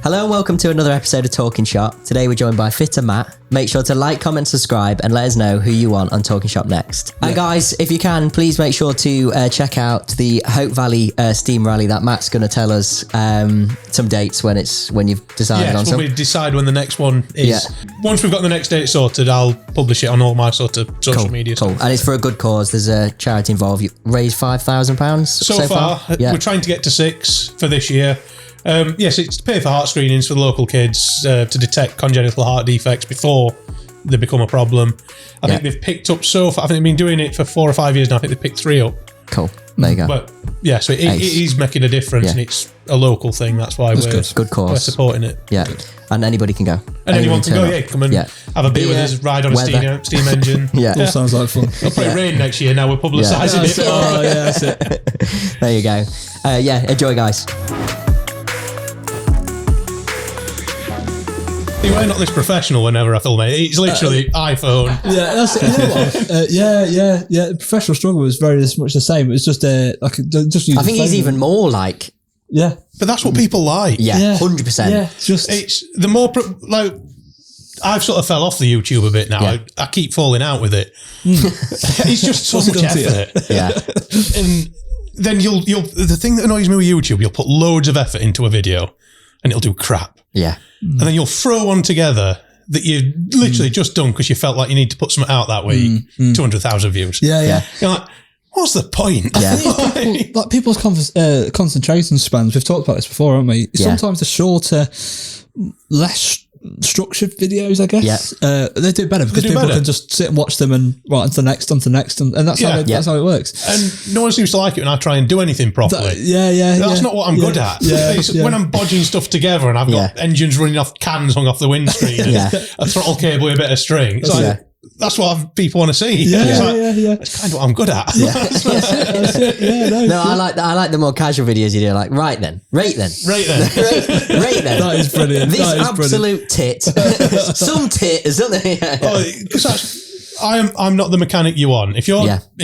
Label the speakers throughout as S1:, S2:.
S1: Hello and welcome to another episode of Talkin Shop. Today we're joined by Fitter Matt. Make sure to like, comment, subscribe and let us know who you want on Talkin Shop next. Yeah. And guys, if you can, please make sure to check out the Hope Valley Steam Rally that Matt's going to tell us some dates when you've decided on some.
S2: When we decide when the next one is. Yeah. Once we've got the next date sorted, I'll publish it on all my sort of social media
S1: stuff. Cool. And it's for a good cause. There's a charity involved. You raised £5,000 so far. Yeah. We're
S2: trying to get to 6 for this year. Yes, it's to pay for heart screenings for the local kids to detect congenital heart defects before they become a problem. I think they've picked up so far. I think they've been doing it for 4 or 5 years now. I think they've picked 3 up.
S1: Cool. There you go.
S2: But yeah, so it is making a difference and it's a local thing. That's why
S1: good cause.
S2: We're supporting it.
S1: Yeah. And anybody can go.
S2: And anyone can go, come and have a beer with us, ride on a steam engine.
S3: All sounds like fun.
S2: It'll probably rain next year now. We're publicising it.
S3: Oh, yeah, that's it.
S1: There you go. Enjoy, guys.
S2: We're not this professional whenever I film it. It's literally iPhone.
S3: Yeah, that's it. You know what? The professional struggle was very much the same. It was just just use
S1: I think he's even more like.
S3: Yeah,
S2: but that's what people like.
S1: Yeah, 100%.
S3: Yeah,
S2: it's the more I've sort of fell off the YouTube a bit now. Yeah. I keep falling out with it. It's just so much effort.
S1: Yeah,
S2: and then you'll the thing that annoys me with YouTube, you'll put loads of effort into a video, and it'll do crap.
S1: Yeah.
S2: And then you'll throw one together that you literally just done because you felt like you need to put something out that week. 200,000 views.
S3: Yeah.
S2: You're like, what's the point?
S3: Yeah. People's concentration spans, we've talked about this before, haven't we? Sometimes the shorter, less structured videos, I guess. Yeah. They do better because people can just sit and watch them and on to the next, and that's how it works.
S2: And no one seems to like it when I try and do anything properly. That's not what I'm good at. When I'm bodging stuff together and I've got engines running off cans hung off the windscreen and a throttle cable with a bit of string. It's like, that's what people want to see. That's kind of what I'm good at.
S3: That's it.
S1: No, I like the more casual videos you do. Like, rate then.
S2: Rate then.
S3: That is brilliant.
S1: This absolute tit. Some tit, isn't
S2: it? Because I'm not the mechanic you want. If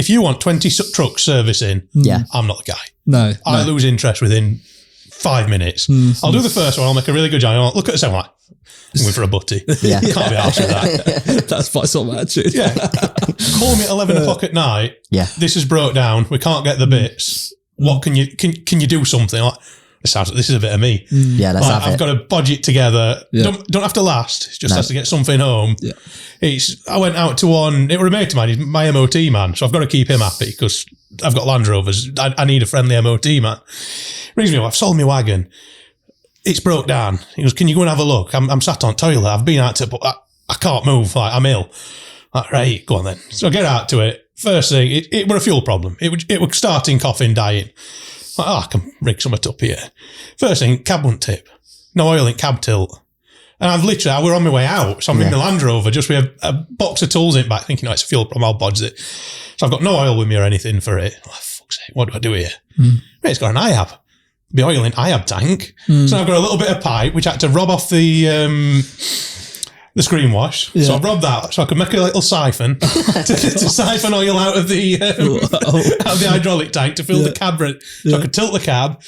S2: you want 20 trucks servicing, I'm not the guy.
S3: No.
S2: I lose interest within 5 minutes. I'll do the first one. I'll make a really good job. I'll look at the second one. I'm going for a butty.
S1: Yeah.
S2: Can't be arsed with that.
S3: That's my sort of attitude.
S2: Yeah. Call me at 11 o'clock at night.
S1: Yeah.
S2: This is broke down. We can't get the bits. What can you do something? Like, this is a bit of me.
S1: Yeah, let's have it.
S2: I've got to budget together. Yeah. Don't have to last. It just has to get something home. Yeah. I went out to one. It was a mate of mine. He's my MOT man, so I've got to keep him happy because I've got Land Rovers. I need a friendly MOT man. Rings me up. I've sold my wagon. It's broke down. He goes, can you go and have a look? I'm sat on toilet. I've been out to, but I can't move. Like, I'm ill. Like, right, go on then. So I get out to it. First thing, it were a fuel problem. It was starting, coughing, dying. Like, I can rig something up here. First thing, cab won't tip. No oil in cab tilt. And we're on my way out. So I'm in my Land Rover just with a box of tools in it back thinking, it's a fuel problem. I'll bodge it. So I've got no oil with me or anything for it. Oh, fuck's sake, what do I do here? It's got an IAB. The oil in IAB tank. So I've got a little bit of pipe, which I had to rob off the screen wash. Yeah. So I robbed that so I could make a little siphon to siphon oil out of the hydraulic tank to fill the cab. So I could tilt the cab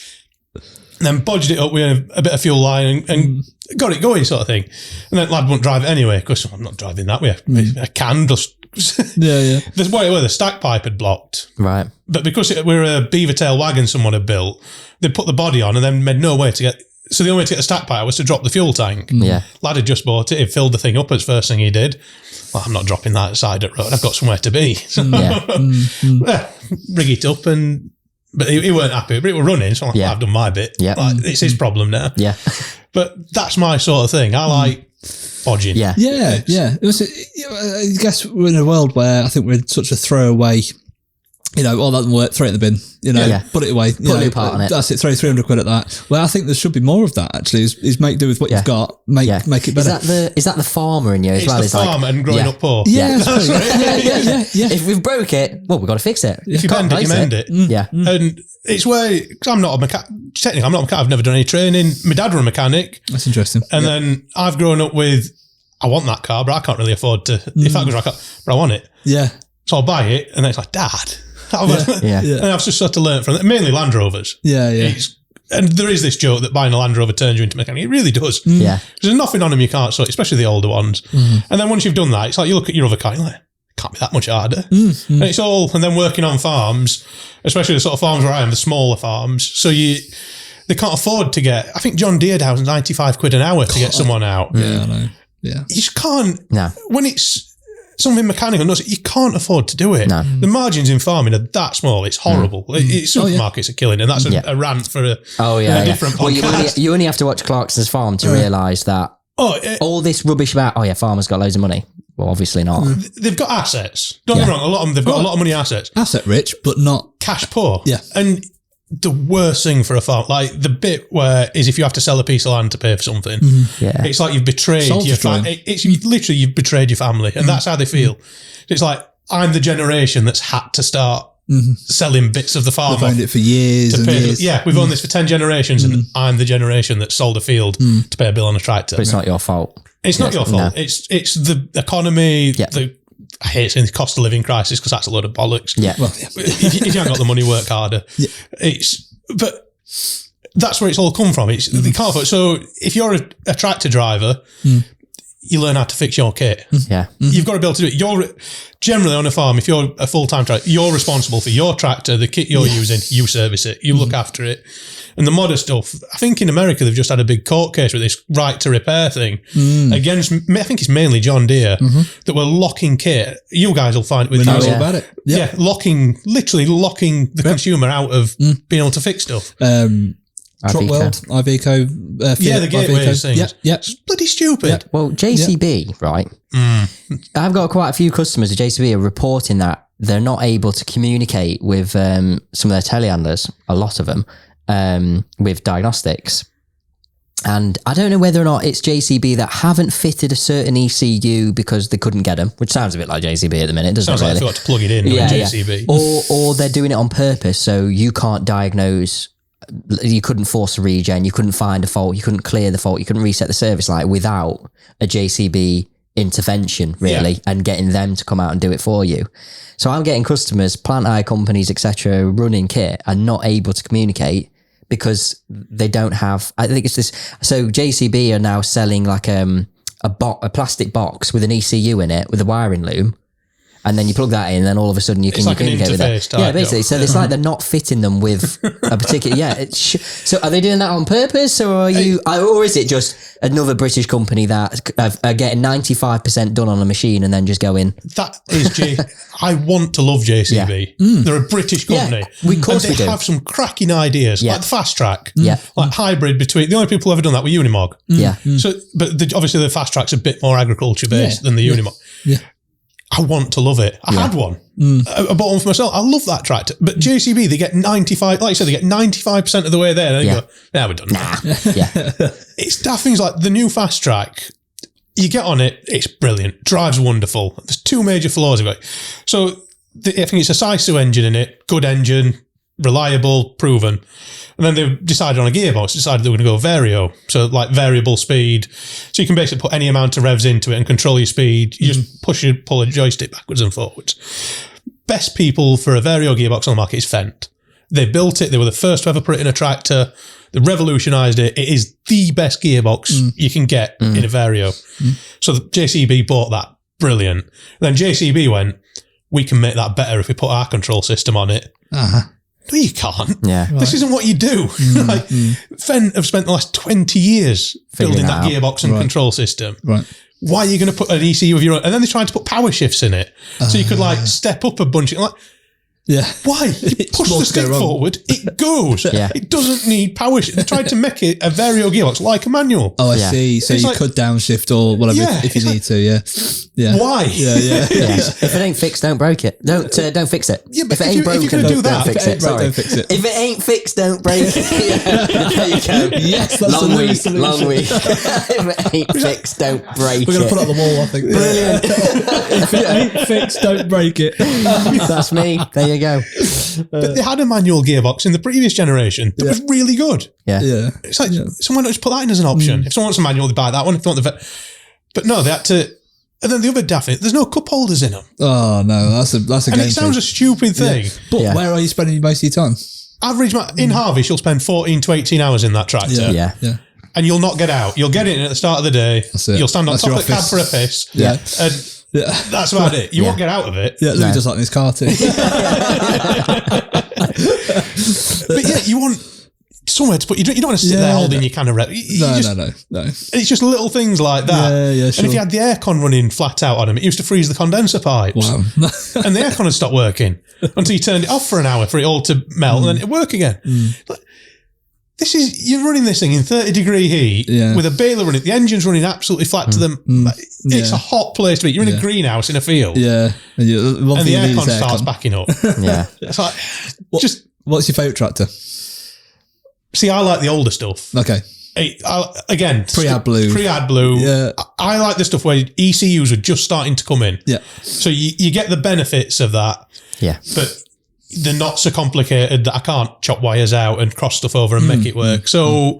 S2: and then bodged it up with a bit of fuel line and got it going sort of thing. And then lad wouldn't drive it anyway because I'm not driving that way. I can just... There's where the stack pipe had blocked.
S1: Right.
S2: But because we're a beaver tail wagon someone had built, they put the body on and then made no way to get... So the only way to get the stack pipe was to drop the fuel tank.
S1: Yeah.
S2: Lad had just bought it. He filled the thing up as first thing he did. Well, I'm not dropping that side of the road. I've got somewhere to be. So, rig it up but he weren't happy. But it was running, so I've done my bit.
S1: Yeah.
S2: It's his problem now.
S1: Yeah.
S2: But that's my sort of thing. I like bodging.
S3: Yeah. It was, I guess we're in a world where I think we're in such a throwaway, that doesn't work, throw it in the bin, put it away.
S1: Put a new part on it.
S3: That's it, throw 300 quid at that. Well, I think there should be more of that, actually, is make do with what you've got, make it better.
S1: Is that the farmer in you as well?
S2: It's the farmer and growing up poor.
S3: Yeah.
S1: If we've broke it, well, we've got to fix it.
S2: If you bend it, you mend it.
S1: Yeah.
S2: And it's where, because I'm not a mechanic, technically I'm not a mechanic, I've never done any training. My dad was a mechanic.
S3: That's interesting.
S2: And then I've grown up with, I want that car, but I can't really afford to, if that goes right, but I want it.
S3: Yeah.
S2: So I'll buy it, and then it's like, Dad. And I've just sort of learned from it, mainly Land Rovers.
S3: Yeah.
S2: and there is this joke that buying a Land Rover turns you into a mechanic. It really does.
S1: Yeah.
S2: There's nothing on them you can't sort, especially the older ones. And then once you've done that, it's like you look at your other car, you're like, it can't be that much harder. And it's all, and then working on farms, especially the sort of farms where I am, the smaller farms. So they can't afford to get, I think John Deere down 95 quid an hour to get someone out.
S3: Yeah, I know. Yeah.
S2: You just can't,
S1: No.
S2: when it's something mechanical, you can't afford to do it.
S1: No.
S2: The margins in farming are that small, it's horrible. Supermarkets are killing, and that's a rant for a different podcast.
S1: Well, you only have to watch Clarkson's farm to realise that all this rubbish about, farmers got loads of money. Well, obviously not.
S2: They've got assets. Don't get me wrong, a lot of them, they've got a lot of money assets.
S3: Asset rich, but not
S2: cash poor.
S3: Yeah.
S2: And the worst thing for a farm, like the bit where is if you have to sell a piece of land to pay for something, it's like you've betrayed your family. You've betrayed your family, and that's how they feel. It's like, I'm the generation that's had to start selling bits of the farm.
S3: We've owned it for years and years.
S2: Yeah, we've owned this for 10 generations, and I'm the generation that sold a field to pay a bill on a tractor.
S1: But it's not your fault.
S2: It's not your fault. No. It's the economy, I hate saying the cost of living crisis because that's a load of bollocks.
S1: Yeah.
S3: Well,
S2: if you haven't got the money, work harder. Yeah. But that's where it's all come from. It's they can't afford. So if you're a tractor driver, you learn how to fix your kit.
S1: Yeah.
S2: You've got to be able to do it. You're generally on a farm, if you're a full-time tractor, you're responsible for your tractor, the kit you're using, you service it, you look after it. And the modder stuff, I think in America, they've just had a big court case with this right to repair thing against, I think it's mainly John Deere, that were locking kit. You guys will find it with
S3: all about it.
S2: Yeah, literally locking the consumer out of being able to fix stuff.
S3: Trotwell, Iveco,
S2: the gateway things.
S3: Yeah.
S2: It's bloody stupid.
S1: Yeah. Well, JCB, right? I've got quite a few customers at JCB are reporting that they're not able to communicate with some of their telehandlers, a lot of them, with diagnostics. And I don't know whether or not it's JCB that haven't fitted a certain ECU because they couldn't get them, which sounds a bit like JCB at the minute, doesn't it?
S2: Sounds like they forgot to plug it in with JCB.
S1: Or they're doing it on purpose, so you can't diagnose. You couldn't force a regen, you couldn't find a fault, you couldn't clear the fault, you couldn't reset the service light without a JCB intervention, really, and getting them to come out and do it for you. So I'm getting customers, plant hire companies, etc., running kit and not able to communicate because they don't have, I think it's this, so JCB are now selling like a plastic box with an ECU in it with a wiring loom. And then you plug that in, and then all of a sudden you can communicate with that. Yeah, basically. So it's like they're not fitting them with a particular. So are they doing that on purpose, or or is it just another British company that are getting 95% done on a machine and then just going?
S2: That is I want to love JCB. Yeah. They're a British company.
S1: Yeah, of course we do.
S2: They have some cracking ideas, like the fast track, like hybrid between. The only people who've ever done that were Unimog.
S1: Yeah.
S2: So, but obviously the fast track's a bit more agriculture based than the Unimog.
S3: Yeah.
S2: I want to love it. I had one. I bought one for myself. I love that tractor. But JCB, they get 95, like you said, they get 95% of the way there. And then you go, we're done. It's daft things like the new fast track. You get on it, it's brilliant. Drives wonderful. There's two major flaws of it. So I think it's a Sisu engine in it. Good engine, reliable, proven. And then they decided on a gearbox, decided they were going to go Vario. So like variable speed. So you can basically put any amount of revs into it and control your speed. You just pull a joystick backwards and forwards. Best people for a Vario gearbox on the market is Fendt. They built it. They were the first to ever put it in a tractor. They revolutionized it. It is the best gearbox you can get in a Vario. So the JCB bought that. Brilliant. And then JCB went, we can make that better if we put our control system on it. No, you can't.
S1: Yeah.
S2: This isn't what you do. Fendt have spent the last 20 years building that gearbox and control system.
S3: Right.
S2: Why are you going to put an ECU of your own? And then they tried to put power shifts in it. So you could step up a bunch. Why? You push the stick forward, it goes. It doesn't need power shift. They tried to make it a Vario gearbox like a manual.
S3: Oh, I see. So you could downshift or whatever if you need to. Yeah.
S2: Why?
S1: If it ain't fixed, don't break it. Don't fix it.
S2: Yeah, but
S1: if it ain't broken, don't fix it.
S3: Don't fix it.
S1: If it ain't fixed, don't break it. There you go.
S3: Yes, that's
S1: long week.
S3: solution.
S1: Long week. If it ain't fixed, don't break it.
S3: We're going to put it on the wall, I think.
S1: Brilliant.
S3: If it ain't fixed, don't break it.
S1: That's me. There you go.
S2: But they had a manual gearbox in the previous generation that was really good.
S1: Yeah.
S2: It's like someone just put that in as an option. If someone wants a manual, they buy that one. If they want but no, they had to. And then the other daft thing, there's no cup holders in them.
S3: Oh no, that's a
S2: and
S3: game
S2: it sounds a stupid thing.
S3: But where are you spending most of your time?
S2: average in harvest, you'll spend 14 to 18 hours in that tractor.
S1: Yeah.
S2: And you'll not get out. You'll get in at the start of the day. You'll stand on top of the cab for a piss.
S1: Yeah.
S2: And that's about it. You won't get out of it.
S3: Yeah, Louis does like in his car too.
S2: But yeah, you want somewhere to put. You don't want to sit there holding your can of rep.
S3: No.
S2: It's just little things like that.
S3: Yeah, sure.
S2: And if you had the aircon running flat out on him, it used to freeze the condenser pipes.
S3: Wow.
S2: And the aircon had stopped working until you turned it off for an hour for it all to melt and then it'd work again. Like, you're running this thing in 30-degree heat with a baler running. The engine's running absolutely flat to them. It's a hot place to be. You're in a greenhouse in a field.
S3: Yeah. And
S2: the aircon starts backing up.
S1: Yeah.
S2: It's like,
S3: what's your favourite tractor?
S2: See, I like the older stuff.
S3: Okay.
S2: Again, pre-AdBlue.
S3: Yeah.
S2: I like the stuff where ECUs are just starting to come in.
S3: Yeah.
S2: So you get the benefits of that.
S1: Yeah.
S2: But they're not so complicated that I can't chop wires out and cross stuff over and make it work. So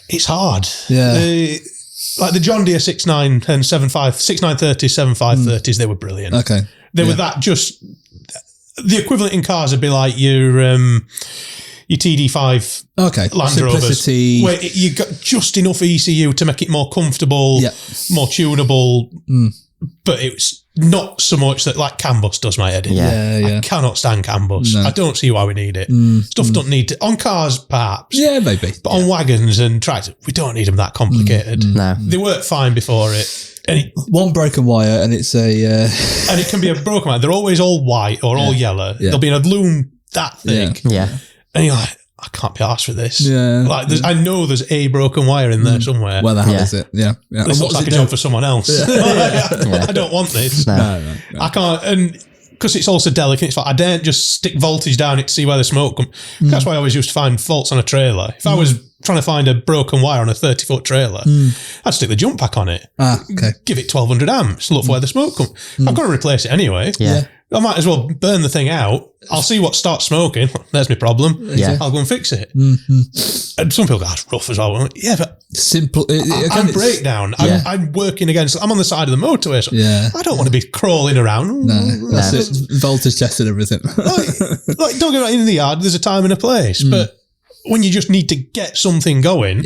S2: it's hard.
S3: Yeah.
S2: Like the John Deere 69 and 6930s, 7530s, they were brilliant.
S3: Okay.
S2: They were that just, the equivalent in cars would be like your TD5 Land Rovers, where you got just enough ECU to make it more comfortable, more tunable, but it's not so much that like CAN bus does my head in. I cannot stand CAN bus. I don't see why we need it. Stuff don't need to, on cars perhaps.
S3: Yeah, maybe.
S2: But on wagons and tractors, we don't need them that complicated.
S1: No.
S2: They work fine before it. And
S3: one broken wire and it's a...
S2: and it can be a broken wire. They're always all white or all yellow. They'll be in a loom that thick.
S1: Yeah.
S2: And you're like, I can't be arsed with this.
S3: Yeah.
S2: Like, I know there's a broken wire in there somewhere.
S3: Where the hell is it? Yeah.
S2: This looks like a job for someone else. I don't want this.
S3: No.
S2: I can't. And because it's also delicate, it's like I daren't just stick voltage down it to see where the smoke comes. That's why I always used to find faults on a trailer. If I was trying to find a broken wire on a 30-foot trailer, I'd stick the jump pack on it. Give it 1200 amps, look for where the smoke comes. I've got to replace it anyway.
S1: Yeah.
S2: I might as well burn the thing out. I'll see what starts smoking. There's my problem.
S1: Yeah.
S2: I'll go and fix it. And some people go, that's rough as well. Yeah, but
S3: simple.
S2: I'm breakdown. I'm working against, I'm on the side of the motorway. So I don't want to be crawling around.
S3: That's it. Voltage tested everything.
S2: like don't get right in the yard. There's a time and a place. But when you just need to get something going,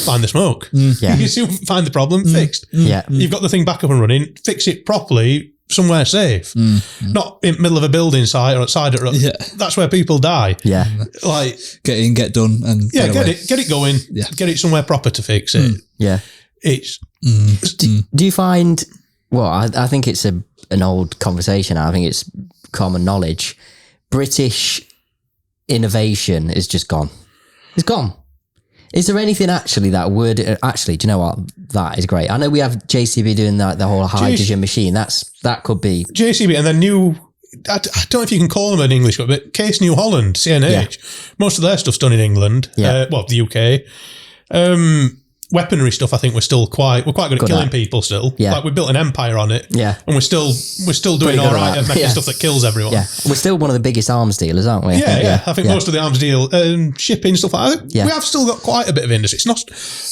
S2: find the smoke. You soon find the problem fixed. You've got the thing back up and running. Fix it properly. Somewhere safe, not in the middle of a building site or outside it. That's where people die.
S1: Yeah,
S3: like get in, get done, and
S2: get it going. Get it somewhere proper to fix it.
S1: Yeah,
S2: it's.
S1: Do you find? Well, I think it's an old conversation. I think it's common knowledge. British innovation is just gone. It's gone. Is there anything actually that would do you know what? That is great. I know we have JCB doing the whole hydrogen machine. That could be
S2: JCB, and then I don't know if you can call them in English, but Case New Holland, CNH. Most of their stuff's done in England. The UK. Weaponry stuff, I think we're quite good at killing people still. Yeah. Like we built an empire on it. Yeah. And we're still doing all right at making stuff that kills everyone.
S1: Yeah. We're still one of the biggest arms dealers, aren't we?
S2: I think most of the arms deal shipping stuff like that. We have still got quite a bit of industry. It's not,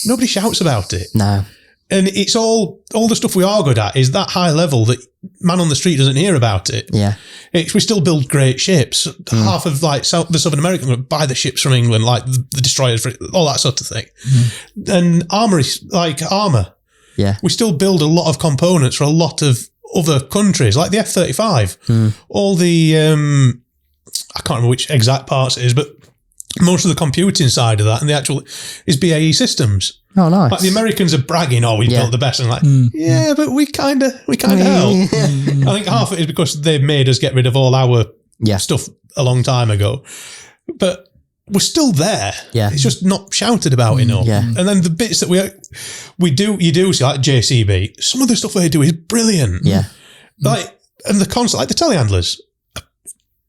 S2: nobody shouts about it.
S1: No.
S2: And it's all the stuff we are good at is that high level that man on the street doesn't hear about it.
S1: Yeah.
S2: We still build great ships. Half of like the Southern American would buy the ships from England, like the destroyers, all that sort of thing. And armour. Yeah. We still build a lot of components for a lot of other countries, like the F-35. All the, I can't remember which exact parts it is, but most of the computing side of that and the actual is BAE Systems.
S1: Oh, nice.
S2: Like the Americans are bragging, we built the best. And but we kind of help. I think half of it is because they've made us get rid of all our stuff a long time ago. But we're still there. Yeah. It's just not shouted about enough. Yeah. And then the bits that you do see, like JCB, some of the stuff they do is brilliant. Yeah. And the concept, like the telehandlers,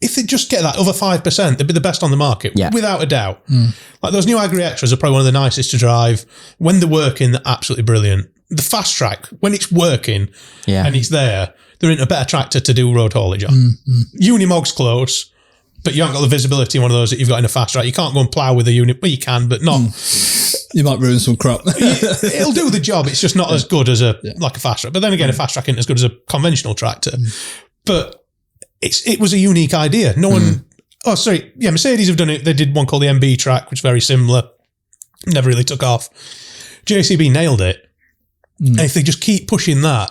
S2: if they just get that other 5%, they'd be the best on the market, without a doubt. Like those new Agri Extras are probably one of the nicest to drive. When they're working, they're absolutely brilliant. The Fast Track, when it's working and it's there, they're in a better tractor to do road haulage on. Unimog's close, but you haven't got the visibility in one of those that you've got in a Fast Track. You can't go and plough with a Unimog. Well, you can, but not.
S3: You might ruin some crop.
S2: It'll do the job. It's just not as good as a Fast Track. But then again, a Fast Track isn't as good as a conventional tractor. But it was a unique idea. No one Oh, sorry. Yeah, Mercedes have done it. They did one called the MB track, which is very similar. Never really took off. JCB nailed it. And if they just keep pushing that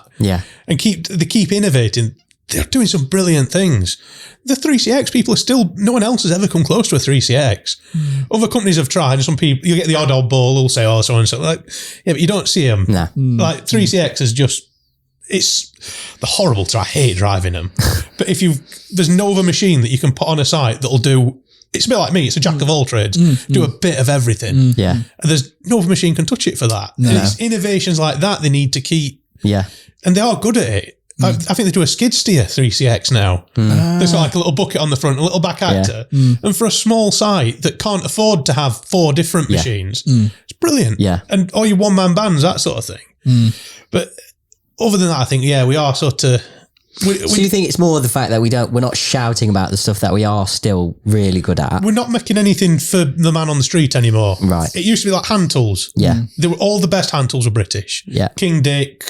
S2: and keep innovating, they're doing some brilliant things. The 3CX people are still, no one else has ever come close to a 3CX. Other companies have tried, and some people, you get the odd oddball who'll say, oh, so and so. Like, yeah, but you don't see them.
S1: No.
S2: Like 3CX is just, it's the horrible I hate driving them. But there's no other machine that you can put on a site that'll do, it's a bit like me, it's a jack of all trades, do a bit of everything.
S1: Yeah.
S2: And there's no other machine can touch it for that.
S3: No.
S2: It's innovations like that they need to keep.
S1: Yeah.
S2: And they are good at it. I think they do a skid steer 3CX now. There's like a little bucket on the front, a little back actor. And for a small site that can't afford to have 4 different machines, it's brilliant.
S1: Yeah.
S2: And all your one-man bands, that sort of thing. But other than that, I think, we are sort of...
S1: So you think it's more the fact that we're not shouting about the stuff that we are still really good at?
S2: We're not making anything for the man on the street anymore.
S1: Right.
S2: It used to be like hand tools.
S1: Yeah.
S2: All the best hand tools were British.
S1: Yeah.
S2: King Dick,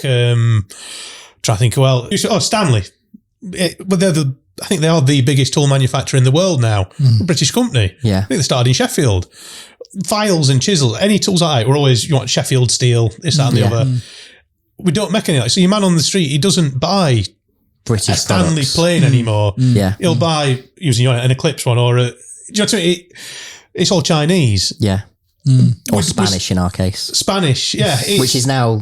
S2: try to think who else. Stanley. I think they are the biggest tool manufacturer in the world now. A British company.
S1: Yeah.
S2: I think they started in Sheffield. Files and chisels, any tools like that, we're always, you want Sheffield steel, this, that and the other. We don't make any like. So your man on the street, he doesn't buy
S1: British
S2: a Stanley
S1: products.
S2: plane anymore.
S1: Yeah.
S2: He'll buy, using an Eclipse one or a, do you know what I mean? It's all Chinese.
S1: Yeah. Or Spanish in our case.
S2: Spanish, yeah.
S1: Which is now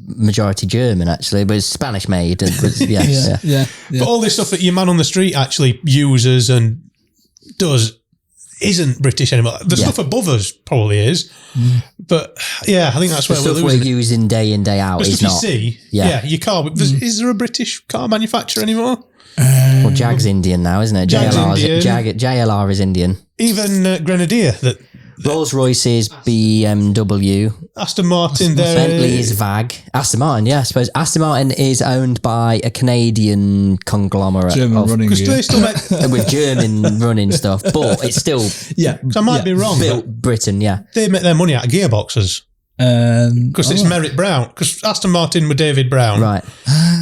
S1: majority German, actually, but it's Spanish made.
S3: Yeah.
S2: But all this stuff that your man on the street actually uses and does isn't British anymore. The stuff above us probably is. But yeah, I think that's where
S1: the
S2: we're
S1: stuff
S2: losing
S1: we're using day in, day out
S2: the
S1: is
S2: stuff
S1: not.
S2: you see.
S1: Yeah.
S2: Your car. Is there a British car manufacturer anymore?
S1: Well, JAG's Indian now, isn't it?
S2: JAG's Indian.
S1: JLR is Indian.
S2: Even Grenadier, that
S1: Rolls-Royce is BMW.
S2: Aston Martin,
S1: Bentley is VAG. Aston Martin, yeah, I suppose. Aston Martin is owned by a Canadian conglomerate.
S3: German running
S2: because they still make.
S1: With German running stuff, but it's still
S2: I might be wrong.
S1: built Britain, yeah.
S2: They make their money out of gearboxes. Because it's Merritt Brown. Because Aston Martin with David Brown.
S1: Right.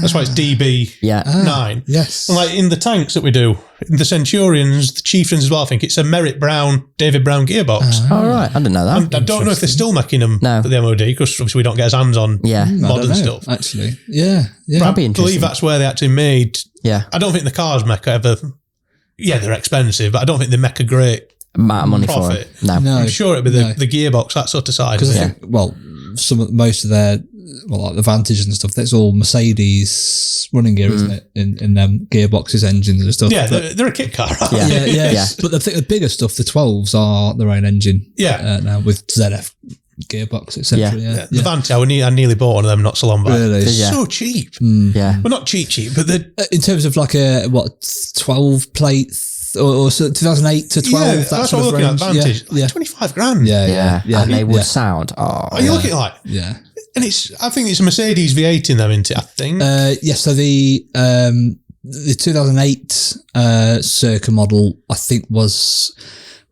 S2: That's why it's DB9.
S3: Yes.
S2: And like in the tanks that we do, in the Centurions, the Chieftains as well, I think it's a Merritt Brown, David Brown gearbox.
S1: All right. I didn't know that.
S2: And I don't know if they're still making them for the MOD, because obviously we don't get our hands on modern stuff.
S3: Actually. Yeah.
S1: That'd be
S2: I
S1: interesting.
S2: believe that's where they actually made.
S1: Yeah.
S2: I don't think the cars make ever. Yeah, they're expensive, but I don't think they make a great
S1: amount of money
S2: profit.
S1: for it. No.
S2: I'm sure it'd be the gearbox, that sort of side.
S3: Because I think, most of their, like the Vantage and stuff, that's all Mercedes running gear, isn't it? In them gearboxes, engines and stuff.
S2: Yeah, they're a kit car. Right?
S1: Yeah.
S3: But I think the bigger stuff, the 12s are their own engine.
S2: Yeah.
S3: Now with ZF gearbox, etc.
S2: Yeah. The Vantage, I nearly bought one of them not so long back.
S3: Really?
S2: They're so cheap.
S1: Yeah.
S2: Well, not cheap, but they're...
S3: In terms of like a, 12 plate or 2008 to 12.
S2: Yeah, that's what I'm looking at, Vantage.
S3: Yeah.
S2: 25 grand.
S3: Yeah.
S1: And they would sound. Oh,
S2: Are you looking like?
S3: Yeah.
S2: And I think it's a Mercedes V8 in them, isn't it? I think.
S3: So the 2008 Circa model, I think was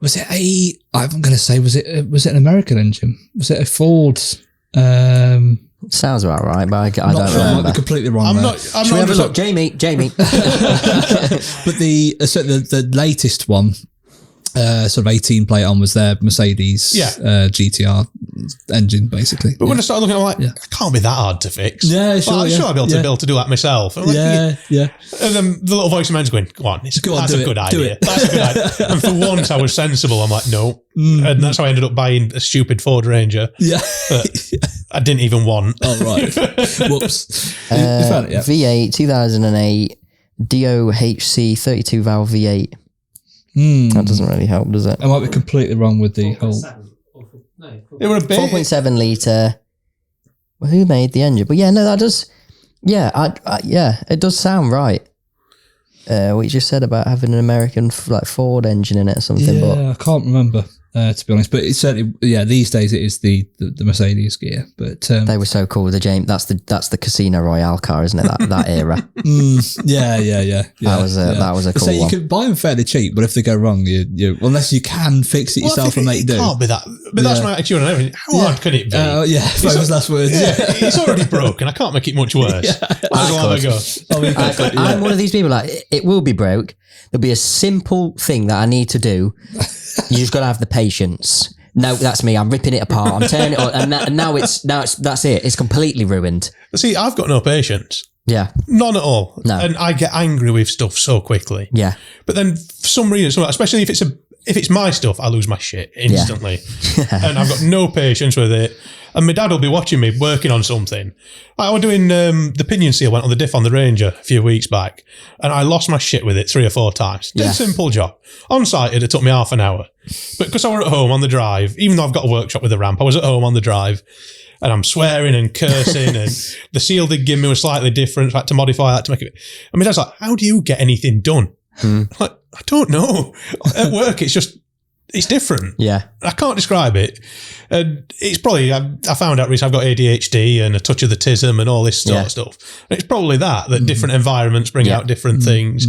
S3: it I'm going to say, was it an American engine? Was it a Ford?
S1: Sounds about right, but I don't
S3: sure,
S1: remember.
S3: I might be completely wrong.
S2: I'm
S3: there.
S2: not.
S1: Should we have a look? Jamie.
S3: But the latest one, sort of 18 plate on, was their Mercedes GTR engine, basically.
S2: But when I started looking, I'm like, it can't be that hard to fix.
S3: Yeah, sure.
S2: Well, I'm sure I'll be able to do that myself. I'm like,
S3: Yeah.
S2: And then the little voice in my head's going, go on, that's a good idea.
S3: it.
S2: That's a good idea. And for once I was sensible. I'm like, no. And that's how I ended up buying a stupid Ford Ranger.
S3: Yeah.
S2: I didn't even want.
S3: Oh, right. Whoops. You found it, yeah.
S1: V8, 2008, DOHC 32 valve V8. That doesn't really help, does it?
S3: I might be completely wrong with the whole...
S2: They were a bit...
S1: 4.7 litre. Well, who made the engine? But yeah, no, that does... Yeah, it does sound right. What you just said about having an American Ford engine in it or something.
S3: Yeah,
S1: but
S3: I can't remember. to be honest. But it's certainly, these days it is the Mercedes gear. But
S1: they were so cool. The James, that's the Casino Royale car, isn't it? That era.
S3: Yeah.
S1: That was a cool
S3: so
S1: one.
S3: You can buy them fairly cheap, but if they go wrong, you unless you can fix it yourself and make do.
S2: It can't be that. But that's my attitude on everything. How hard can it be?
S3: Famous last words.
S2: Yeah, it's already broken. I can't make it much worse. I'll have a go.
S1: I'm one of these people, like, it will be broke. There'll be a simple thing that I need to do. You just got to have the patience. No, that's me. I'm ripping it apart. I'm turning it on, and now that's it. It's completely ruined.
S2: See, I've got no patience.
S1: Yeah.
S2: None at all.
S1: No.
S2: And I get angry with stuff so quickly.
S1: Yeah.
S2: But then for some reason, especially if it's my stuff, I lose my shit instantly. And I've got no patience with it. And my dad will be watching me working on something. I was doing the pinion seal, went on the diff on the Ranger a few weeks back, and I lost my shit with it 3 or 4 times. Did a simple job. On site, it took me half an hour. But because I was at home on the drive, even though I've got a workshop with a ramp, I was at home on the drive, and I'm swearing and cursing, and the seal they give me was slightly different. So I had to modify that to make it. And my dad's like, how do you get anything done? I'm like, I don't know. At work, it's different.
S1: Yeah.
S2: I can't describe it. And it's probably, I found out recently I've got ADHD and a touch of the tism and all this sort of stuff. And it's probably that different environments bring out different things.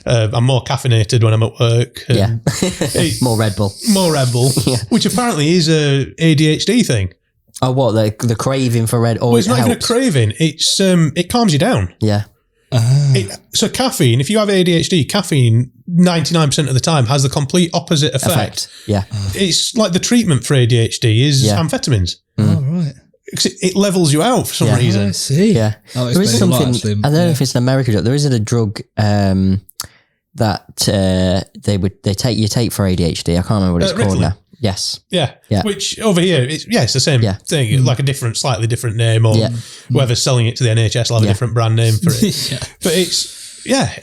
S2: I'm more caffeinated when I'm at work.
S1: More Red Bull.
S2: More Red Bull, which apparently is a ADHD thing.
S1: Oh, what? The craving for Red Bull?
S2: Well, it's not even a craving. It's it calms you down.
S1: Yeah.
S2: So caffeine, if you have ADHD, caffeine 99% of the time has the complete opposite effect.
S1: Yeah.
S2: It's like the treatment for ADHD is amphetamines.
S3: Oh, right.
S2: It levels you out for some reason.
S3: I see.
S1: Yeah. there is something, I don't know if it's an American drug. There isn't a drug that you take for ADHD. I can't remember what it's called
S2: Ritalin.
S1: now. Yes.
S2: Yeah. Which over here, it's the same thing, like a slightly different name, or whoever's selling it to the NHS will have a different brand name for it. But it's,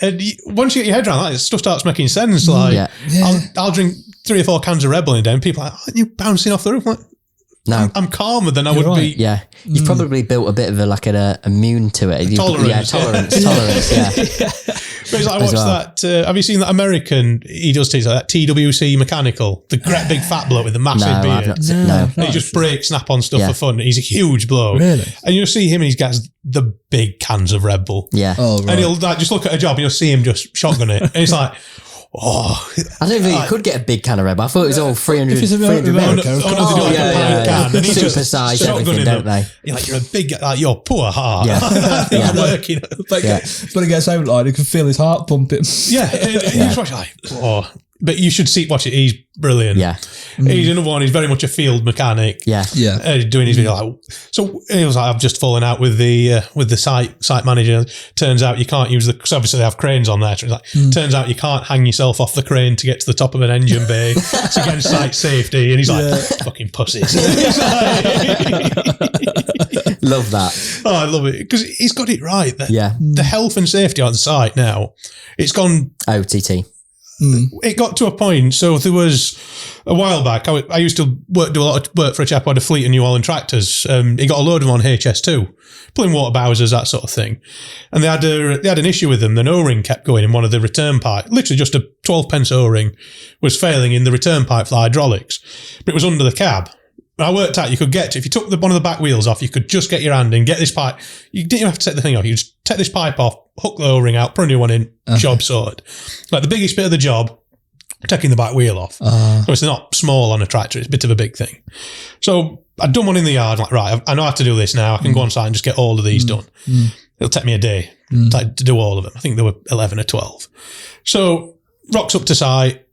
S2: and once you get your head around that, stuff starts making sense. Like, I'll drink 3 or 4 cans of Red Bull in a day, and people are like, aren't you bouncing off the roof? Like, no. I'm calmer than I would be.
S1: Yeah. You've probably built a bit of an immune to it.
S2: Tolerance.
S1: Tolerance, yeah.
S2: But it's like, I watched that. Have you seen that American? He does things like that. TWC Mechanical, the great big fat bloke with the massive beard.
S1: No.
S2: He just breaks snap-on stuff for fun. He's a huge bloke.
S3: Really?
S2: And you'll see him and he's got the big cans of Red Bull.
S1: Yeah.
S3: Oh, right.
S2: And he'll just look at a job and you'll see him just shotgun it. And it's like, oh.
S1: I don't think you could get a big can of Red Bull. I thought it was all 300
S3: If it's
S1: mil.
S2: No, they do like a pint can. And he's
S1: super size everything, don't they?
S2: You're like, you're a big, like, your poor heart.
S1: Yeah.
S2: You're working.
S3: But when he gets home, like, you can feel his heart pumping.
S2: Yeah. And you just watch like, oh. But you should watch it. He's brilliant.
S1: Yeah.
S2: He's another one. He's very much a field mechanic.
S1: Yeah.
S2: Doing his video. Like, so he was like, I've just fallen out with the site manager. Turns out you can't use because obviously they have cranes on there. So it's like, turns out you can't hang yourself off the crane to get to the top of an engine bay. It's against site safety. And he's like, fucking pussies.
S1: Love that.
S2: Oh, I love it. Because he's got it right. The health and safety on site now, it's gone
S1: OTT.
S2: It got to a point. So there was a while back. I used to do a lot of work for a chap who had a fleet of New Holland tractors. He got a load of them on HS2, pulling water bowsers, that sort of thing. And they had an issue with them. The O-ring kept going in one of the return pipes. Literally just a 12p O-ring was failing in the return pipe for the hydraulics, but it was under the cab. I worked out you could get to, if you took one of the back wheels off, you could just get your hand in, get this pipe. You didn't even have to take the thing off. You just take this pipe off, hook the O-ring out, put a new one in, job sorted. Like the biggest bit of the job, taking the back wheel off. So it's not small on a tractor, it's a bit of a big thing. So I'd done one in the yard, like, right, I know how to do this now. I can go on site and just get all of these done. It'll take me a day to do all of them. I think there were 11 or 12. So rocks up to site.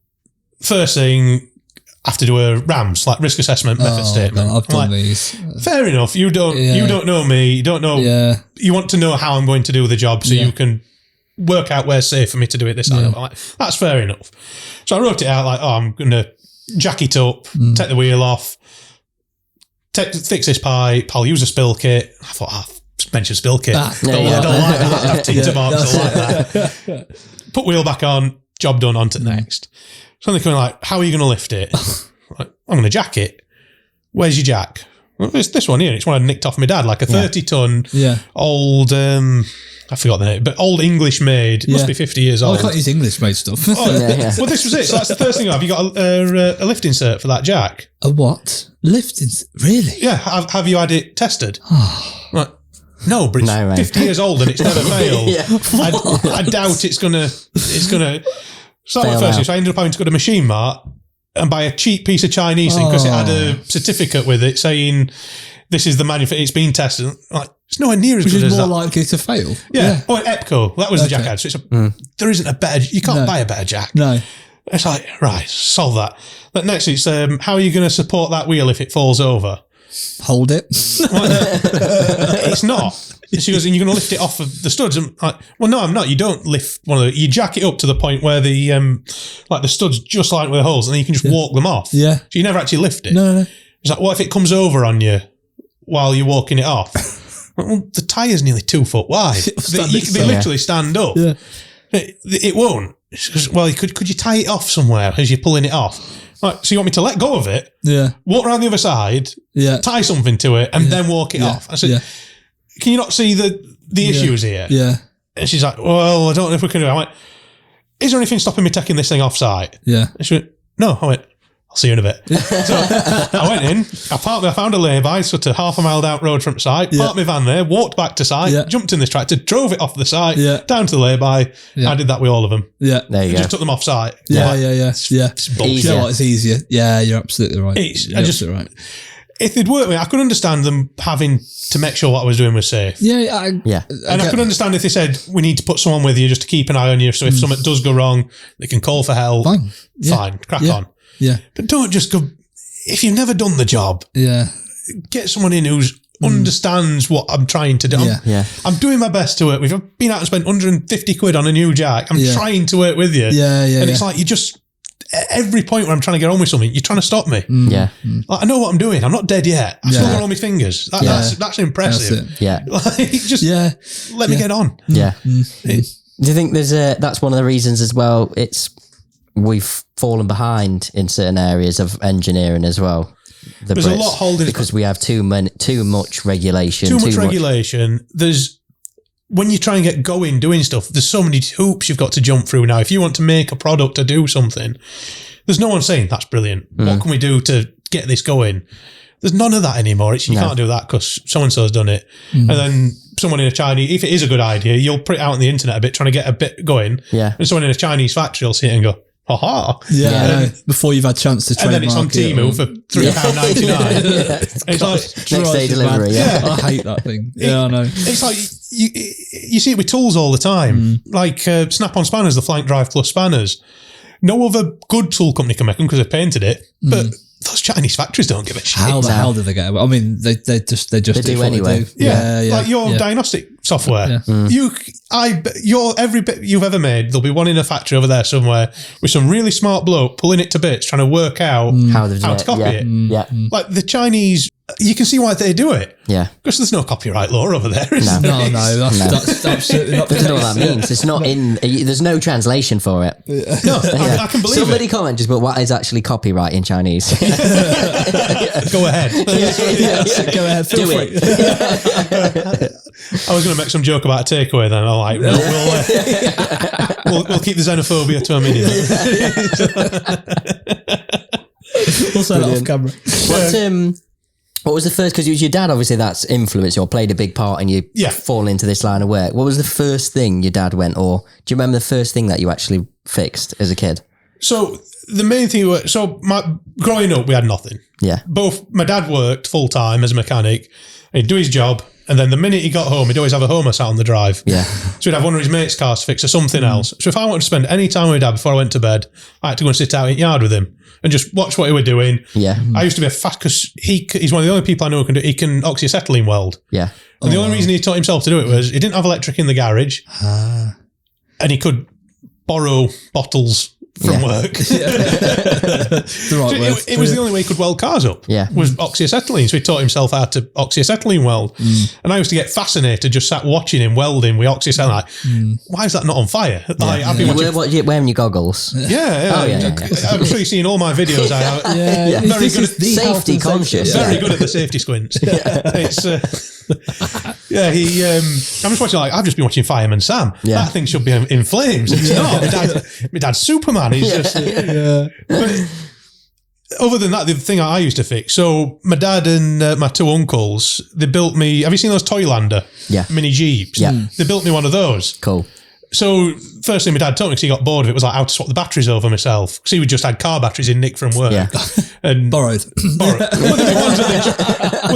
S2: First thing, have to do a RAMS, like risk assessment method statement.
S3: I've done
S2: like,
S3: these.
S2: Fair enough. You don't know me. You don't know.
S3: Yeah.
S2: You want to know how I'm going to do the job so you can work out where's safe for me to do it this time. Like, that's fair enough. So I wrote it out like, I'm going to jack it up, take the wheel off, fix this pipe. I'll use a spill kit. I thought, mention spill kit. I don't like that. I have tinter marks. I like that. Put wheel back on, job done, on to the next. So they're coming like, how are you going to lift it? Like, I'm going to jack it. Where's your jack? Well, it's this one here. It's one I nicked off my dad, like a 30-ton old, I forgot the name, but old English made, must be 50 years old.
S3: I can't use English made stuff.
S2: Well, this was it. So that's the first thing. Have you got a lift insert for that jack?
S3: A what? Lift insert? Really?
S2: Yeah. Have you had it tested? Right. No, but it's 50 years old and it's never failed. I doubt it's gonna. So that went first. So I ended up having to go to Machine Mart and buy a cheap piece of Chinese thing because it had a certificate with it saying this is the manufacturer. It's been tested. Like, it's nowhere near as good as that.
S3: Which is more likely to fail.
S2: Yeah. Oh, Epco. That was the jack I had. So there isn't a better. You can't buy a better jack.
S3: No.
S2: It's like, right, solve that. But next, it's how are you going to support that wheel if it falls over?
S3: Hold it.
S2: It's not. She goes, and you're going to lift it off of the studs. I'm like, well, no, I'm not. You don't lift one of the. You jack it up to the point where the the studs just line with the holes, and then you can just walk them off.
S3: Yeah.
S2: So you never actually lift it.
S3: No.
S2: It's like, what if it comes over on you while you're walking it off? Well, the tyre's nearly 2 foot wide. They literally stand up.
S3: Yeah.
S2: It won't. Well, could you tie it off somewhere as you're pulling it off? Right, so you want me to let go of it?
S3: Yeah.
S2: Walk around the other side.
S3: Yeah.
S2: Tie something to it and then walk it off. I said, can you not see the issues here?
S3: Yeah.
S2: And she's like, well, I don't know if we can do it. I went, is there anything stopping me taking this thing off site?
S3: Yeah.
S2: And she went, no. I went, I'll see you in a bit. So I went in, I found a lay-by, sort of half a mile down road from site, parked my van there, walked back to site, jumped in this tractor, drove it off the site, down to the lay-by. I did that with all of them.
S3: Yeah.
S1: There you go.
S2: Just took them off site.
S3: Yeah.
S2: It's bullshit.
S3: You know what? It's easier. Yeah, you're absolutely right.
S2: Absolutely right. If they'd worked with me, I could understand them having to make sure what I was doing was safe.
S3: Yeah.
S2: I could understand if they said, we need to put someone with you just to keep an eye on you. So if something does go wrong, they can call for help. Fine. Crack on.
S3: Yeah.
S2: But don't just go, if you've never done the job, get someone in who understands what I'm trying to do. I'm doing my best to work with. I've been out and spent 150 quid on a new jack. I'm trying to work with you. And it's like, you just, at every point where I'm trying to get on with something, you're trying to stop me.
S1: Like,
S2: I know what I'm doing. I'm not dead yet. I've still got all my fingers. That's impressive.
S3: That's
S2: Let me get on.
S1: Do you think that's one of the reasons as well? We've fallen behind in certain areas of engineering as well.
S2: There's a lot holding
S1: because we have too much regulation.
S2: Too much regulation. There's when you try and get going doing stuff, there's so many hoops you've got to jump through now. If you want to make a product or do something, there's no one saying that's brilliant. What can we do to get this going? There's none of that anymore. You can't do that because so-and-so's done it. And then someone in a Chinese, if it is a good idea, you'll put it out on the internet a bit, trying to get a bit going. And someone in a Chinese factory will see it and go, ha.
S3: Before you've had a chance to trademark.
S2: And then it's on Temu for £3.99. It's like
S1: next day delivery.
S3: I hate that thing. I know.
S2: It's like you see it with tools all the time. Like Snap-on spanners, the Flank Drive Plus spanners. No other good tool company can make them because they've painted it. But those Chinese factories don't give a shit.
S3: How the hell do they get away? I mean, they just do
S1: anyway.
S2: Like your diagnostic software. Every bit you've ever made, there'll be one in a factory over there somewhere with some really smart bloke pulling it to bits, trying to work out how to copy it. Like the Chinese, you can see why they do it. Because there's no copyright law over there.
S3: No, that's absolutely not.
S1: I don't know what that means. It's not in. There's no translation for it.
S2: No, I can believe
S1: Somebody comment just, but what is actually copyright in Chinese?
S2: Go ahead.
S3: Go ahead.
S1: Do it.
S2: I was going to make some joke about a takeaway then. I'm like, we'll keep the xenophobia to a minimum.
S3: We'll say that off camera.
S1: What was the first, because it was your dad, obviously, that's influenced you or played a big part in you falling into this line of work. What was the first thing your dad went, or do you remember the first thing that you actually fixed as a kid?
S2: So the main thing, growing up, we had nothing. Both, my dad worked full time as a mechanic. He'd do his job, and then the minute he got home, he'd always have a Homer sat on the drive. So he'd have one of his mates' cars to fix or something else. So if I wanted to spend any time with my dad before I went to bed, I had to go and sit out in the yard with him and just watch what he was doing. I used to be a fast, because he's one of the only people I know who can do. He can oxyacetylene weld. And the only reason he taught himself to do it was he didn't have electric in the garage, and he could borrow bottles from work. It was the only way he could weld cars up. Was oxyacetylene. So he taught himself how to oxyacetylene weld. And I used to get fascinated just sat watching him welding with oxyacetylene. Like, why is that not on fire? Like, I've been
S1: wearing your goggles.
S2: I'm sure you've seen all my videos. Very good at
S1: safety conscious.
S2: Very good at the safety squints. It's Yeah, I'm just watching, I've just been watching Fireman Sam.
S1: Yeah.
S2: That thing should be in flames. It's not. My dad's Superman. He's just... But other than that, the thing I used to fix, so my dad and my two uncles, they built me, have you seen those Toylander mini Jeeps?
S1: Yeah.
S2: They built me one of those.
S1: Cool.
S2: So first thing my dad told me, because he got bored of it, was like how to swap the batteries over myself. Because he just had car batteries in nick from work.
S1: Yeah.
S3: And borrowed.
S2: Well,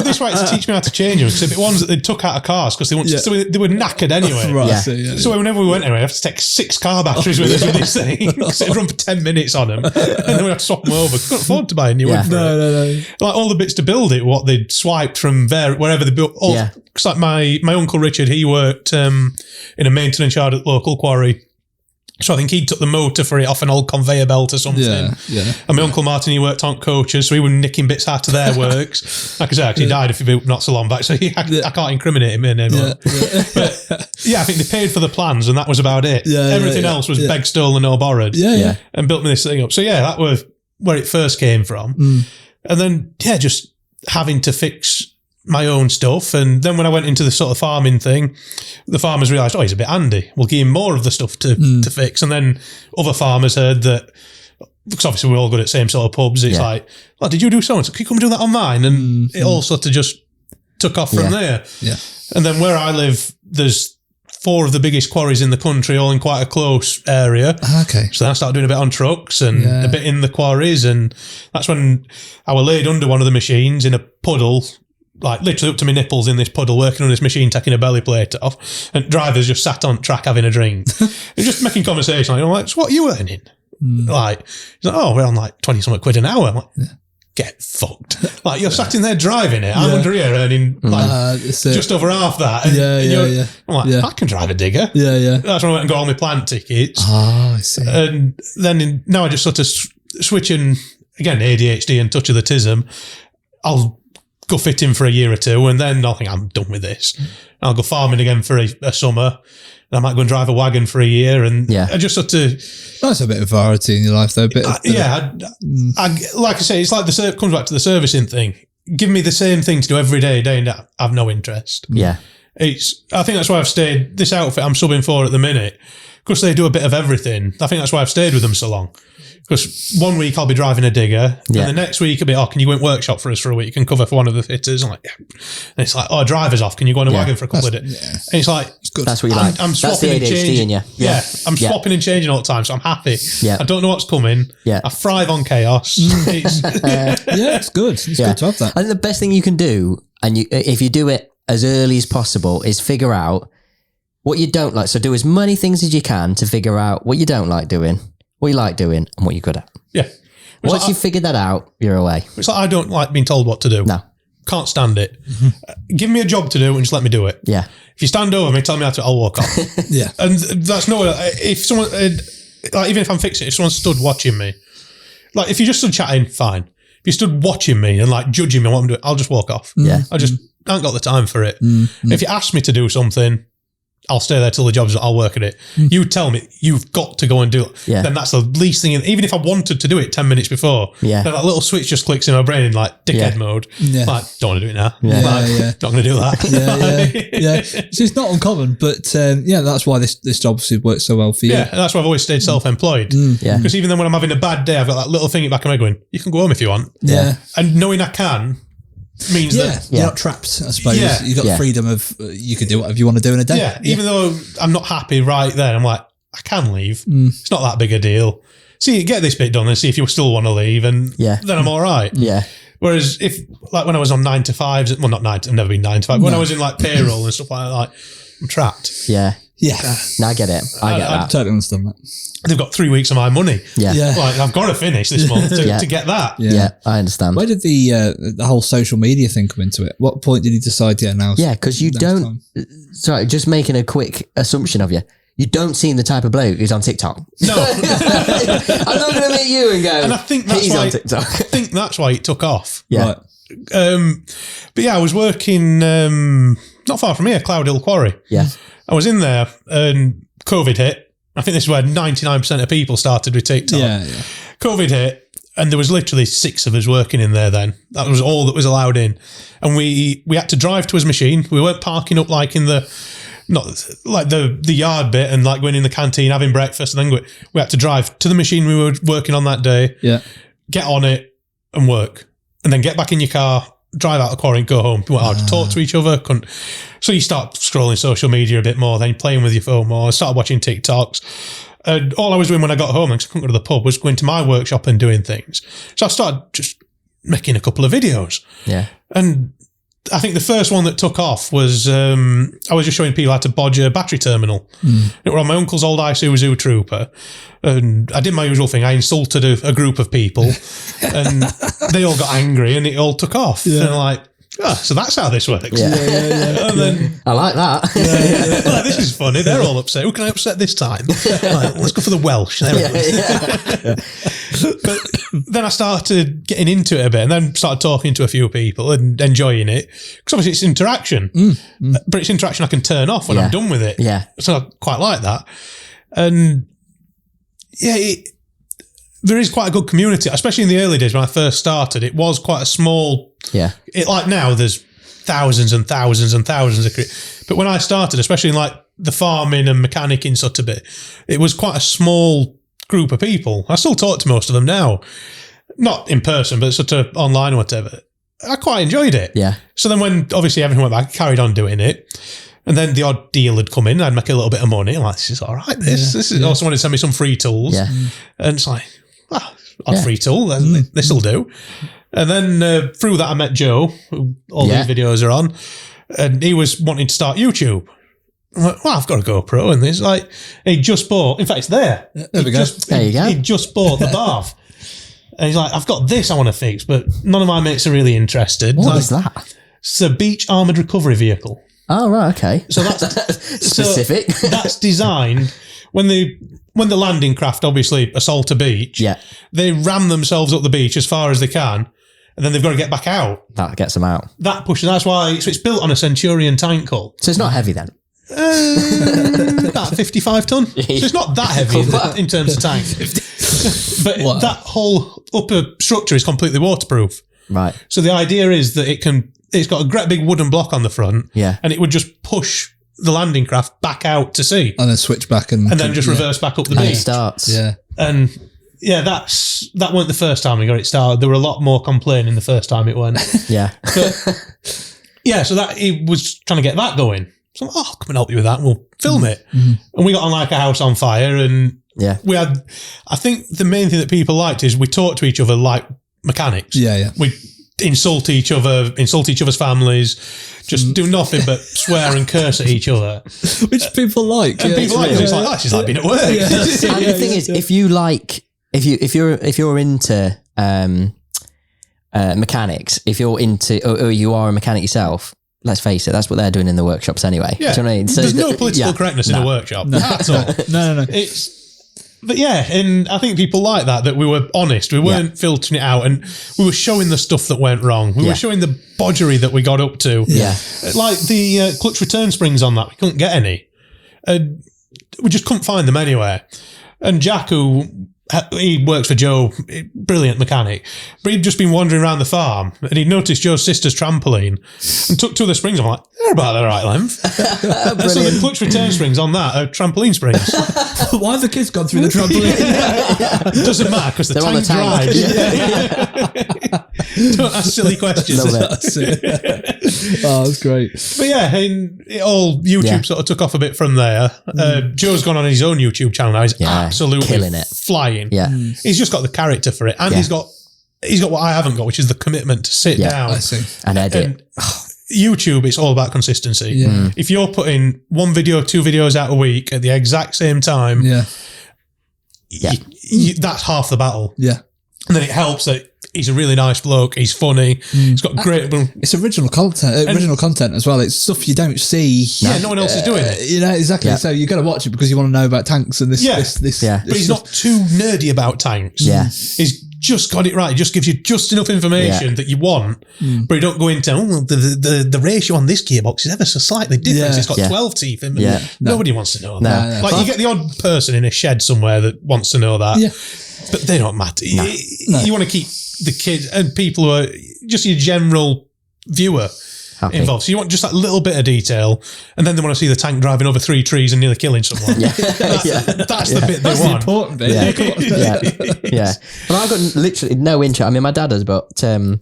S2: this way to teach me how to change them. Because if it ones that they took out of cars, because so they were knackered anyway.
S3: Right,
S1: yeah.
S2: So whenever we went anywhere, I have to take 6 car batteries with us with this thing. Because it'd run for 10 minutes on them. And then we have to swap them over. Couldn't afford to buy a new one.
S3: No.
S2: Like all the bits to build it, what they'd swiped from wherever they built. Because like my uncle Richard, he worked in a maintenance yard at the local quarry. So I think he took the motor for it off an old conveyor belt or something.
S3: Yeah.
S2: And my Uncle Martin, he worked on coaches, so he was nicking bits out of their works. Like I said, he died a few not so long back, so I can't incriminate him anymore. But I think they paid for the plans and that was about it. Everything else was begged, stolen, or borrowed. And built me this thing up. So that was where it first came from. And then, just having to fix my own stuff. And then when I went into the sort of farming thing, the farmers realised, he's a bit handy. We'll give him more of the stuff to fix. And then other farmers heard that, because obviously we're all good at the same sort of pubs, it's like, did you do so? Can you come and do that on mine? And it all sort of just took off from there.
S3: Yeah.
S2: And then where I live, there's 4 of the biggest quarries in the country, all in quite a close area.
S3: Okay.
S2: So then I started doing a bit on trucks and a bit in the quarries. And that's when I was laid under one of the machines in a puddle, like literally up to my nipples in this puddle, working on this machine, taking a belly plate off, and drivers just sat on track having a drink and just making conversation. Like, so what are you earning? Like, he's like, we're on like 20-something quid an hour. I'm like, get fucked. Like, you're sat in there driving it. I'm under here earning like just over half that. And I'm like, I can drive a digger. That's when I went and got all my plant tickets.
S3: I see.
S2: And then now I just sort of switching, again, ADHD and touch of the tism. I'll go fitting for a year or two, and then I'll think I'm done with this. I'll go farming again for a summer. I might go and drive a wagon for a year, and I just sort of...
S3: That's a bit of variety in your life, though. Like I say, it's like comes back to the servicing thing. Give me the same thing to do every day, and I have no interest.
S1: Yeah.
S2: I think that's why I've stayed... This outfit I'm subbing for at the minute, because they do a bit of everything. I think that's why I've stayed with them so long. Because one week I'll be driving a digger, and the next week it'll be, can you go and workshop for us for a week and cover for one of the fitters? I'm like, And it's like, driver's off. Can you go on a wagon for a couple of days? And it's like, it's good.
S1: That's what you like.
S2: I'm swapping and changing. I'm swapping and changing all the time, so I'm happy. I don't know what's coming. I thrive on chaos.
S3: It's good. It's good to have that.
S1: I think the best thing you can do, and if you do it as early as possible, is figure out what you don't like. So do as many things as you can to figure out what you don't like doing, what you like doing, and what you're good at. Once you figure that out, you're away.
S2: It's like I don't like being told what to do.
S1: No.
S2: Can't stand it. Give me a job to do and just let me do it.
S1: Yeah.
S2: If you stand over me, tell me how to, I'll walk off. And that's if someone, like even if I'm fixing it, if someone stood watching me, like if you just stood chatting, fine. If you stood watching me and like judging me what I'm doing, I'll just walk off. I haven't got the time for it. If you ask me to do something, I'll stay there till the job's, I'll work at it. You tell me you've got to go and do it. Then that's the least thing. Even if I wanted to do it 10 minutes before, then that little switch just clicks in my brain in like dickhead mode. Like, don't want to do it now. Not going to do that.
S3: So it's not uncommon, but that's why this job obviously works so well for you.
S2: And that's why I've always stayed self-employed. Because even then when I'm having a bad day, I've got that little thing in the back of my head going, you can go home if you want. And knowing I can means that
S3: you're not trapped, I suppose. You've got the freedom of you can do whatever you want to do in a day.
S2: Even though I'm not happy right then, I'm like, I can leave. It's not that big a deal. See, get this bit done and see if you still want to leave, and then I'm all right. Whereas if, like when I was on 9 to 5s, well, not 9, I've never been 9 to 5, when I was in like payroll and stuff like that, I'm trapped.
S1: No, I get it. I get that.
S3: I totally understand that.
S2: They've got 3 weeks of my money. Like, I've got to finish this month to get that.
S1: I understand.
S3: Where did the whole social media thing come into it? What point did you decide, now?
S1: Because you don't... Sorry, just making a quick assumption of you. You don't seem the type of bloke who's on TikTok.
S2: No.
S1: I'm not going to meet you and go,
S2: and I think that's
S1: he's
S2: why,
S1: on TikTok.
S2: I think that's why it took off.
S3: Right.
S2: But I was working not far from here, Cloud Hill Quarry. I was in there and COVID hit. I think this is where 99% of people started with TikTok. COVID hit And there was literally 6 of us working in there then. That was all that was allowed in. And we had to drive to his machine. We weren't parking up like in the yard bit and like going in the canteen, having breakfast. And then we had to drive to the machine we were working on that day, get on it and work. And then get back in your car, drive out the quarry and go home. You weren't allowed to talk to each other. So you start scrolling social media a bit more, then playing with your phone more. I started watching TikToks. All I was doing when I got home, because I couldn't go to the pub, was going to my workshop and doing things. So I started just making a couple of videos.
S1: Yeah.
S2: And I think the first one that took off was I was just showing people how to bodge a battery terminal. It was on my uncle's old Isuzu Trooper. And I did my usual thing. I insulted a group of people and they all got angry and it all took off. And I'm like, so that's how this works.
S1: Yeah.
S2: And then,
S1: I like that.
S2: like, this is funny. They're all upset. Who can I upset this time? Like, let's go for the Welsh. But then I started getting into it a bit and then started talking to a few people and enjoying it. Because obviously it's interaction. But it's interaction I can turn off when I'm done with it.
S1: Yeah.
S2: So I quite like that. And there is quite a good community, especially in the early days when I first started. It was quite a small... like now, there's thousands and thousands and thousands of... But when I started, especially in like the farming and mechanicking sort of bit, it was quite a small group of people. I still talk to most of them now. Not in person, but sort of online or whatever. I quite enjoyed it.
S1: Yeah.
S2: So then when obviously everything went back, I carried on doing it. And then the odd deal had come in. I'd make a little bit of money. I'm like, this is all right. This is... Also wanted to send me some free tools.
S1: Yeah.
S2: And it's like... free tool, this will do. And then through that I met Joe, who all these videos are on, and he was wanting to start YouTube. I'm like, well, I've got a GoPro, and he's like, he just bought, in fact, it's there.
S3: There we go.
S1: There you go.
S2: He just bought the bath. And he's like, I've got this I want to fix, but none of my mates are really interested.
S1: What is that?
S2: It's a beach armoured recovery vehicle.
S1: Oh, right, okay.
S2: So that's
S1: specific.
S2: So that's designed when the landing craft obviously assault a beach, they ram themselves up the beach as far as they can, and then they've got to get back out.
S1: That gets them out.
S2: That pushes. That's why. So it's built on a Centurion tank hull.
S1: So it's not heavy then?
S2: About 55 ton. So it's not that heavy in terms of tank. But that whole upper structure is completely waterproof.
S1: Right.
S2: So the idea is that it's got a great big wooden block on the front.
S1: Yeah.
S2: And it would just push the landing craft back out to sea.
S3: And then switch back and
S2: then just reverse back up the beach.
S1: And it starts.
S3: Yeah.
S2: And that weren't the first time we got it started. There were a lot more complaining the first time it went.
S1: Yeah.
S2: But, so that he was trying to get that going. So I'm like, I'll come and help you with that and we'll film it. And we got on like a house on fire and we had, I think the main thing that people liked is we talked to each other like mechanics.
S3: Yeah.
S2: We insult each other's families, just do nothing but swear and curse at each other.
S3: Which people like.
S2: And people like it. It's like, oh, she's like being at work.
S1: And the thing is, if you're into mechanics, if you're into, or you are a mechanic yourself, let's face it, that's what they're doing in the workshops anyway.
S2: Yeah.
S1: Do you know what I mean? So
S2: there's no political correctness in a workshop at all.
S3: No.
S2: But and I think people like that we were honest. We weren't filtering it out and we were showing the stuff that went wrong. We were showing the bodgery that we got up to.
S1: Yeah.
S2: Like the clutch return springs on that, we couldn't get any. We just couldn't find them anywhere. And Jack, he works for Joe, brilliant mechanic, but he'd just been wandering around the farm and he'd noticed Joe's sister's trampoline and took 2 of the springs. I'm like, they're about the right length. And so the clutch return springs on that are trampoline springs.
S3: Why have the kids gone through the trampoline?
S2: It doesn't matter because the tank drives. Don't ask silly questions.
S3: Oh, that's great.
S2: But and it all YouTube sort of took off a bit from there. Joe's gone on his own YouTube channel now. He's absolutely killing it, flying.
S1: Yeah,
S2: he's just got the character for it, and he's got what I haven't got, which is the commitment to sit down
S1: and edit. And
S2: YouTube, it's all about consistency. Yeah. If you're putting 1 video, 2 videos out a week at the exact same time, that's half the battle.
S3: Yeah.
S2: And then it helps that he's a really nice bloke. He's funny. He's got great...
S3: It's original content as well. It's stuff you don't see.
S2: Yeah, no one else is doing it.
S3: You know, exactly. Yeah. So you've got to watch it because you want to know about tanks and this.
S2: But he's not too nerdy about tanks.
S1: Yeah.
S2: He's just got it right. He just gives you just enough information that you want, but you don't go into, the ratio on this gearbox is ever so slightly different. It's got 12 teeth in it. Nobody wants to know that. Like you get the odd person in a shed somewhere that wants to know that.
S3: Yeah.
S2: But they don't matter.
S1: No.
S2: You want to keep the kids and people who are just your general viewer involved. So you want just that little bit of detail, and then they want to see the tank driving over 3 trees and nearly killing someone.
S1: Yeah.
S2: That's the bit they
S3: That's
S2: want.
S3: the important bit.
S1: Yeah. But I've got literally no interest. I mean, my dad does, but I've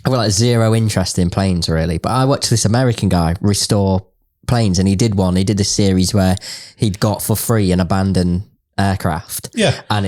S1: got like zero interest in planes, really. But I watched this American guy restore planes, and he did this series where he'd got for free an abandoned aircraft.
S2: Yeah.
S1: And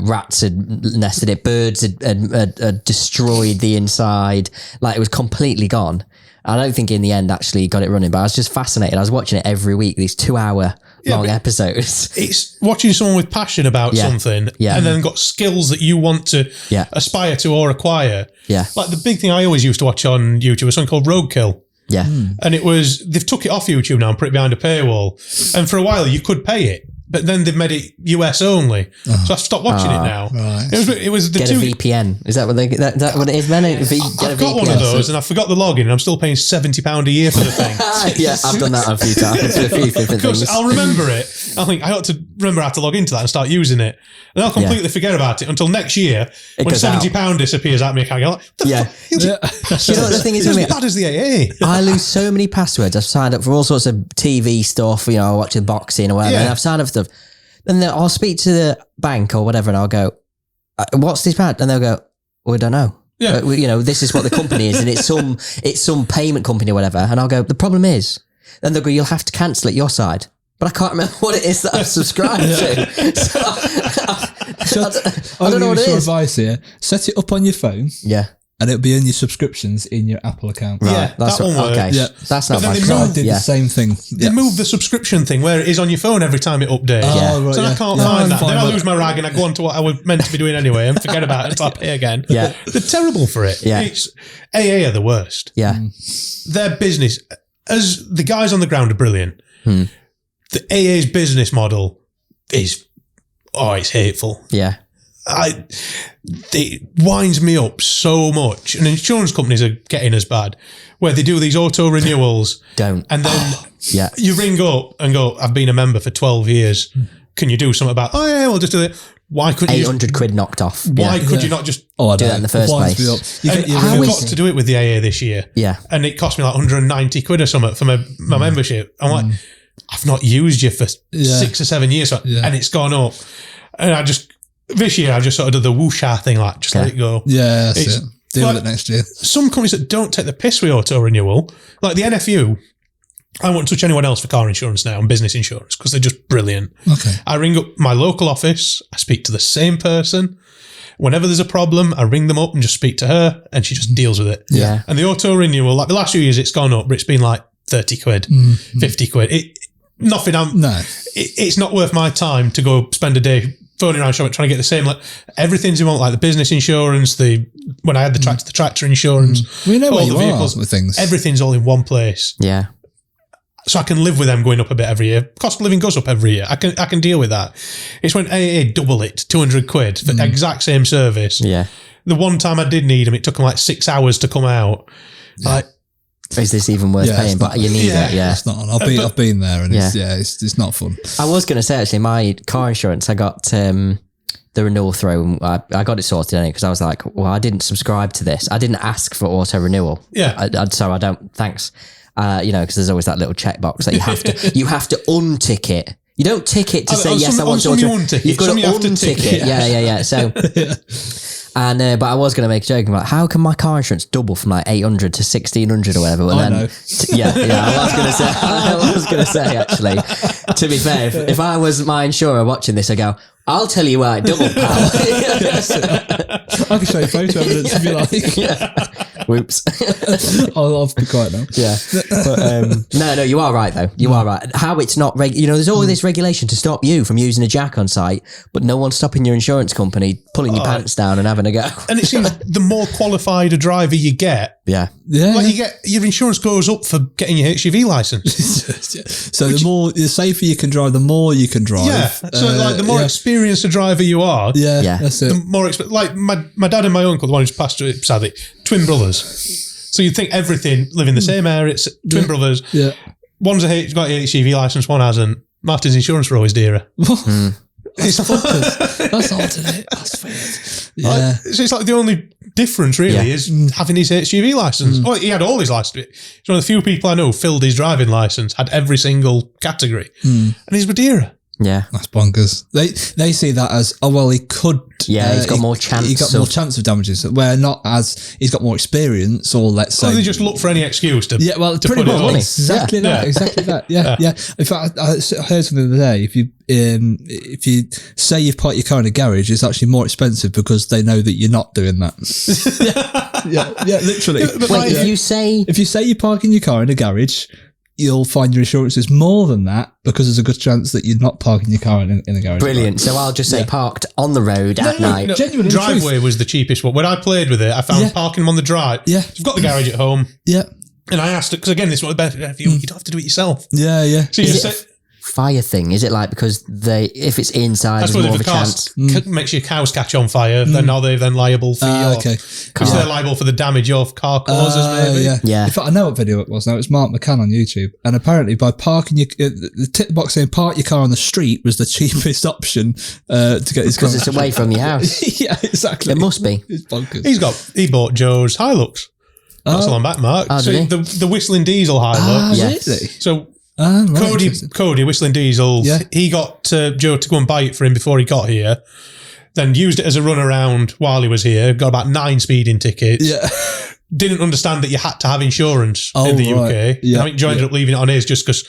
S1: rats had nested it, birds had destroyed the inside. Like, it was completely gone. I don't think in the end actually got it running, but I was just fascinated. I was watching it every week, these 2-hour long episodes.
S2: It's watching someone with passion about something and then got skills that you want to aspire to or acquire.
S1: Yeah.
S2: Like the big thing I always used to watch on YouTube was something called Roadkill.
S1: Yeah.
S2: And they've took it off YouTube now and put it behind a paywall. And for a while you could pay it, but then they've made it US only. So I've stopped watching it now.
S3: Right.
S2: It was the
S1: Get a VPN. Is that what what it is, man?
S2: I've got one of those and I forgot the login and I'm still paying £70 a year for the thing.
S1: Yeah, I've done that a few times for a few different things.
S2: I'll remember it. I think I ought to remember how to log into that and start using it. And I'll completely forget about it until next year when £70 disappears out of my account. You're like,
S1: You know what the thing is with me?
S2: As bad as the AA.
S1: I lose so many passwords. I've signed up for all sorts of TV stuff, watching boxing or whatever, and I've signed up for stuff. Then I'll speak to the bank or whatever, and I'll go, "What's this bad?" And they'll go, "Well, we don't know.
S2: Yeah.
S1: This is what the company is, and it's some payment company or whatever." And I'll go, "The problem is," then they'll go, "You'll have to cancel it your side." But I can't remember what it is that I've subscribed to. So I don't know what it is.
S3: Advice here: set it up on your phone.
S1: Yeah.
S3: And it'll be in your subscriptions in your Apple account.
S1: Right.
S2: Yeah, that one works.
S1: Okay. Yeah. That's not bad.
S3: I did the same thing.
S2: They moved the subscription thing where it is on your phone every time it updates.
S3: Right,
S2: so I can't find that. Then I lose my rag and I go on to what I was meant to be doing anyway and forget about it until I pay again.
S1: Yeah.
S2: They're terrible for it.
S1: Yeah.
S2: AA are the worst.
S1: Yeah.
S2: Their business, as the guys on the ground are brilliant. The AA's business model is, it's hateful.
S1: Yeah.
S2: It winds me up so much, and insurance companies are getting as bad, where they do these auto-renewals.
S1: And
S2: then you ring up and go, "I've been a member for 12 years. Can you do something about?" "Oh yeah, we'll just do it." Why couldn't you?
S1: 800 quid knocked off.
S2: Why could you not just
S1: do that in the first place?
S2: I got to do it with the AA this year.
S1: Yeah,
S2: and it cost me like 190 quid or something for my membership. I'm like, I've not used you for 6 or 7 years, and it's gone up, and this year I just sort of did the whoosha thing, like just let it go.
S3: Yeah, that's it. Deal with it next year.
S2: Some companies that don't take the piss with auto renewal, like the NFU, I won't touch anyone else for car insurance now and business insurance because they're just brilliant.
S3: Okay.
S2: I ring up my local office, I speak to the same person. Whenever there's a problem, I ring them up and just speak to her and she just deals with it.
S1: Yeah.
S2: And the auto renewal, like the last few years it's gone up, but it's been like 30 quid, 50 quid. It's not worth my time to go spend a day phoning around trying to get the same, everything's you want, like the business insurance, when I had the tractor insurance,
S3: we know
S2: all
S3: where
S2: the
S3: you
S2: vehicles,
S3: are with things.
S2: Everything's all in one place.
S1: Yeah.
S2: So I can live with them going up a bit every year. Cost of living goes up every year. I can deal with that. It's when AA double it, 200 quid for the exact same service.
S1: Yeah.
S2: The one time I did need them, it took them like 6 hours to come out. Like,
S1: is this even worth paying? But you need it, yeah.
S3: It's not. I've been there, and it's not fun.
S1: I was going to say actually, my car insurance, I got the renewal through. I got it sorted anyway because I was like, well, I didn't subscribe to this. I didn't ask for auto renewal.
S2: Yeah.
S1: So I don't. Thanks. Because there's always that little checkbox that you have to untick it. You don't tick it to say yes, I want to auto. You've got to untick it. Yeah. So. And but I was going to make a joke about how can my car insurance double from like 800 to 1600 or whatever. But
S3: I know.
S1: I was going to say actually. To be fair, if I was my insurer watching this, I go, I'll tell you why it doubled, pal.
S3: I can show you photo evidence if you like.
S1: Yeah. Whoops.
S3: I'll be quiet now.
S1: Yeah. But, no, you are right though. You are right. How it's not, there's all this regulation to stop you from using a jack on site, but no one's stopping your insurance company pulling your pants down and having a go.
S2: And it seems the more qualified a driver you get, you get, your insurance goes up for getting your HGV license.
S3: So the safer you can drive, the more you can drive.
S2: Yeah. So the more experienced a driver you are,
S3: that's it.
S2: The more like my dad and my uncle, the one who's passed away, sadly, twin brothers. So you'd think everything live in the same area. It's twin brothers.
S3: Yeah.
S2: One's got a HGV license, one hasn't. Martin's insurance were always dearer.
S3: That's fuckers. That's odd, isn't it? That's weird. Yeah.
S2: So it's like the only difference really is having his HGV license. Well, he had all his license. He's one of the few people I know filled his driving license, had every single category, and he's Madeira.
S1: Yeah,
S3: that's bonkers. They see that as, oh well, he could.
S1: Yeah, he's got more chance.
S3: He got more chance of damages. Where not as he's got more experience, or let's say
S2: they just look for any excuse to.
S3: Yeah, well,
S2: to
S3: pretty
S2: put
S3: much
S2: it
S3: exactly that.
S2: Yeah.
S3: Exactly that. Yeah, yeah. In fact, I heard something the other day. If you say you've parked your car in a garage, it's actually more expensive because they know that you're not doing that. yeah, literally.
S1: Wait, if
S3: you say you're parking your car in a garage, you'll find your insurance is more than that because there's a good chance that you're not parking your car in a garage.
S1: Brilliant. So I'll just say parked on the road at night.
S3: Genuinely,
S2: driveway was the cheapest one. When I played with it, I found parking them on the drive.
S3: Yeah.
S2: You've got the garage at home.
S3: Yeah.
S2: And I asked it, because again, this is what the benefit, you don't have to do it yourself.
S3: Yeah, yeah.
S2: So you just
S1: fire thing? Is it like because if it's inside, there's more of a chance?
S2: Makes your cows catch on fire, then are they then liable for your...
S3: Okay.
S2: Because they're liable for the damage your car causes, maybe.
S3: Yeah. In fact, I know what video it was now. It's Mark McCann on YouTube. And apparently by parking the tick box saying park your car on the street was the cheapest option to get his car.
S1: Because it's away from your house.
S3: Yeah, exactly.
S1: It must be.
S3: It's bonkers.
S2: He bought Joe's Hilux. That's on back, Mark.
S1: Oh,
S2: so the whistling diesel Hilux.
S1: Yes.
S2: So
S3: right,
S2: Cody, whistling diesel, he got Joe to go and buy it for him before he got here. Then used it as a run around while he was here. Got about 9 speeding tickets.
S3: Yeah.
S2: Didn't understand that you had to have insurance in the UK.
S3: Yeah.
S2: I think Joe ended up leaving it on his just because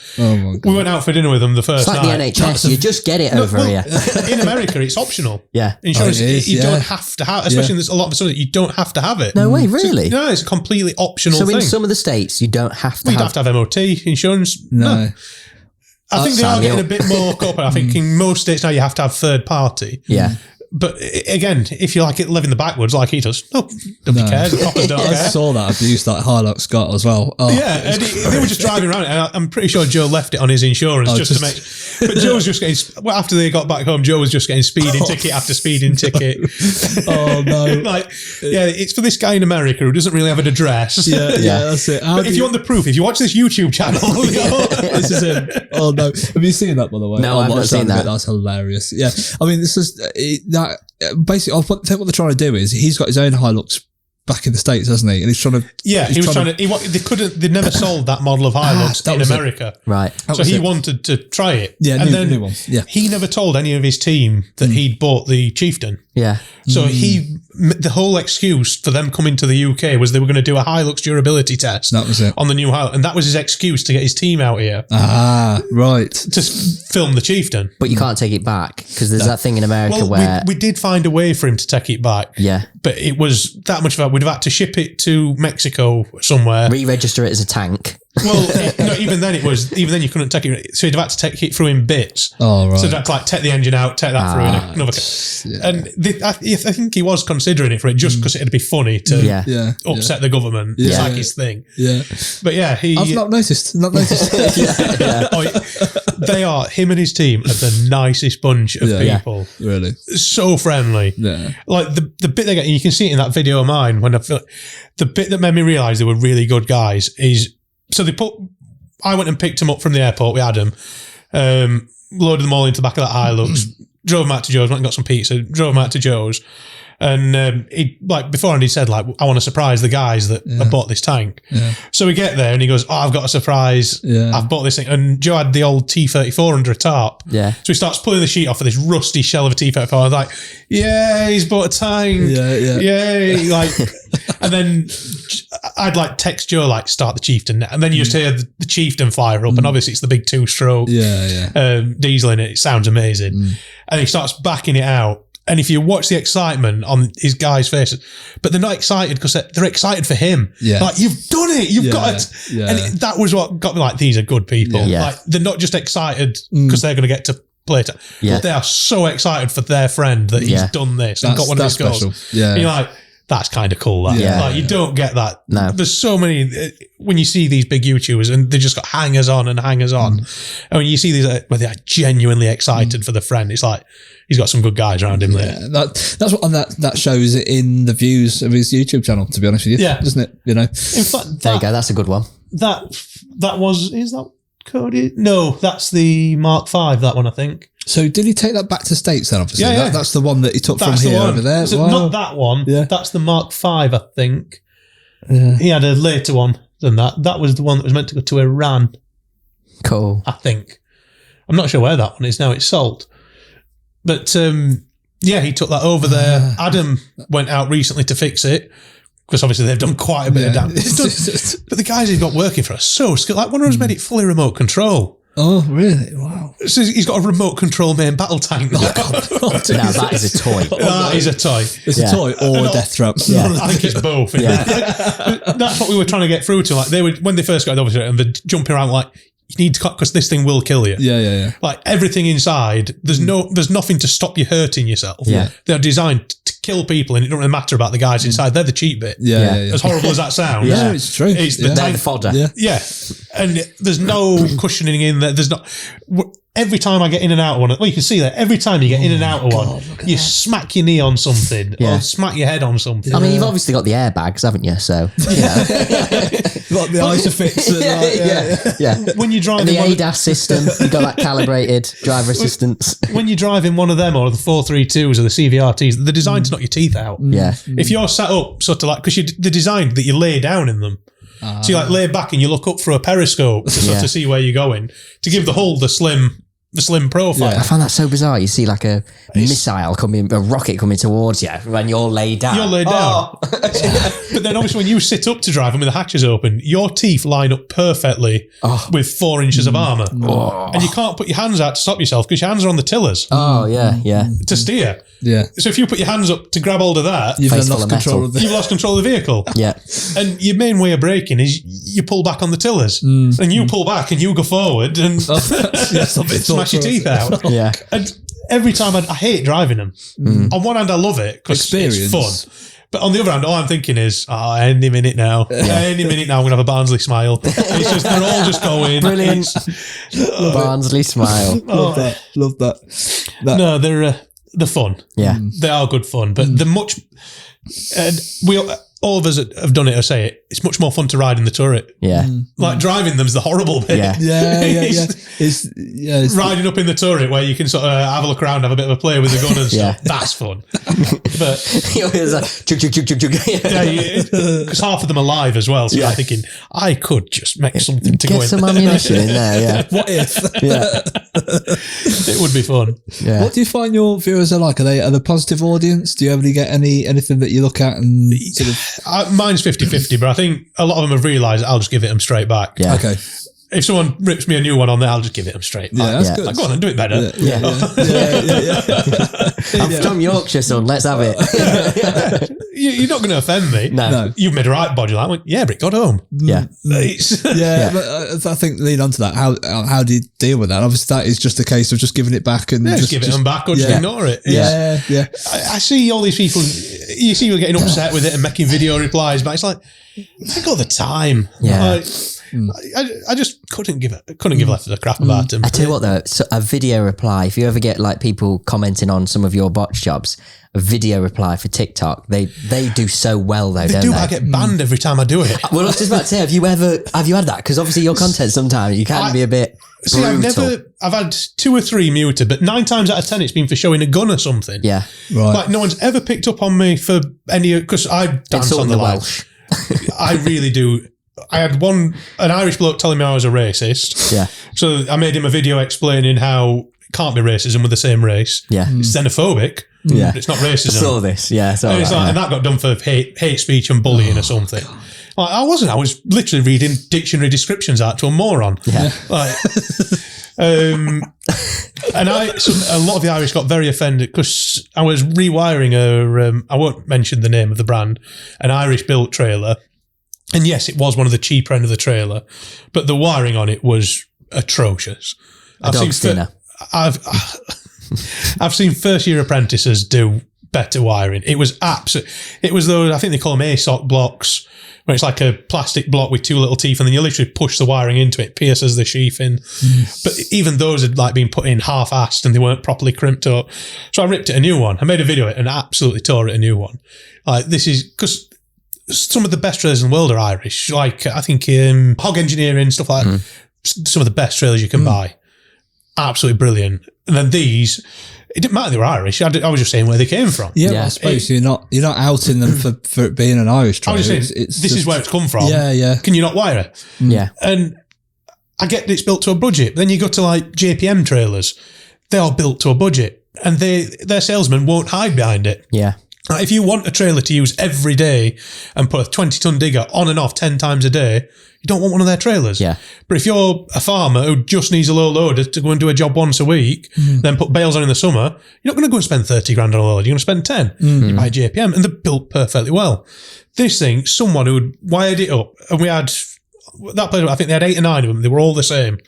S2: we went out for dinner with them the first
S1: night. It's like the NHS. You just get it over here.
S2: In America, it's optional.
S1: Yeah.
S2: Insurance, you don't have to have, especially in a lot of stuff, you don't have to have it.
S1: No way, really?
S2: No, it's a completely optional
S1: thing.
S2: So
S1: in some of the states, you don't have to
S2: have... You'd have to have MOT, insurance. No. I think they are getting a bit more corporate. I think in most states now you have to have third party.
S1: Yeah.
S2: But again, if you like it living the backwoods like he does, nobody cares. The coppers don't care.
S3: I saw that abuse that Hilux got as well. Oh,
S2: yeah, and they were just driving around it. And I'm pretty sure Joe left it on his insurance just to make. But Joe was just getting. Well, after they got back home, Joe was just getting speeding ticket after speeding ticket.
S3: Oh no!
S2: It's for this guy in America who doesn't really have an address.
S3: Yeah, that's it.
S2: But if you want the proof, if you watch this YouTube channel,
S3: this is him. Oh no! Have you seen that, by the way?
S1: No, I've not seen that.
S3: That's hilarious. Yeah, I mean, this is that. Basically, I think what they're trying to do is he's got his own Hilux back in the States, hasn't he? And he's trying to. Yeah,
S2: he was trying to. They never sold that model of Hilux in America,
S1: right?
S2: So he wanted to try it.
S3: Yeah,
S2: and
S3: new one. Yeah,
S2: he never told any of his team that he'd bought the Chieftain.
S1: Yeah.
S2: So the whole excuse for them coming to the UK was they were going to do a Hilux durability test.
S3: That was it.
S2: On the new Hilux. And that was his excuse to get his team out here.
S3: Ah, right.
S2: To film the Chieftain.
S1: But you can't take it back because there's that thing in America where...
S2: We did find a way for him to take it back.
S1: Yeah.
S2: But it was that much of that. We'd have had to ship it to Mexico somewhere.
S1: Re-register it as a tank.
S2: Well, no, even then you couldn't take it. So you'd have had to take it through in bits.
S3: Oh, right.
S2: So that's like take the engine out, take that through in another. Yeah. And I think he was considering it for it just because it'd be funny to upset the government. Yeah. It's like his thing.
S3: Yeah.
S2: But yeah,
S3: I've not noticed.
S2: Him and his team are the nicest bunch of people.
S3: Yeah. Really.
S2: So friendly.
S3: Yeah.
S2: Like the bit they get, you can see it in that video of mine when the bit that made me realise they were really good guys is, so I went and picked them up from the airport. We had them, loaded them all into the back of that Hilux, drove them out to Joe's, went and got some pizza, drove them out to Joe's. And he, like, beforehand he said, like, I want to surprise the guys that have bought this tank. Yeah. So we get there and he goes, I've got a surprise. Yeah. I've bought this thing. And Joe had the old T-34 under a tarp.
S1: Yeah.
S2: So he starts pulling the sheet off of this rusty shell of a T-34. I was like, yeah, he's bought a tank.
S3: Yeah.
S2: Yay. Like, and then I'd like text Joe, like, start the Chieftain. And then you just hear the Chieftain fire up. And obviously it's the big 2-stroke diesel in it. It sounds amazing. And he starts backing it out. And if you watch the excitement on his guy's faces, but they're not excited because they're excited for him. Yeah. Like, you've done it. You've got it. Yeah. And that was what got me like, these are good people. Yeah. Like, they're not just excited because they're going to get to play it. Yeah. They are so excited for their friend that he's done this and got one of his goals. Yeah. And you're like, that's kind of cool. That. Yeah. Like, you don't get that.
S1: No.
S2: There's so many, when you see these big YouTubers and they just got hangers on and hangers on. And when you see these where they're genuinely excited for the friend, it's like, he's got some good guys around him there.
S3: Yeah, that's what that shows in the views of his YouTube channel, to be honest with you. Yeah. Doesn't it? You know. In
S2: fact,
S1: there you go, that's a good one.
S2: Is that Cody? No, that's the Mark V, that one, I think.
S3: So did he take that back to States then, obviously?
S2: Yeah.
S3: That's the one that he took from here over there?
S2: So not that one.
S3: Yeah.
S2: That's the Mark V, I think.
S3: Yeah.
S2: He had a later one than that. That was the one that was meant to go to Iran.
S1: Cool.
S2: I think. I'm not sure where that one is now. It's sold. But he took that over there. Adam went out recently to fix it because obviously they've done quite a bit of damage. But the guys he's got working for us so skilled. Like one of them's made it fully remote control.
S3: Oh, really? Wow.
S2: So he's got a remote control main battle tank.
S1: Now that is a toy.
S2: That is a toy.
S3: It's a toy or a death trap.
S1: Yeah.
S2: I think it's both.
S1: Yeah.
S2: That's what we were trying to get through to. Like when they first got it, obviously, and they're jumping around like, you need to cut because this thing will kill you.
S3: Yeah.
S2: Like everything inside, there's nothing to stop you hurting yourself.
S1: Yeah.
S2: They're designed to kill people, and it doesn't really matter about the guys inside. They're the cheap bit.
S3: Yeah.
S2: As horrible as that sounds.
S3: Yeah, it's true.
S2: It's the
S1: They're
S2: tank.
S1: the fodder.
S2: Yeah. And there's no cushioning in there. There's not. Every time I get in and out of one, well, you can see that every time you get in and out of one, you smack your knee on something or smack your head on something.
S1: I mean, you've obviously got the airbags, haven't you? So,
S3: Like the ISOFIX.
S1: yeah.
S2: When you drive
S1: And the
S2: in
S1: ADAS system, you've got that calibrated driver assistance.
S2: when you drive in one of them or the 432s or the CVRTs, they're designed to knock your teeth out.
S1: Yeah.
S2: If you're set up sort of like, because they're designed that you lay down in them. So you like lay back and you look up through a periscope to sort of see where you're going to give the hull the slim profile.
S1: I find that so bizarre. You see like a rocket coming towards you when you're laid down.
S2: You're laid down. But then obviously when you sit up to drive and with the hatches open, your teeth line up perfectly with 4 inches of armour. And you can't put your hands out to stop yourself because your hands are on the tillers to steer.
S3: Yeah.
S2: So if you put your hands up to grab hold of that,
S3: You've
S1: Face
S3: lost
S1: full of
S3: control
S1: metal.
S3: of the...
S2: you've lost control of the vehicle.
S1: Yeah.
S2: And your main way of braking is you pull back on the tillers. And you pull back and you go forward and smash your teeth out.
S1: Yeah.
S2: And every time I hate driving them. On one hand, I love it because it's fun. But on the other hand, all I'm thinking is, any minute now. Any minute now, I'm going to have a Barnsley smile. It's just, they're all just going.
S1: Brilliant. Barnsley smile.
S3: Love that.
S2: No, they're fun.
S1: Yeah.
S2: They are good fun, but they're much, and all of us that have done it or say it, it's much more fun to ride in the turret.
S1: Yeah.
S2: Like driving them's the horrible bit.
S1: Yeah.
S3: Yeah.
S2: It's rise riding up in the turret where you can sort of have a look around, have a bit of a play with the gun and stuff. That's fun. But
S1: You're always like, chug, chug, chug, chug, chug.
S2: because half of them are live as well. So you're thinking, I could just make something to go
S1: Get
S2: in.
S1: some ammunition in there, yeah.
S3: What if?
S1: Yeah.
S2: It would be fun.
S1: Yeah.
S3: What do you find your viewers are like? Are they a positive audience? Do you ever get anything that you look at and sort of...
S2: Mine's 50-50, but I think a lot of them have realised I'll just give it them straight back.
S1: Yeah.
S3: Okay.
S2: If someone rips me a new one on there, I'll just give it them straight back.
S3: Yeah, that's
S1: Yeah.
S3: good.
S2: Like, go on and do it better.
S1: Yeah. I'm from Yorkshire, son. Let's have it.
S2: You're not going to offend me.
S1: No.
S2: You've made a right body like, well, yeah, but it got home.
S1: Yeah.
S2: It's-
S3: Yeah, but I think lead on to that. How do you deal with that? Obviously, that is just a case of just giving it back and
S2: just give it them back or just ignore it. It's-
S3: Yeah.
S2: I see all these people, you see people getting upset with it and making video replies, but it's like, I got the time.
S1: Yeah.
S2: I just couldn't give less of a crap about them.
S1: I tell you what though, so a video reply, if you ever get like people commenting on some of your botch jobs, a video reply for TikTok, they do so well though, don't they?
S2: I get banned every time I do it.
S1: Well, I was just about to say, have you had that? Because obviously your content sometimes you can be a bit brutal.
S2: I've had 2 or 3 muted, but 9 times out of 10 it's been for showing a gun or something.
S1: Yeah.
S3: Right.
S2: Like no one's ever picked up on me for any, because I dance on the
S1: Welsh.
S2: I really do. I had an Irish bloke telling me I was a racist.
S1: Yeah.
S2: So I made him a video explaining how it can't be racism with the same race.
S1: Yeah.
S2: It's xenophobic.
S1: Yeah.
S2: But it's not racism.
S1: I saw this. Yeah.
S2: And, and that got done for hate speech and bullying or something. Like, I wasn't. I was literally reading dictionary descriptions out to a moron.
S1: Yeah.
S2: Like, and a lot of the Irish got very offended because I was rewiring I won't mention the name of the brand, an Irish built trailer. And yes, it was one of the cheaper end of the trailer, but the wiring on it was atrocious. I've seen first year apprentices do better wiring. It was those, I think they call them ASOC blocks, where it's like a plastic block with 2 little teeth and then you literally push the wiring into it, pierces the sheath in. But even those had like been put in half-assed and they weren't properly crimped up. So I ripped it a new one. I made a video of it and absolutely tore it a new one. Like this is, because some of the best trailers in the world are Irish. Like I think Hog Engineering, stuff like that. Some of the best trailers you can buy. Absolutely brilliant. And then these, it didn't matter they were Irish. I was just saying where they came from.
S3: Yeah, well, I suppose you're not outing them for it being an Irish trailer.
S2: I was just saying, this is where it's come from.
S3: Yeah.
S2: Can you not wire it?
S1: Yeah.
S2: And I get it's built to a budget. Then you go to like JPM trailers. They're all built to a budget. And their salesmen won't hide behind it.
S1: Yeah.
S2: Like if you want a trailer to use every day and put a 20-ton digger on and off 10 times a day, you don't want one of their trailers.
S1: Yeah.
S2: But if you're a farmer who just needs a low loader to go and do a job once a week, then put bales on in the summer, you're not going to go and spend 30 grand on a loader. You're going to spend 10. You buy a JPM and they're built perfectly well. This thing, someone who'd wired it up, and we had that place, I think they had 8 or 9 of them. They were all the same.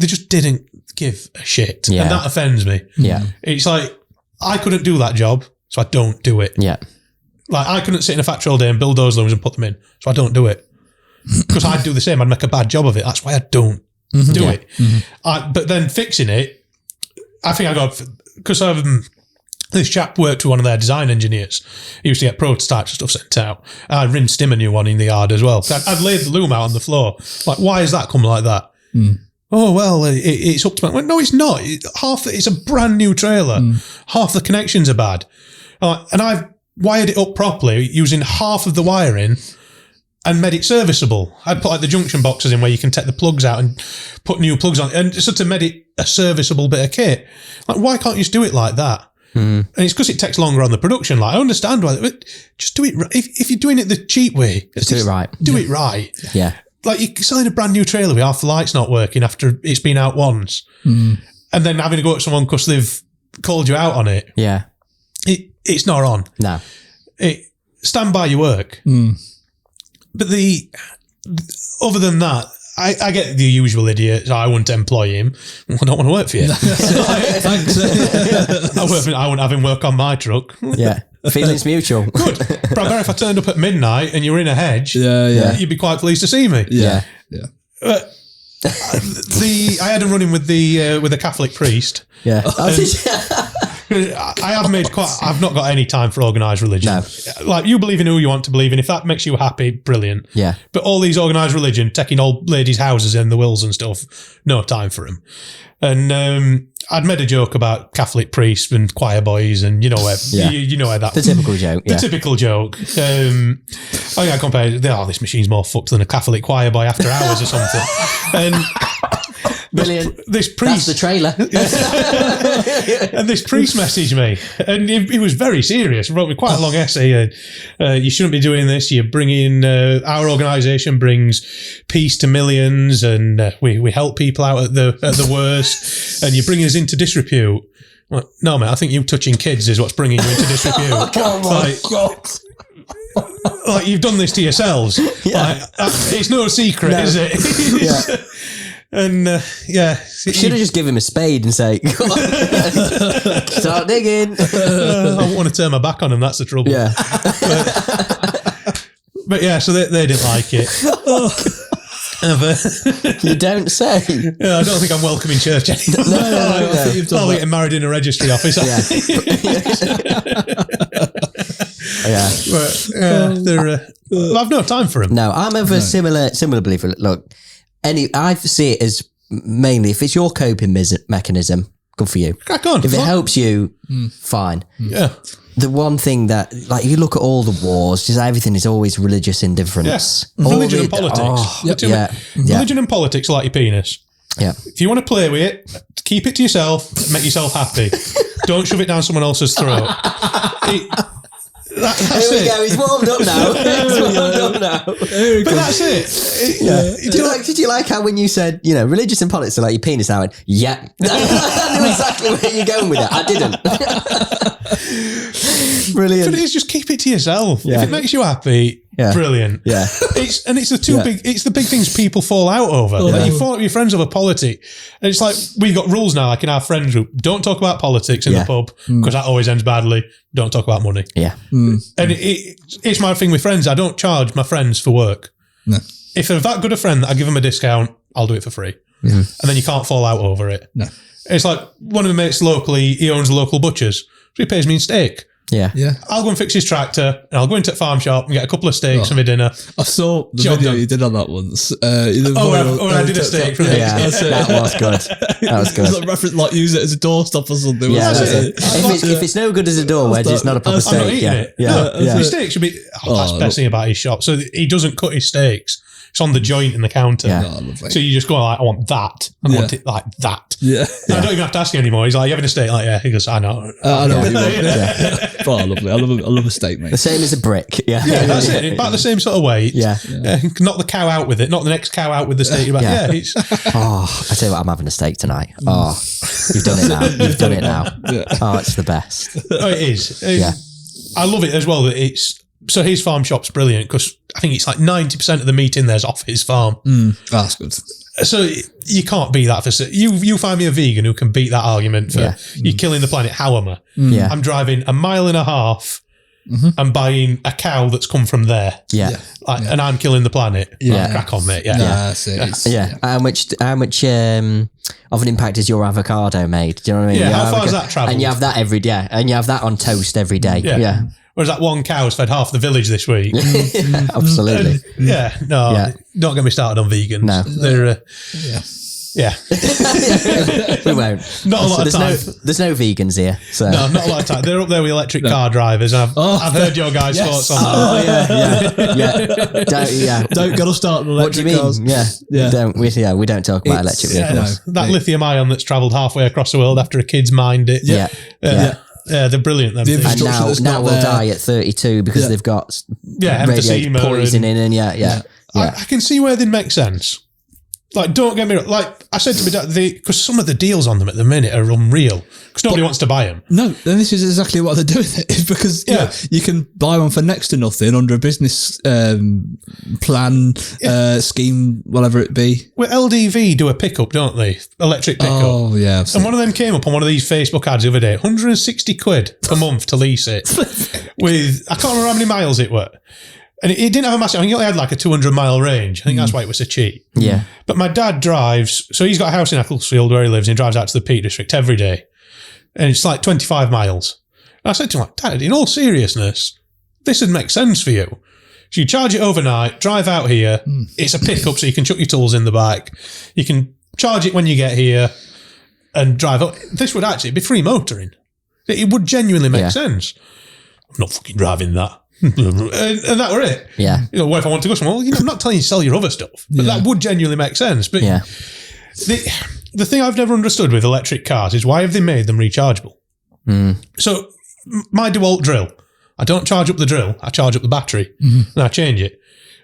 S2: They just didn't give a shit.
S1: Yeah.
S2: And that offends me.
S1: Yeah.
S2: It's like, I couldn't do that job, so I don't do it.
S1: Yeah.
S2: Like, I couldn't sit in a factory all day and build those looms and put them in, so I don't do it. Because I'd do the same. I'd make a bad job of it. That's why I don't do it. But then fixing it, I think I got, because this chap worked with one of their design engineers. He used to get prototypes and stuff sent out. I rinsed him a new one in the yard as well. I'd laid the loom out on the floor. Like, why has that come like that? Oh, well, it's up to me. Well, no, it's not. It's a brand new trailer. Half the connections are bad. And I've wired it up properly using half of the wiring and made it serviceable. I'd put like the junction boxes in where you can take the plugs out and put new plugs on, and sort of made it a serviceable bit of kit. Like, why can't you just do it like that? And it's because it takes longer on the production. Like, I understand why, but just do it. If you're doing it the cheap way,
S1: Just do it right.
S2: Do it right.
S1: Yeah.
S2: Like, you're selling a brand new trailer with half the lights not working after it's been out once, and then having to go at someone because they've called you out on it.
S1: Yeah.
S2: It's not on.
S1: No.
S2: Stand by your work. But other than that, I get the usual idiot. I wouldn't employ him. I don't want to work for you.
S3: Thanks.
S2: I wouldn't have him work on my truck.
S1: Yeah. Feelings mutual.
S2: Good. Probably if I turned up at midnight and you were in a hedge, you'd be quite pleased to see me.
S1: Yeah.
S2: But I had a run-in with the Catholic priest.
S1: Yeah.
S2: I've not got any time for organised religion.
S1: No.
S2: Like, you believe in who you want to believe in. If that makes you happy, brilliant.
S1: Yeah.
S2: But all these organised religion, taking old ladies' houses and the wills and stuff, no time for them. And I'd made a joke about Catholic priests and choir boys, and you know where you know where that
S1: the typical joke.
S2: The typical joke. I compared, this machine's more fucked than a Catholic choir boy after hours or something. And
S1: Brilliant.
S2: This priest,
S1: that's the trailer.
S2: And this priest messaged me, and he was very serious. He wrote me quite a long essay. You shouldn't be doing this. You're bringing our organisation brings peace to millions, and we help people out at the worst, and you're bringing us into disrepute. I'm like, no, mate, I think you touching kids is what's bringing you into disrepute.
S3: Oh my God.
S2: Like, you've done this to yourselves.
S1: Yeah.
S2: Like, it's no secret, is it?
S1: Yeah.
S2: And
S1: should have just given him a spade and say, start digging.
S2: I don't want to turn my back on him. That's the trouble.
S1: Yeah.
S2: But yeah, so they didn't like it.
S1: You don't say.
S2: Yeah, I don't think I'm welcome in church anymore.
S1: No.
S2: I think you've done getting married in a registry office. But I've no time for them.
S1: No, I'm of a similar belief. Look, I see it as mainly if it's your coping mechanism, good for you.
S2: Crack on.
S1: If it helps you, fine.
S2: Yeah.
S1: The one thing that, like, you look at all the wars, just everything is always religious indifference.
S2: Yeah. Religion and politics. Religion and politics are like your penis.
S1: Yeah.
S2: If you want to play with it, keep it to yourself, make yourself happy. Don't shove it down someone else's throat. That's
S1: Here we go. He's warmed up now.
S2: But that's it.
S1: Did you like how when you said, religious and politics are like your penis? I went, yeah. I knew exactly where you're going with it. I didn't. Brilliant.
S2: But it is, just keep it to yourself.
S1: Yeah.
S2: If it makes you happy, brilliant.
S1: Yeah.
S2: It's the big things people fall out over. Like, you fall out with your friends over politics. And it's like, we've got rules now, like in our friend group. Don't talk about politics in the pub, because that always ends badly. Don't talk about money.
S1: Yeah.
S2: And it's my thing with friends. I don't charge my friends for work.
S3: No.
S2: If they're that good a friend that I give them a discount, I'll do it for free. And then you can't fall out over it.
S3: No.
S2: It's like one of my mates locally, he owns a local butcher's. So he pays me in steak.
S1: Yeah.
S2: I'll go and fix his tractor, and I'll go into the farm shop and get a couple of steaks for my dinner.
S3: I saw the video you did on that once.
S2: I did a steak for
S1: that was good. That was good.
S3: Like use it as a doorstop or something.
S1: Yeah, if it's no good as a door wedge, it's not a proper steak.
S2: I'm not eating it. The steak should be. That's the best thing about his shop. So he doesn't cut his steaks. It's on the joint in the counter.
S1: Yeah.
S2: So you just go like, I want that. I want it like that.
S3: Yeah.
S2: I don't even have to ask him anymore. He's like, you having a steak? Like, yeah. He goes, I know.
S3: I know what you want. Oh, lovely. I love a steak, mate.
S1: The same as a brick. Yeah.
S2: Yeah, that's it. About the same sort of weight.
S1: Yeah.
S2: Knock the cow out with it. Not the next cow out with the steak. I tell you
S1: what, I'm having a steak tonight. Oh, you've done it now. You've done it now. Oh, it's the best.
S2: Oh, it is.
S1: Yeah.
S2: I love it as well that so his farm shop's brilliant because I think it's like 90% of the meat in there's off his farm.
S3: That's good.
S2: So you can't beat that you find me a vegan who can beat that argument for you're killing the planet. How am I?
S1: Yeah.
S2: I'm driving 1.5 miles and buying a cow that's come from there.
S1: Yeah.
S2: And I'm killing the planet.
S1: Yeah.
S2: Crack on, mate.
S3: That's it.
S1: How much of an impact is your avocado made? Do you know what I mean?
S2: Yeah, how far has that travelled?
S1: And you have that every day. And you have that on toast every day.
S2: Yeah. Whereas that one cow's fed half the village this week.
S1: Absolutely.
S2: Don't get me started on vegans.
S1: No.
S2: They're,
S1: We won't.
S2: Not a lot of time.
S1: There's no vegans here. So.
S2: No, not a lot of time. They're up there with electric car drivers. And I've heard your guys' thoughts on
S1: that.
S3: Don't get us started on electric
S1: cars. We don't talk about electric vehicles.
S2: That lithium ion that's travelled halfway across the world after a kid's mined it.
S1: Yeah,
S2: they're brilliant. Them things.
S1: And now we'll die at 32 because they've got radiation poisoning and
S2: I can see where they make sense. Like, don't get me wrong. Like I said to my dad, because some of the deals on them at the minute are unreal because nobody wants to buy them.
S3: No, and this is exactly what they're doing. It's because you can buy one for next to nothing under a business plan, scheme, whatever it be.
S2: Well, LDV do a pickup, don't they? Electric pickup.
S3: Oh, yeah.
S2: And one of them came up on one of these Facebook ads the other day, 160 quid per month to lease it with, I can't remember how many miles it were. And it didn't have a massive, I think it only had like a 200 mile range. I think that's why it was so cheap.
S1: Yeah.
S2: But my dad drives, so he's got a house in Ecclesfield where he lives and he drives out to the Peak District every day. And it's like 25 miles. And I said to him, like, Dad, in all seriousness, this would make sense for you. So you charge it overnight, drive out here. It's a pickup so you can chuck your tools in the back. You can charge it when you get here and drive up. This would actually be free motoring. It would genuinely make sense. I'm not fucking driving that. And that were it.
S1: Yeah.
S2: What if I want to go somewhere? Well, I'm not telling you to sell your other stuff, but that would genuinely make sense. But the thing I've never understood with electric cars is why have they made them rechargeable? So my DeWalt drill, I don't charge up the drill, I charge up the battery and I change it.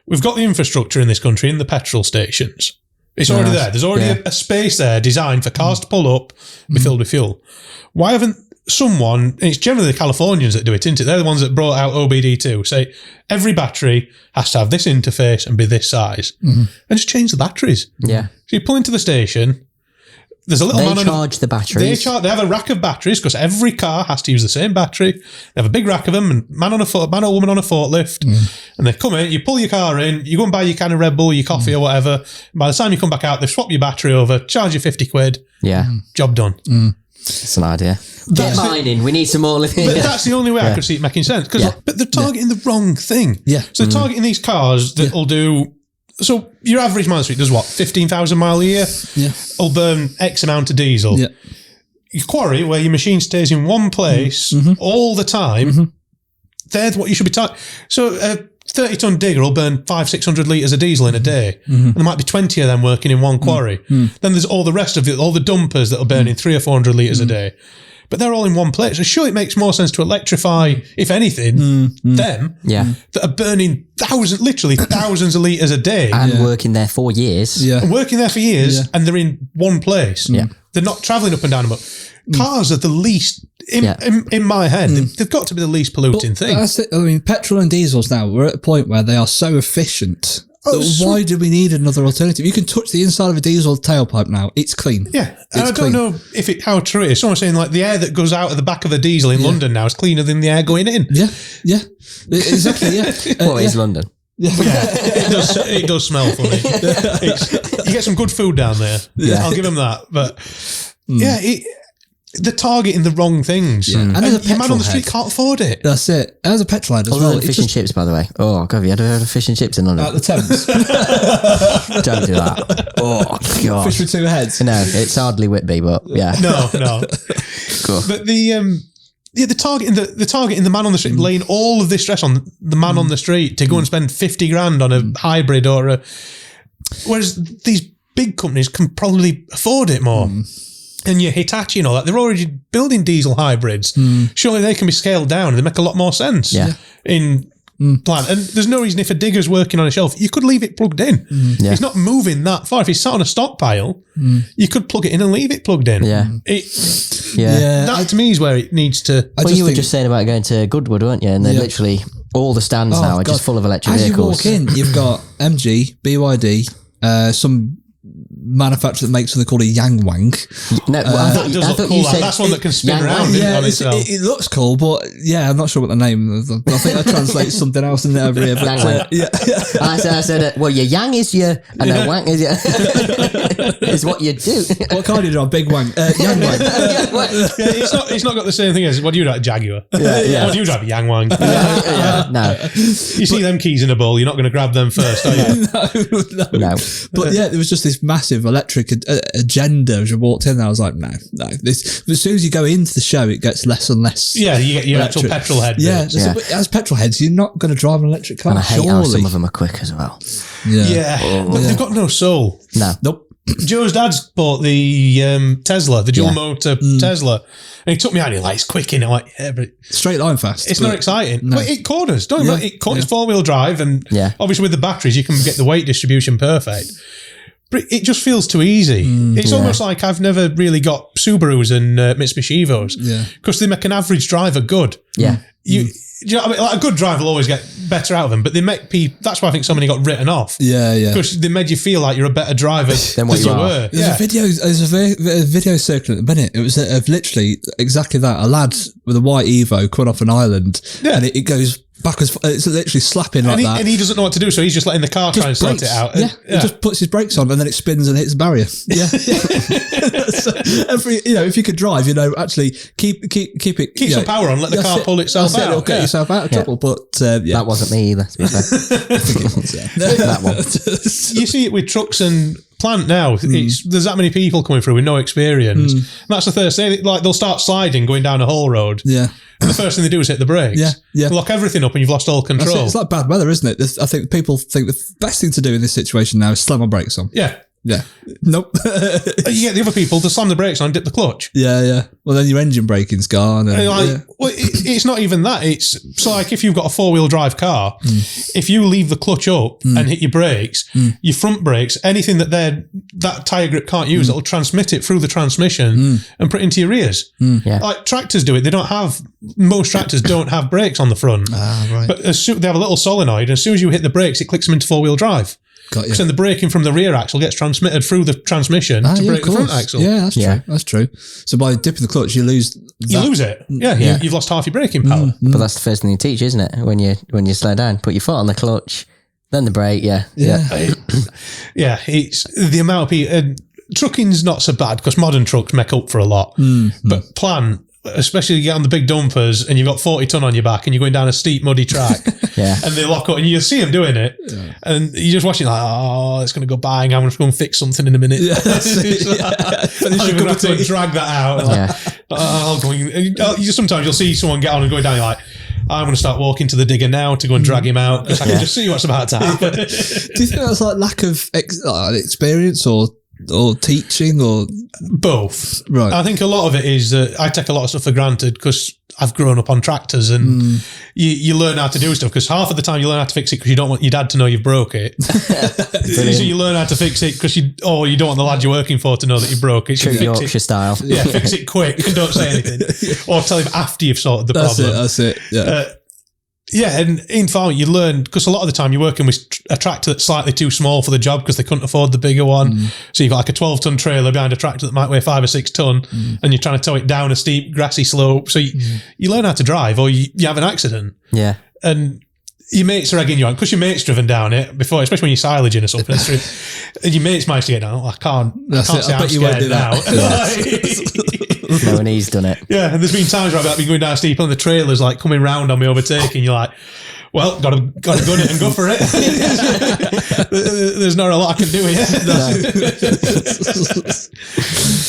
S2: We've got the infrastructure in this country in the petrol stations. It's already there. There's already a space there designed for cars to pull up, be filled with fuel. Why haven't someone, and it's generally the Californians that do it, isn't it? They're the ones that brought out OBD2. Say every battery has to have this interface and be this size, and just change the batteries.
S1: Yeah.
S2: So you pull into the station. There's a little man.
S1: They charge the batteries.
S2: They have a rack of batteries because every car has to use the same battery. They have a big rack of them, and man or woman on a forklift, and they come in. You pull your car in. You go and buy your can of Red Bull, your coffee or whatever. And by the time you come back out, they swap your battery over, charge you 50 quid.
S1: Yeah.
S2: Job done.
S1: That's an idea. Get mining. We need some more lithium.
S2: But that's the only way I could see it making sense. But they're targeting the wrong thing.
S3: Yeah.
S2: So they're targeting these cars that'll do. So your average mile street does what? 15,000 mile a year?
S3: Yeah.
S2: It'll burn X amount of diesel.
S3: Yeah.
S2: Your quarry, where your machine stays in one place all the time, they're what you should be targeting. So a 30-ton digger will burn 500-600 litres of diesel in a day. And there might be 20 of them working in one quarry. Then there's all the rest of it, all the dumpers that are burning 300 or 400 litres a day. But they're all in one place. So sure, it makes more sense to electrify, if anything, them that are burning literally thousands of litres a day.
S1: And working there for years.
S3: Yeah.
S2: And working there for years, and they're in one place.
S1: Yeah.
S2: They're not travelling up and down. But cars are the least, in my head, they've got to be the least polluting thing.
S3: That's it. I mean, petrol and diesels now, we're at a point where they are so efficient. Why do we need another alternative? You can touch the inside of a diesel tailpipe now. It's clean.
S2: Yeah. And I don't know how true it is. Someone's saying like the air that goes out of the back of a diesel in London now is cleaner than the air going in.
S3: Yeah. Yeah. Exactly. Yeah.
S1: What is London?
S2: Yeah, it does smell funny. You get some good food down there. Yeah. I'll give them that. But they're targeting the wrong things.
S3: Yeah. And as a
S2: your man on the
S3: petrol
S2: street can't afford it.
S3: That's it. As a petrol head as well.
S1: Fish and chips, by the way. Oh, God, have you ever heard of fish and chips in London?
S3: At the Thames.
S1: Don't do that. Oh, God.
S3: Fish with two heads.
S1: No, it's hardly Whitby, but yeah.
S2: No.
S1: Cool.
S2: But the targeting the man on the street, laying all of this stress on the man on the street to go and spend 50 grand on a hybrid whereas these big companies can probably afford it more. And your Hitachi and all that, they're already building diesel hybrids. Surely they can be scaled down and they make a lot more sense in plant. And there's no reason if a digger's working on a shelf, you could leave it plugged in. It's not moving that far. If it's sat on a stockpile, you could plug it in and leave it plugged in. That to me is where it needs to.
S1: Well, you were just saying about going to Goodwood, weren't you? And they're literally all the stands now are just full of electric vehicles.
S3: As you walk in, you've got MG, BYD, some manufacturer that makes something called a Yang Wang.
S1: No, I thought you said
S2: that's one that can spin around on itself.
S3: It looks cool, but I'm not sure what the name is. I think I translate something else in there over here. But,
S1: I said, well, your Yang is your, and a Wang is your, is what you do.
S3: What car do you drive? Big Wang. Yang Wang.
S2: It's not got the same thing as, what do you drive? Jaguar.
S1: Yeah.
S2: What do you drive? Yang Wang.
S1: No.
S2: You see them keys in a bowl, you're not going to grab them first, are you?
S3: No. But there was just this massive electric agenda as you walked in. I was like, no. This, as soon as you go into the show, it gets less and less.
S2: Yeah, you get your actual petrol head.
S3: As petrol heads, you're not going to drive an electric car.
S1: And I hate how some of them are quick as well.
S2: But they've got no soul.
S1: No.
S3: Nope.
S2: Joe's dad's bought the Tesla, the dual motor Tesla, and he took me out and he's like, it's quick in it. I'm like, but
S3: straight line fast.
S2: It's not exciting.
S3: No.
S2: But it corners. It corners 4-wheel drive, and obviously with the batteries, you can get the weight distribution perfect. But it just feels too easy. It's almost like I've never really got Subarus and Mitsubishi Evos because they make an average driver good.
S1: Yeah.
S2: Do you know what I mean? Like a good driver will always get better out of them, but they make people. That's why I think so many got written off. Because they made you feel like you're a better driver than what you were.
S3: There's a video circling at the minute. It was of literally exactly that. A lad with a white Evo coming off an island, and it goes backwards. It's literally slapping like that.
S2: And he doesn't know what to do, so he's just letting the car try and sort it out.
S3: He just puts his brakes on, and then it spins and hits the barrier. So if you could drive, actually keep it.
S2: Keep some power on. Let the car pull itself out.
S3: It'll get yourself out of trouble. But
S1: that wasn't me either. To be fair.
S3: I think it was.
S1: That one.
S2: You see it with trucks and plant now. There's that many people coming through with no experience. And that's the first thing. Like they'll start sliding going down a whole road. And the first thing they do is hit the brakes. Lock everything up and you've lost all control.
S3: It's like bad weather, isn't it? I think people think the best thing to do in this situation now is slam my brakes on. Nope.
S2: You get the other people to slam the brakes on and dip the clutch.
S3: Well, then your engine braking's gone.
S2: It's not even that. It's like if you've got a 4-wheel drive car, if you leave the clutch up and hit your brakes, your front brakes, anything that tyre grip can't use, it'll transmit it through the transmission and put it into your rears. Like tractors do it. Most tractors don't have brakes on the front.
S3: Right.
S2: But they have a little solenoid, and as soon as you hit the brakes, it clicks them into 4-wheel drive.
S3: Got you.
S2: So then the braking from the rear axle gets transmitted through the transmission to brake the front axle.
S3: Yeah, that's true. That's true. So by dipping the clutch, you lose that.
S2: You lose it. You've lost half your braking power.
S1: But that's the first thing you teach, isn't it? When you slow down, put your foot on the clutch, then the brake.
S2: It's the amount of people. Trucking's not so bad because modern trucks make up for a lot. But plant, especially you get on the big dumpers and you've got 40 ton on your back and you're going down a steep muddy track and they lock up and you see them doing it and you're just watching like, oh, it's going to go bang, I'm going to go and fix something in a minute. I'm going to have to drag that out. Sometimes you'll see someone get on and go down, you're like, I'm going to start walking to the digger now to go and drag him out because I can just see what's about to happen.
S3: Do you think that's like lack of experience or teaching or
S2: both?
S3: Right.
S2: I think a lot of it is that I take a lot of stuff for granted because I've grown up on tractors and you learn how to do stuff because half of the time you learn how to fix it because you don't want your dad to know you've broke it. So you learn how to fix it because you don't want the lad you're working for to know that you broke it.
S1: True Yorkshire style.
S2: Fix it quick and don't say anything. Or tell him after you've sorted the problem.
S3: That's it.
S2: And in farming you learn, because a lot of the time you're working with a tractor that's slightly too small for the job because they couldn't afford the bigger one. So you've got like a 12-ton trailer behind a tractor that might weigh 5 or 6 ton and you're trying to tow it down a steep grassy slope. So you learn how to drive or you have an accident.
S1: Yeah.
S2: And your mates are egging you on because your mate's driven down it before, especially when you're silaging or something. And your mates managed to get down. I can't say I'm scared now.
S1: knowing he's done it.
S2: Yeah, and there's been times where I've been going down steep on the trailers, like coming round on me, overtaking. You're like, well, got to gun it and go for it. There's not a lot I can do here.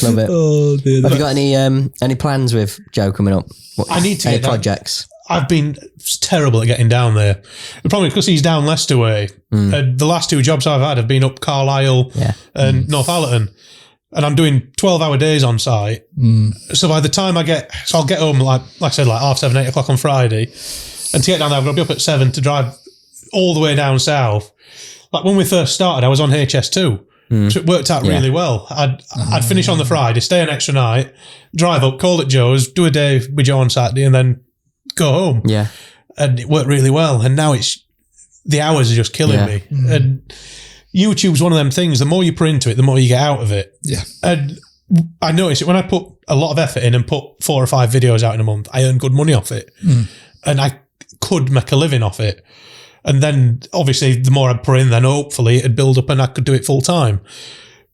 S1: Love it.
S3: Oh, dear.
S1: Have you got any plans with Joe coming up?
S2: I need to
S1: any
S2: get
S1: projects.
S2: I've been terrible at getting down there. The problem is because he's down Leicester way. The last 2 jobs I've had have been up Carlisle and Northallerton. And I'm doing 12-hour days on site. So by the time I'll get home, like I said, like 7:30, 8 o'clock on Friday. And to get down there, I've got to be up at 7 to drive all the way down south. Like when we first started, I was on HS2. So it worked out really well. I'd finish on the Friday, stay an extra night, drive up, call at Joe's, do a day with Joe on Saturday, and then go home.
S1: Yeah.
S2: And it worked really well. And now the hours are just killing me. And YouTube's one of them things, the more you put into it, the more you get out of it.
S3: Yeah.
S2: And I noticed it when I put a lot of effort in and put 4 or 5 videos out in a month, I earn good money off it. And I could make a living off it. And then obviously the more I put in, then hopefully it'd build up and I could do it full time.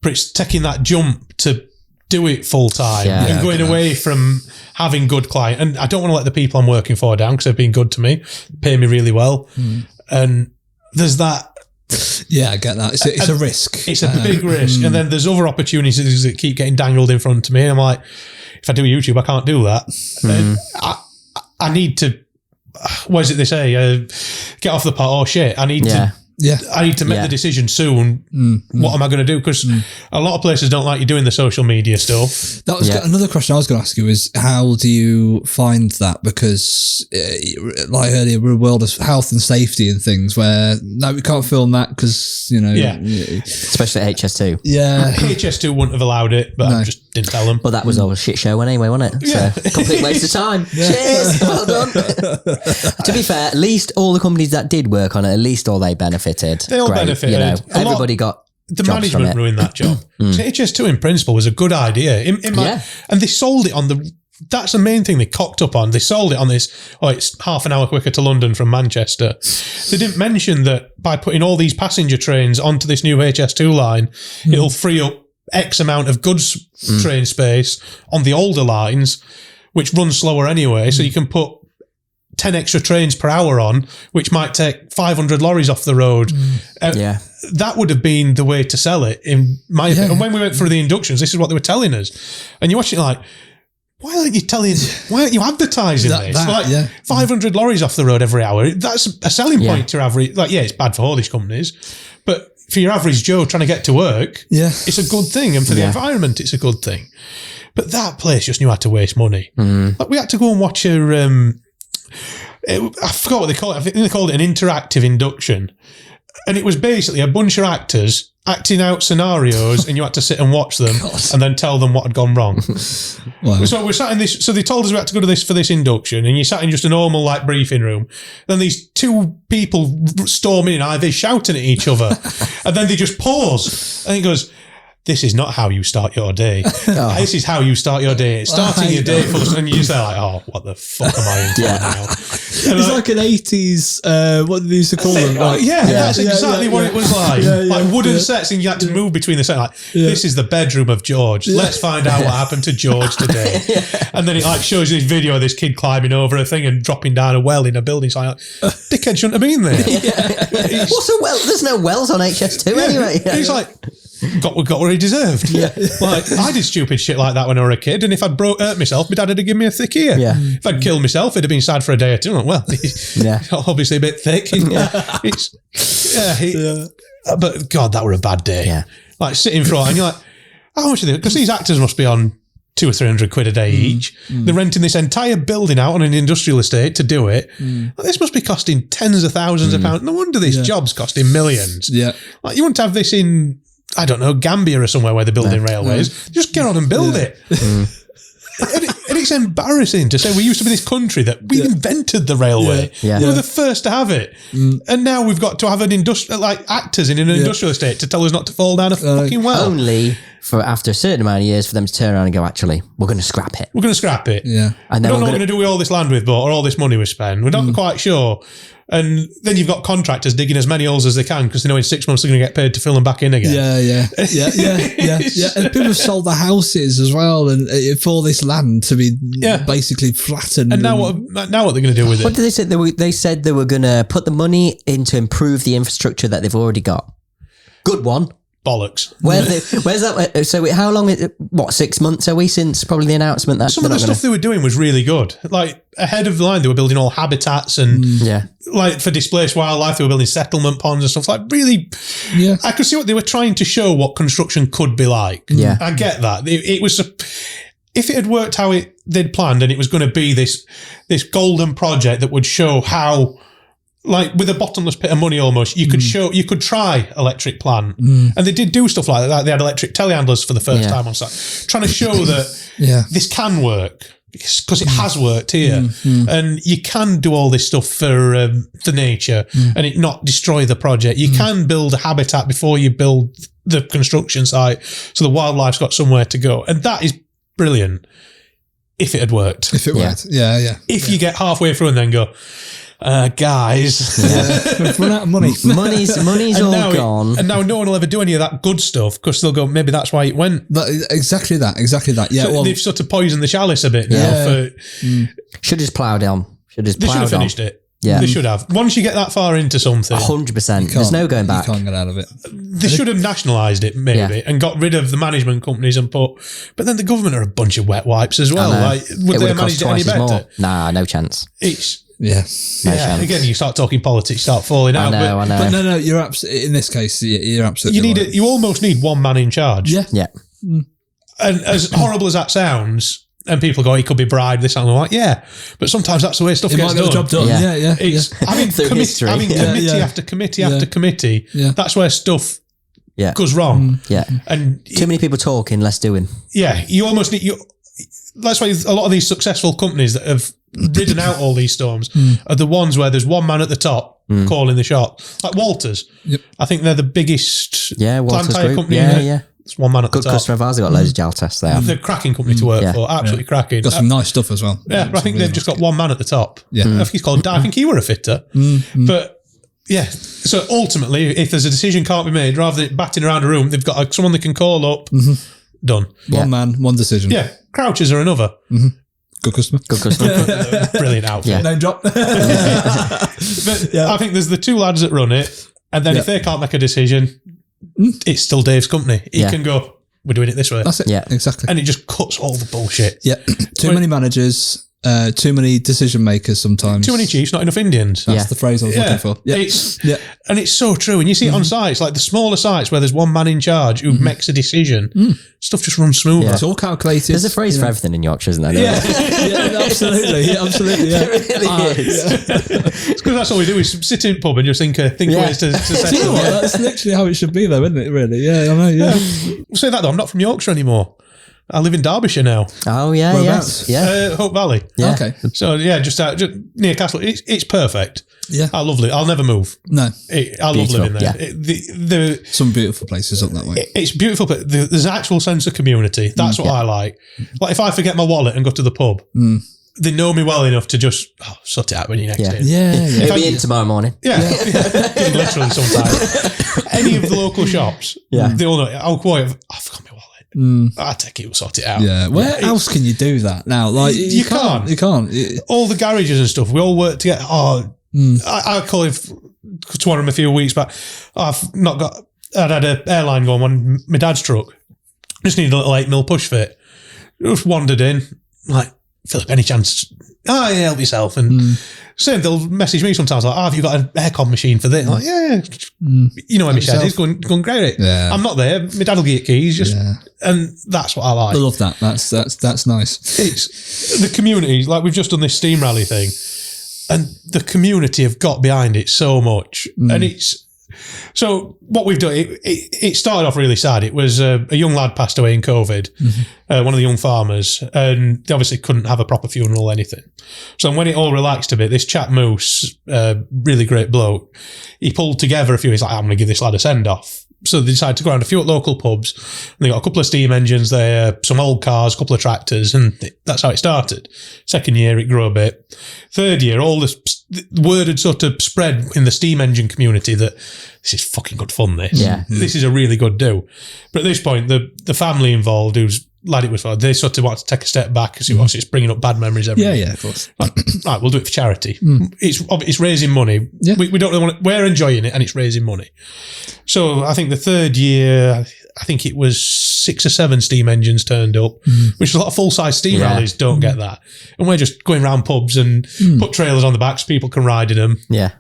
S2: But it's taking that jump to do it full time and going away from having good client. And I don't want to let the people I'm working for down because they've been good to me, pay me really well. And there's that.
S3: Yeah, I get that. It's a risk.
S2: It's a big risk. And then there's other opportunities that keep getting dangled in front of me. I'm like, if I do YouTube, I can't do that. I need to, what is it they say? Get off the pot. Oh shit. I need to make the decision soon. What am I going to do? Because a lot of places don't like you doing the social media stuff.
S3: That was another question I was going to ask you is how do you find that? Because like earlier, we're a world of health and safety and things where no, we can't film that because,
S1: especially at HS2.
S3: Yeah.
S2: HS2 wouldn't have allowed it, but I just didn't tell them.
S1: But that was all a shit show anyway, wasn't it?
S2: Yeah.
S1: So complete waste of time. Cheers. Well done. To be fair, at least all the companies that did work on it, at least all they benefited.
S2: They all benefited.
S1: Everybody got
S2: the management ruined that job. HS2 in principle was a good idea. And they sold it on that's the main thing they cocked up on. They sold it on this, it's half an hour quicker to London from Manchester. They didn't mention that by putting all these passenger trains onto this new HS2 line, it'll free up X amount of goods train space on the older lines, which run slower anyway. So you can put 10 extra trains per hour on, which might take 500 lorries off the road. That would have been the way to sell it, in my opinion. And when we went through the inductions, this is what they were telling us. And you're watching it like, why aren't you advertising this? 500 lorries off the road every hour. That's a selling point to average. It's bad for haulage companies, but for your average Joe trying to get to work, it's a good thing. And for the environment, it's a good thing. But that place just knew how to waste money. Like we had to go and watch I forgot what they called it. I think they called it an interactive induction. And it was basically a bunch of actors acting out scenarios and you had to sit and watch them and then tell them what had gone wrong.
S3: Wow.
S2: So we sat in this, so they told us we had to go to this for this induction and you sat in just a normal briefing room. Then these 2 people storm in, either shouting at each other and then they just pause and he goes, this is not how you start your day. This is how you start your day. It's starting your day full, and you're just there like, oh, what the fuck am I into now?
S3: It's like an 80s, what did they used to call them?
S2: That's exactly what it was like. Like wooden sets and you had to move between the sets. Like, this is the bedroom of George. Let's find out what happened to George today. And then it shows you this video of this kid climbing over a thing and dropping down a well in a building. It's like, dickhead shouldn't have been there.
S1: What's a well? There's no wells on HS2 anyway.
S2: He's like, got what he deserved. I did stupid shit like that when I was a kid, and if I'd hurt myself, my dad would have given me a thick ear. If I'd killed myself, it'd have been sad for a day or two. Well, he's obviously a bit thick. But God, that were a bad day. Like sitting in front, and you're like, how much are they? Because these actors must be on 200 or 300 quid a day each. They're renting this entire building out on an industrial estate to do it. This must be costing tens of thousands of pounds. No wonder this job's costing millions. Like you wouldn't have this in, I don't know, Gambia or somewhere where they're building railways. Just get on and build it. And it's embarrassing to say we used to be this country that we invented the railway. We were the first to have it. And now we've got to have an actors in an industrial estate to tell us not to fall down a fucking well.
S1: Only for after a certain amount of years for them to turn around and go, actually, we're going to scrap it.
S2: We're going to scrap it.
S3: Yeah.
S1: And
S2: we
S1: then
S2: don't know what we're going to do with all this land we've bought or all this money we spend. We're not quite sure. And then you've got contractors digging as many holes as they can because they know in 6 months they're going to get paid to fill them back in again.
S3: Yeah. And people have sold their houses as well, and for this land to be basically flattened.
S2: And now what are they going to do with it?
S1: What did they say? They said they were going to put the money in to improve the infrastructure that they've already got. Good one.
S2: Bollocks.
S1: Where's that? So how long? 6 months are we since probably the announcement that
S2: some of the stuff they were doing was really good. Like ahead of the line, they were building all habitats and like for displaced wildlife, they were building settlement ponds and stuff. Like really, I could see what they were trying to show what construction could be like.
S1: Yeah,
S2: I get that. It was. If it had worked how they'd planned, and it was going to be this golden project that would show how. Like with a bottomless pit of money almost, you could try electric plant. And they did do stuff like that. They had electric telehandlers for the first time on site, trying to show that this can work because it has worked here. And you can do all this stuff for nature and it not destroy the project. You can build a habitat before you build the construction site so the wildlife's got somewhere to go. And that is brilliant if it had worked.
S3: If it worked,
S2: If you get halfway through and then go... guys,
S3: we've run out of money.
S1: Money's all gone,
S2: and now no one will ever do any of that good stuff because they'll go. Maybe that's why it went.
S3: Exactly that. Yeah,
S2: so they've sort of poisoned the chalice a bit now.
S1: Should have just ploughed on.
S2: They should have finished it.
S1: Yeah,
S2: they should have. Once you get that far into something,
S1: 100%. There's no going back.
S3: You can't get out of it.
S2: They should have nationalised it maybe and got rid of the management companies and put. But then the government are a bunch of wet wipes as well. Like, would they have managed it any better?
S1: Nah, no chance.
S2: Again, you start talking politics, start falling out.
S1: I know.
S3: But no, you're absolutely. In this case, you're absolutely.
S2: You almost need one man in charge.
S1: Yeah.
S2: And as horrible as that sounds, and people go, he could be bribed. This and I'm like, but sometimes that's the way stuff gets done.
S3: The job done. Yeah.
S2: It's having committee after committee after committee. That's where stuff goes wrong. And
S1: too many people talking, less doing.
S2: Yeah, you almost need. That's why a lot of these successful companies that have ridden out all these storms are the ones where there's one man at the top calling the shot. Like Walters. I think they're the biggest
S1: Walters
S2: plant
S1: Group.
S2: company. There's one man at the top.
S1: Good customer of ours. They've got loads of Jaltest there.
S2: They're a cracking company to work for. Absolutely cracking.
S3: Got some nice stuff as well.
S2: Yeah, but I think they've just got one man at the top. I think he's called I think he were a fitter. But so ultimately, if there's a decision can't be made, rather than batting around a room, they've got someone they can call up. Done.
S3: One man, one decision.
S2: Yeah. Crouches are another.
S3: Good customer.
S2: Brilliant outfit.
S3: Name drop.
S2: But I think there's the two lads that run it, and then if they can't make a decision, it's still Dave's company. He can go, we're doing it this way.
S3: That's it. Yeah, exactly.
S2: And it just cuts all the bullshit.
S3: Yeah. Too many managers, too many decision makers sometimes.
S2: Too many chiefs, not enough Indians.
S3: That's the phrase I was looking for.
S2: And it's so true. And you see it on sites, like the smaller sites where there's one man in charge who makes a decision, stuff just runs smoother.
S3: It's all calculated.
S1: There's a phrase for everything in Yorkshire, isn't there?
S3: Absolutely.
S1: It really is.
S2: It's because that's all we do is sit in the pub and just think ways to settle.
S3: You know what? That's literally how it should be though, isn't it, really? Yeah, I know,
S2: We'll say that though, I'm not from Yorkshire anymore. I live in Derbyshire now.
S1: Oh, yeah, yes. Yeah.
S2: Hope Valley.
S1: Yeah.
S3: Okay.
S2: So, just near Castle. It's perfect.
S3: Yeah.
S2: I love it. I'll never move.
S3: No.
S2: I love living there.
S1: Yeah.
S3: Some beautiful places up that way.
S2: It's beautiful, but there's an actual sense of community. That's what I like. Like, if I forget my wallet and go to the pub, they know me well enough to just sort it out when you're next in.
S1: It'll be in tomorrow morning.
S2: Literally sometimes. Any of the local shops, they all know, I forgot my wallet. I take it, we'll sort it out.
S3: Yeah. Where else can you do that now? Like you can't. You can't.
S2: All the garages and stuff, we all work together. I call him to one of them a few weeks back. I'd had an airline going on my dad's truck. Just needed a little 8mm push fit. Just wandered in, like, Philip, any chance? Help yourself. And same, they'll message me sometimes like, have you got an aircon machine for this? I'm like, you know where my shed is, go and grab it.
S3: Yeah.
S2: I'm not there. My dad will get keys. And that's what I like.
S3: I love that. That's nice.
S2: It's the community. Like, we've just done this steam rally thing, and the community have got behind it so much. And it's so what we've done. It started off really sad. It was a young lad passed away in COVID, one of the young farmers, and they obviously couldn't have a proper funeral or anything. So when it all relaxed a bit, this chap Moose, really great bloke, he pulled together a few. He's like, I'm going to give this lad a send off. So they decided to go around a few local pubs, and they got a couple of steam engines there, some old cars, a couple of tractors, and that's how it started. Second year, it grew a bit. Third year, all the word had sort of spread in the steam engine community that this is fucking good fun, this.
S1: Yeah.
S2: This is a really good do. But at this point, the family involved, whose lad it was for, they sort of wanted to take a step back because it's bringing up bad memories every year.
S3: Yeah, of course.
S2: Right, we'll do it for charity. It's raising money.
S3: Yeah.
S2: We don't really we're enjoying it, and it's raising money. So I think the third year, I think it was 6 or 7 steam engines turned up, which is a lot of full-size steam rallies don't get that. And we're just going around pubs and put trailers on the back so people can ride in them.
S1: Yeah.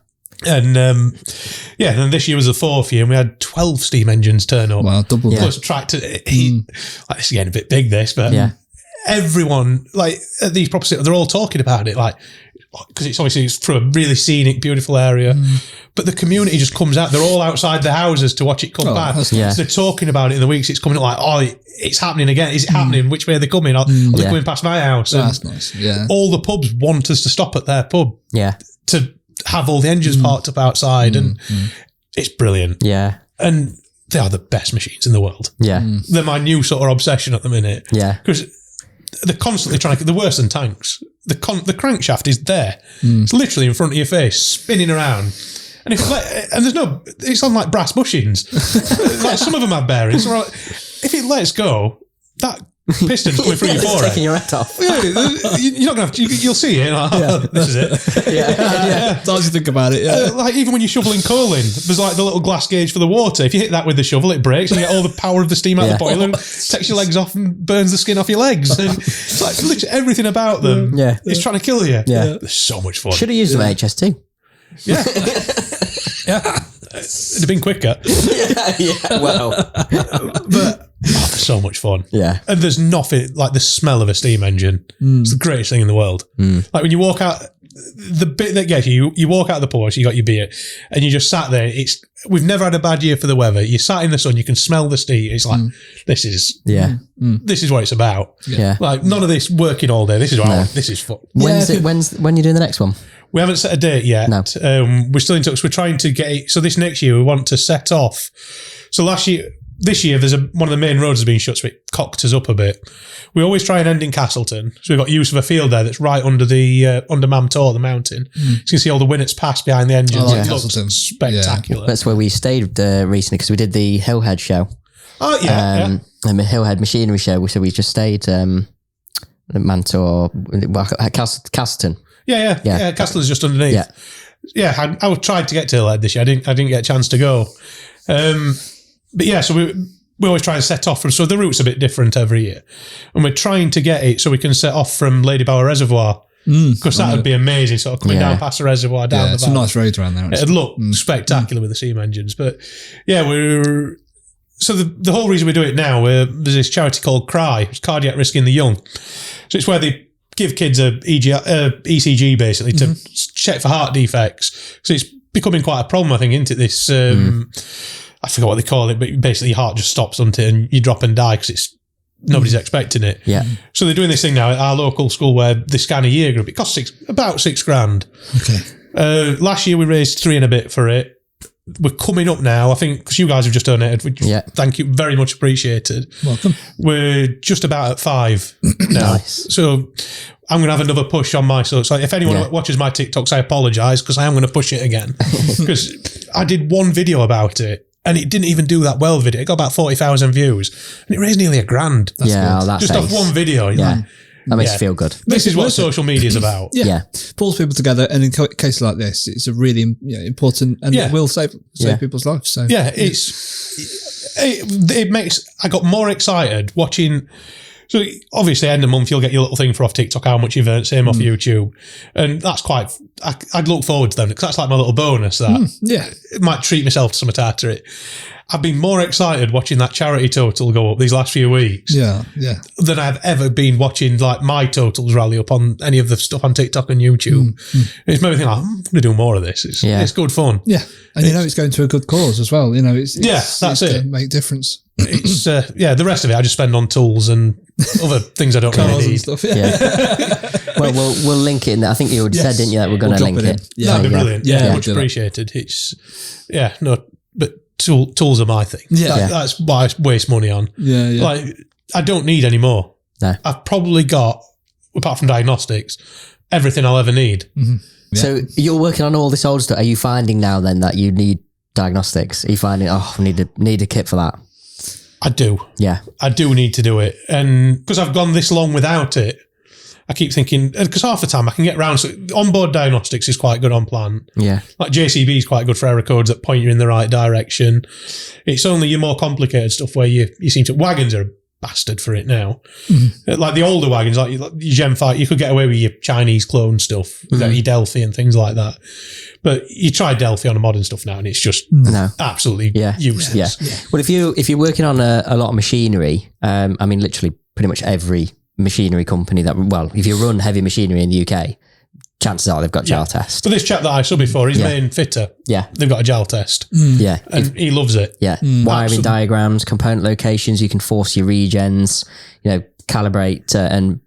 S2: And then this year was the 4th year, and we had 12 steam engines turn up.
S3: Wow, double.
S2: Plus tractor. Like, this is getting a bit big, this, but everyone, like, at these properties, they're all talking about it, like, because it's from a really scenic, beautiful area. But the community just comes out. They're all outside their houses to watch it come back.
S3: Nice.
S2: So they're talking about it in the weeks it's coming up, like, oh, it's happening again. Is it happening? Which way are they coming? Are they coming past my house?
S3: That's nice. Yeah.
S2: All the pubs want us to stop at their pub.
S1: Yeah.
S2: To have all the engines parked up outside, and it's brilliant.
S1: Yeah.
S2: And they are the best machines in the world.
S1: Yeah.
S2: They're my new sort of obsession at the minute.
S1: Yeah.
S2: Because they're constantly trying to, they're worse than tanks. The crankshaft is there. It's literally in front of your face, spinning around. And it's on like brass bushings. Like some of them have bearings. So if it lets go, that piston's coming through your forehead.
S1: Taking your head off.
S2: Yeah, you're not going to have to, you'll see it. Like, this is it.
S3: Yeah. As you think about it,
S2: like even when you're shoveling coal in, there's like the little glass gauge for the water. If you hit that with the shovel, it breaks and you get all the power of the steam out of the boiler and takes your legs off and burns the skin off your legs. And it's like literally everything about them is trying to kill you.
S1: Yeah.
S2: There's so much fun.
S1: Should have used them at HS2.
S2: Yeah. Yeah. It'd have been quicker.
S1: Well.
S2: But so much fun.
S1: Yeah.
S2: And there's nothing like the smell of a steam engine. It's the greatest thing in the world. Like when you walk out, the bit that gets you walk out of the porch, you got your beer, and you just sat there. We've never had a bad year for the weather. You sat in the sun, you can smell the steam. It's like, this is what it's about.
S1: Yeah.
S2: Like none of this working all day. This is fun.
S1: When you doing the next one?
S2: We haven't set a date yet.
S1: No.
S2: We're still in touch. We're trying to get it. So this next year, we want to set off. So this year, there's one of the main roads has been shut, so it cocked us up a bit. We always try and end in Castleton. So we've got use of a field there that's right under under Mam Tor, the mountain. So you can see all the Winnets Pass behind the engines.
S3: Like
S2: it looks spectacular.
S1: That's where we stayed recently because we did the Hillhead show.
S2: Oh, yeah.
S1: The Hillhead Machinery show. So we just stayed at Mantor, Castleton.
S2: Yeah. Castleton's just underneath. Yeah, I tried to get to Hillhead this year. I didn't get a chance to go. But yeah, so we always try and set off from, so the route's a bit different every year. And we're trying to get it so we can set off from Lady Bower Reservoir. Because that would be amazing, sort of coming down past the reservoir, down the
S3: it's
S2: valley.
S3: a nice road around there.
S2: It'd look spectacular with the steam engines. But yeah, so the whole reason we do it now, there's this charity called CRY, it's Cardiac Risk in the Young. So it's where they give kids a ECG basically to check for heart defects. So it's becoming quite a problem, I think, isn't it? This, I forgot what they call it, but basically your heart just stops and you drop and die because nobody's expecting it.
S1: Yeah.
S2: So they're doing this thing now at our local school where they scan a year group. It costs about $6,000.
S3: Okay.
S2: Last year we raised 3 and a bit for it. We're coming up now, I think, because you guys have just donated. Thank you, very much appreciated.
S3: Welcome.
S2: We're just about at 5 now.
S1: Nice.
S2: So I'm going to have another push on my, so if anyone watches my TikToks, I apologise because I am going to push it again. Because I did one video about it and it didn't even do that well video. It got about 40,000 views and it raised nearly $1,000.
S1: That's
S2: just off one video.
S1: Yeah. That makes you feel good.
S2: This is what social media is about.
S1: Yeah.
S2: Pulls
S3: people together, and in cases like this, it's a really important, and it will save people's lives. So
S2: it makes. I got more excited watching. So obviously, end of the month, you'll get your little thing for off TikTok, how much you've earned, same off YouTube, and that's quite. I'd look forward to them because that's like my little bonus. That might treat myself to some tartary. I've been more excited watching that charity total go up these last few weeks. Than I've ever been watching like my totals rally up on any of the stuff on TikTok and YouTube. It's made me think, I'm going to do more of this. It's good fun.
S3: Yeah. And it's going to a good cause as well. It's
S2: that's it.
S3: Make a difference.
S2: It's the rest of it I just spend on tools and other things I don't really need.
S3: And stuff.
S1: Well, we'll link it in there. I think you already said, didn't you, that we're going to link it.
S2: That'd be brilliant. Much appreciated. It's but tools are my thing. That's why I waste money on. Like, I don't need any more.
S1: No.
S2: I've probably got, apart from diagnostics, everything I'll ever need.
S1: So you're working on all this old stuff. Are you finding now then that you need diagnostics? Are you finding, I need a kit for that?
S2: I do.
S1: Yeah.
S2: I do need to do it. And because I've gone this long without it, I keep thinking, because half the time I can get around, so onboard diagnostics is quite good on plant.
S1: Yeah.
S2: Like JCB is quite good for error codes that point you in the right direction. It's only your more complicated stuff where you seem to, wagons are a bastard for it now. Like the older wagons, like your Gen 5, you could get away with your Chinese clone stuff, your Delphi and things like that. But you try Delphi on the modern stuff now and it's just absolutely useless.
S1: Yeah. Well, if you're working on a lot of machinery, I mean, literally pretty much every machinery company if you run heavy machinery in the UK, chances are they've got Jaltest.
S2: But this chap that I saw before, his main fitter, they've got a Jaltest. And he loves it.
S1: Wiring diagrams, component locations, you can force your regens, calibrate and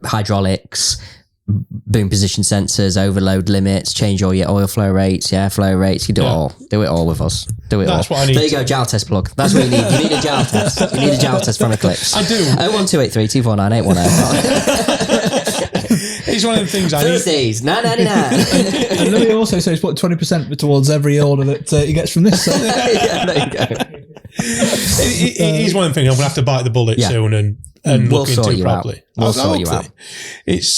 S1: hydraulics, boom position sensors, overload limits, change all your oil flow rates, flow rates. You do it all. Do it all with us.
S2: That's what I need.
S1: There you go, Jaltest plug. That's what you need. You need a Jaltest. You need a Jaltest from Eclipse.
S2: I do.
S1: 01283 249 810.
S2: It's one of the things I need.
S1: Thursdays, $9.99.
S3: And Louis also says put 20% towards every order that he gets from this.
S1: Yeah, there you go.
S2: It is one of the things I'm going to have to bite the bullet soon and
S1: we'll
S2: look into properly.
S1: We'll sort you out.
S2: It's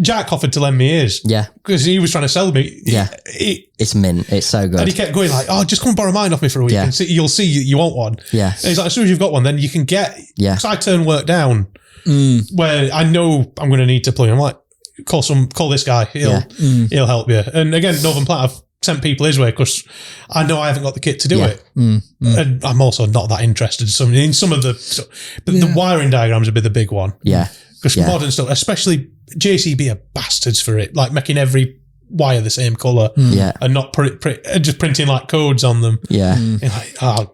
S2: Jack offered to lend me his.
S1: Yeah.
S2: Because he was trying to sell me.
S1: Yeah. It's mint. It's so good.
S2: And he kept going like, just come and borrow mine off me for a week and you'll see you want one.
S1: Yeah.
S2: And he's like, as soon as you've got one, then you can get, because I turn work down where I know I'm going to need to plug. I'm like, call this guy. He'll help you. And again, Northern Platte, I've sent people his way because I know I haven't got the kit to do it. And I'm also not that interested in some of the wiring diagrams would be the big one.
S1: Yeah.
S2: Because modern stuff, especially JCB are bastards for it, like making every wire the same colour and not just printing like codes on them.
S1: Yeah.
S2: Like,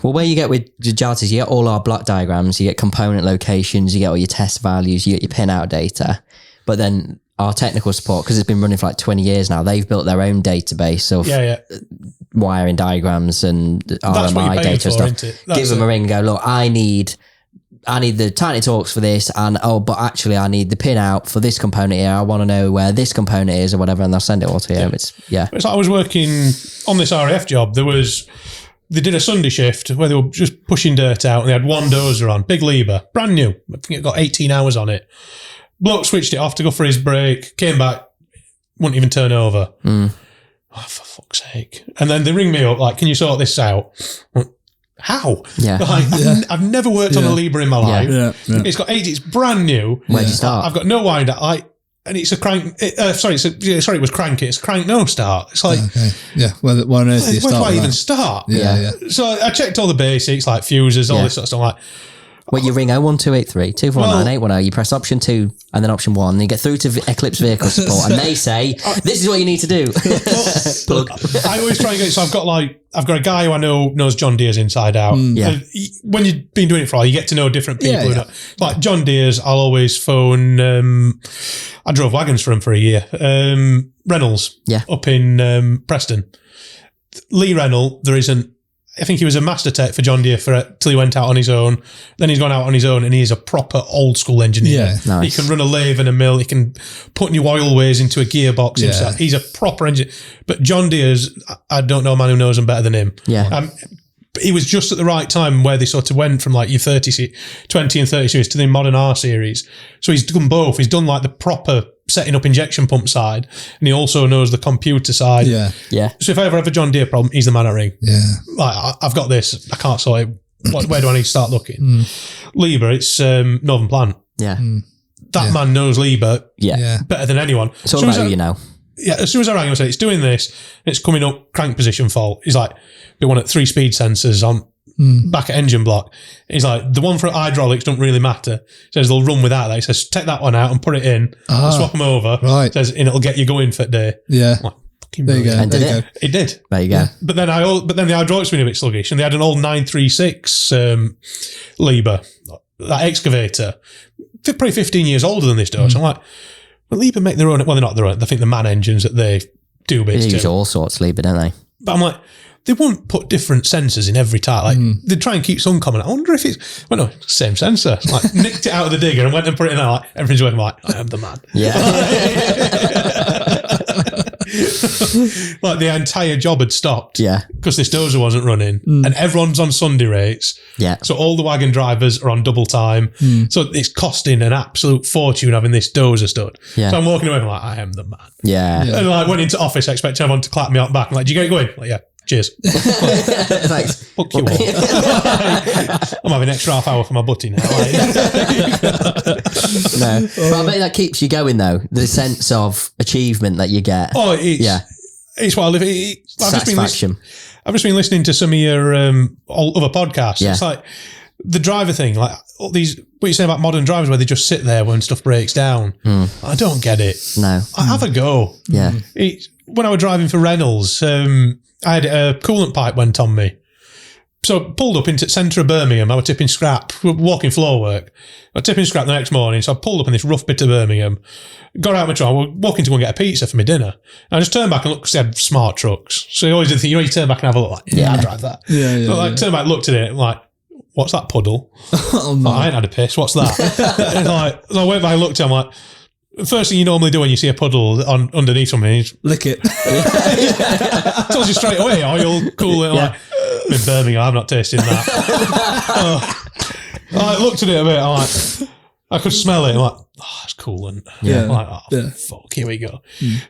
S1: Well, where you get with Jaltest, you get all our block diagrams, you get component locations, you get all your test values, you get your pinout data. But then our technical support, because it's been running for like 20 years now, they've built their own database of wiring diagrams and RMI data and stuff. Give them a ring and go, look, I need the Tiny Talks for this, and but actually I need the pin out for this component here. I want to know where this component is or whatever, and they'll send it all to you. It's
S2: like I was working on this RAF job. They did a Sunday shift where they were just pushing dirt out and they had one dozer on, big lever, brand new. I think it got 18 hours on it. Bloke switched it off to go for his break, came back, wouldn't even turn over. Oh, for fuck's sake. And then they ring me up like, can you sort this out? How?
S1: Yeah.
S2: Like, I've never worked on a Libre in my life. It's got 80, it's brand new.
S1: Where'd you start?
S2: I've got no wind out. And it's a crank, it was cranky. It's crank no start. It's like,
S3: where on earth do you start?
S2: Where do I even start? So I checked all the basics, like fuses, all this sort of stuff. Like,
S1: well, you ring 01283 249 810, you press option 2 and then option 1, and you get through to Eclipse vehicle support, and they say, this is what you need to do. Plug.
S2: I always try and get, so I've got a guy who I know knows John Deere's inside out. When you've been doing it for a while, you get to know different people. Like John Deere's, I'll always phone, I drove wagons for him for a year. Reynolds, up in Preston. Lee Reynolds, there isn't, I think he was a master tech for John Deere till he went out on his own. Then he's gone out on his own and he's a proper old school engineer.
S1: Nice.
S2: He can run a lathe and a mill. He can put new oilways into a gearbox himself. He's a proper engineer. But John Deere's, I don't know a man who knows him better than him. He was just at the right time where they sort of went from like your 20 and 30 series to the modern R series. So he's done both. He's done like the proper setting up injection pump side, and he also knows the computer side. So if I ever have a John Deere problem, he's the man I ring. Like, I've got this, I can't sort it. Where do I need to start looking? Libre, it's Northern Plant. That man knows Libre better than anyone.
S1: It's all about who you know.
S2: Yeah, as soon as I rang him and said, it's doing this, it's coming up crank position fault. He's like, we want 3 speed sensors on back at engine block. He's like, the one for hydraulics don't really matter. He says they'll run without that. He says, take that one out and put it in, and swap them over. He says, and it'll get you going for the day. Like,
S3: there you go.
S1: And did it?
S2: It did.
S1: There you go.
S2: But then the hydraulics were a bit sluggish, and they had an old 936 Libre, that excavator, probably 15 years older than this does. So I'm like, well, Libre make their own, well, they're not their own, I think the MAN engines that they do bits
S1: They use
S2: too.
S1: all sorts, Libre, don't they?
S2: But I'm like, they wouldn't put different sensors in every tire. Like they'd try and keep some common. I wonder if it's no, same sensor. Like nicked it out of the digger and went and put it in there. Like everything's working. Like I am the man.
S1: Yeah.
S2: Like the entire job had stopped.
S1: Yeah.
S2: Because this dozer wasn't running, and everyone's on Sunday rates.
S1: Yeah.
S2: So all the wagon drivers are on double time. So it's costing an absolute fortune having this dozer stood.
S1: Yeah.
S2: So I'm walking away and I'm like, I am the man.
S1: Yeah.
S2: And like went into office expecting everyone to clap me on back. I'm like, do you get it going? Like, yeah. Cheers.
S1: Thanks.
S2: Fuck you all. I'm having an extra half hour for my butty now.
S1: No. But I bet that keeps you going though. The sense of achievement that you get.
S2: Oh, it's what I live.
S1: Satisfaction.
S2: I've just been listening to some of your other podcasts.
S1: Yeah.
S2: It's like the driver thing, like all these, what you say about modern drivers where they just sit there when stuff breaks down. I don't get it.
S1: No.
S2: I have a go.
S1: Yeah.
S2: When I was driving for Reynolds, I had a coolant pipe went on me. So I pulled up into the centre of Birmingham. I was tipping scrap, walking floor work. I was tipping scrap the next morning. So I pulled up in this rough bit of Birmingham, got out of my truck, I was walking to go and get a pizza for my dinner. And I just turned back and looked because they had smart trucks. So you always did think, you turn back and have a look like, I drive that. But turn back, looked at it, I'm like, what's that puddle?
S3: Oh, no.
S2: Like, I ain't had a piss, what's that? And so I went back and looked at it, I'm like, first thing you normally do when you see a puddle underneath something is
S3: lick it.
S2: Tells you straight away, you'll cool it. Like, in Birmingham, I'm not tasting that. I looked at it a bit, I'm like, I could smell it. I'm like, it's coolant. I'm like, fuck, here we go.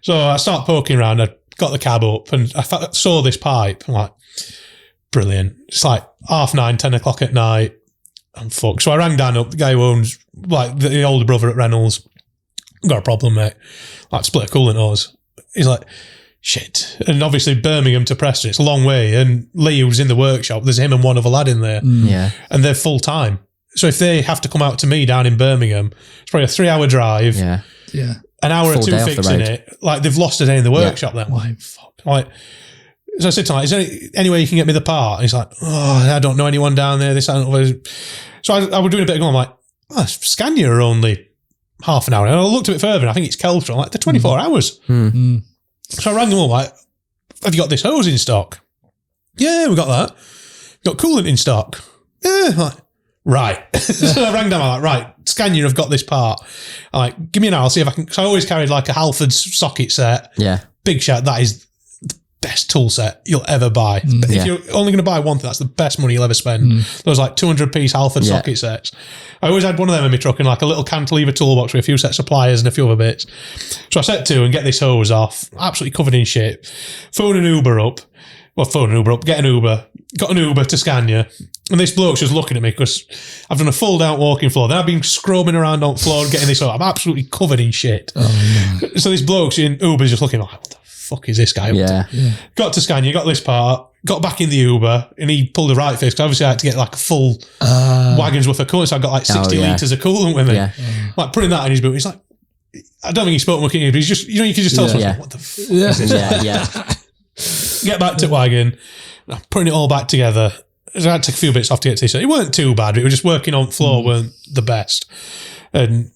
S2: So I start poking around, I got the cab up and I saw this pipe. I'm like, brilliant. It's like 9:30, 10 o'clock at night. I'm fucked. So I rang Dan up, the guy who owns, like, the older brother at Reynolds. Got a problem, mate. Like, split a coolant hose. He's like, shit. And obviously Birmingham to Preston, it's a long way. And Lee, who's in the workshop, there's him and one other lad in there.
S1: Yeah.
S2: And they're full time. So if they have to come out to me down in Birmingham, it's probably a 3-hour drive.
S1: Yeah.
S3: Yeah.
S2: An hour
S1: Full
S2: or two
S1: day off the
S2: fixing
S1: road.
S2: it. Like, they've lost a day in the workshop then. Like, fuck. Like, so I said to him, is there any way you can get me the part? And he's like, I don't know anyone down there. This, so I was doing a bit of going, I'm like, Scania are only half an hour. And I looked a bit further and I think it's Keltron. I'm like, they're 24 hours. So I rang them all like, have you got this hose in stock? Yeah, we got that. Got coolant in stock? Yeah. I'm like, right. So I rang them, I'm like, right, Scania have got this part. I'm like, give me an hour, I'll see if I can, because I always carried like a Halford's socket set.
S1: Yeah.
S2: Big shot, that is the best tool set you'll ever buy. But if you're only going to buy one thing, that's the best money you'll ever spend. Those like 200-piece Halford socket sets. I always had one of them in my truck in like a little cantilever toolbox with a few sets of pliers and a few other bits. So I set to and get this hose off, absolutely covered in shit. Phone an Uber up. Well, phone an Uber up, get an Uber. Got an Uber to Scania. And this bloke's just looking at me because I've done a fold-out walking floor. Then I've been scrubbing around on the floor and getting this up. I'm absolutely covered in shit.
S3: Oh, no.
S2: So this bloke's in Uber's just looking like, what the fuck is this guy up to? Got to Scania, got this part, got back in the Uber, and he pulled the right fix because obviously I had to get like a full wagon's worth of coolant. So I got like 60 litres of coolant with me. Like putting that in his boot. He's like, I don't think he spoke much English, but he's just, you can just tell someone, what the fuck is this? Get back to wagon, putting it all back together. I had to take a few bits off to get to this. It weren't too bad. It was just working on floor weren't the best. And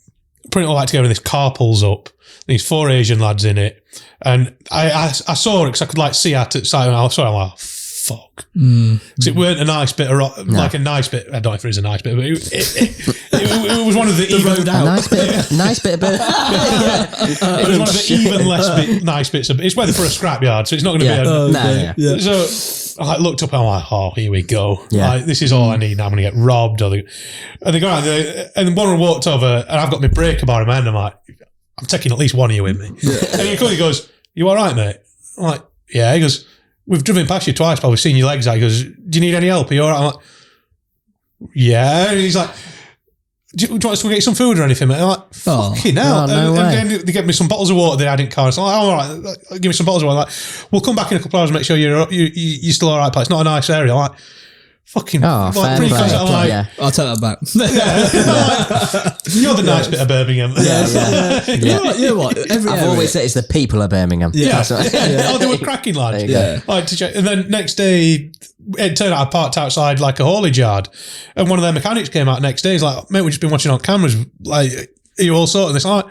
S2: putting it all back together, and this car pulls up. These 4 Asian lads in it. And I saw it because I could like see at the side. And I saw it, I'm like, fuck. Because it weren't a nice bit of like a nice bit. I don't know if it is a nice bit, but it was one of the even
S1: nice bit of bird.
S2: it was one of the even less nice bits of. It's where they put a scrapyard, so it's not going to be a. So I looked up and I'm like, oh, here we go. Like, this is all I need now. I'm going to get robbed. And they go out there, and one of them walked over, and I've got my breaker bar in my hand. I'm like, I'm taking at least one of you with me. And he goes, you all right, mate? I'm like, yeah. He goes, we've driven past you twice, but we've seen your legs out. He goes, do you need any help? Are you all right? I'm like, yeah. And he's like, do you want us to get you some food or anything, mate? I'm like, fucking hell.
S1: No way.
S2: And then they get me some bottles of water they had in cars. So I'm like, all right, give me some bottles of water. I'm like, we'll come back in a couple of hours and make sure you're still all right, pal. It's not a nice area. I'm like, fucking
S1: fair play.
S3: I'll take that back.
S2: You're the nice bit of Birmingham.
S3: You know what?
S1: I've always said it's the people of Birmingham.
S2: Oh, they were cracking lads. Like, to check. And then next day, it turned out I parked outside like a haulage yard, and one of their mechanics came out next day. He's like, mate, we've just been watching on cameras. Like, are you all sorted? And it's like,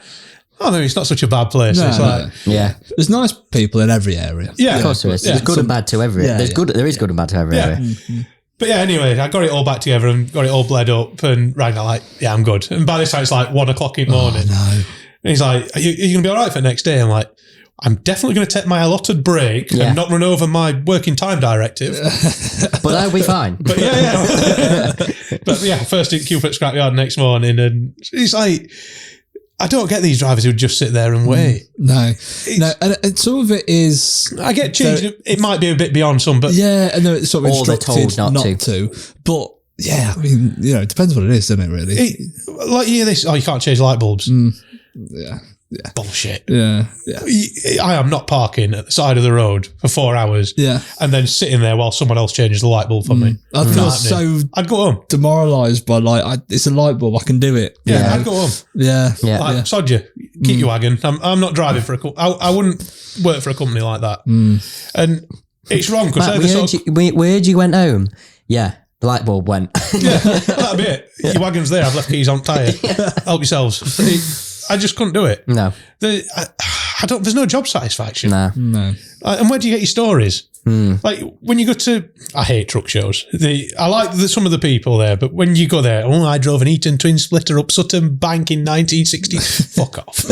S2: oh, maybe it's not such a bad place.
S3: No,
S2: it's like,
S1: Yeah.
S3: There's nice people in every area.
S2: yeah,
S1: Of course there is. There's good and bad to every area. There is good and bad to every area.
S2: But yeah, anyway, I got it all back together and got it all bled up, and Ragnar like, yeah, I'm good. And by this time it's like 1 o'clock in the morning.
S3: Oh, no.
S2: And he's like, are you going to be all right for the next day? I'm like, I'm definitely going to take my allotted break and not run over my working time directive.
S1: But that'll be fine.
S2: But but yeah, first in queue for scrapyard next morning, and it's like, I don't get these drivers who just sit there and wait.
S3: No. And some of it is...
S2: I get changed. It might be a bit beyond some, but...
S3: Yeah, and they're sort of
S1: Or they're
S3: instructed
S1: told not
S3: to. But, yeah, I mean, it depends what it is, doesn't it, really?
S2: Like, you hear this, you can't change light bulbs.
S3: Yeah.
S2: Bullshit.
S3: Yeah.
S2: I am not parking at the side of the road for 4 hours and then sitting there while someone else changes the light bulb for me.
S3: I feel so
S2: I'd go home.
S3: demoralised by, it's a light bulb, I can do it.
S2: Yeah, I'd go home.
S3: Yeah.
S2: Like, sod you. Keep your wagon. I'm not driving for a company. I wouldn't work for a company like that. And it's wrong because
S1: we heard you went home. Yeah. The light bulb went.
S2: Yeah, that'd be it. Your wagon's there. I've left keys on tyre. Help yourselves. I just couldn't do it.
S1: No.
S2: There's no job satisfaction.
S1: No.
S2: And where do you get your stories? Like when you go to, I hate truck shows. I like some of the people there, but when you go there, I drove an Eaton twin splitter up Sutton Bank in 1960. Fuck off.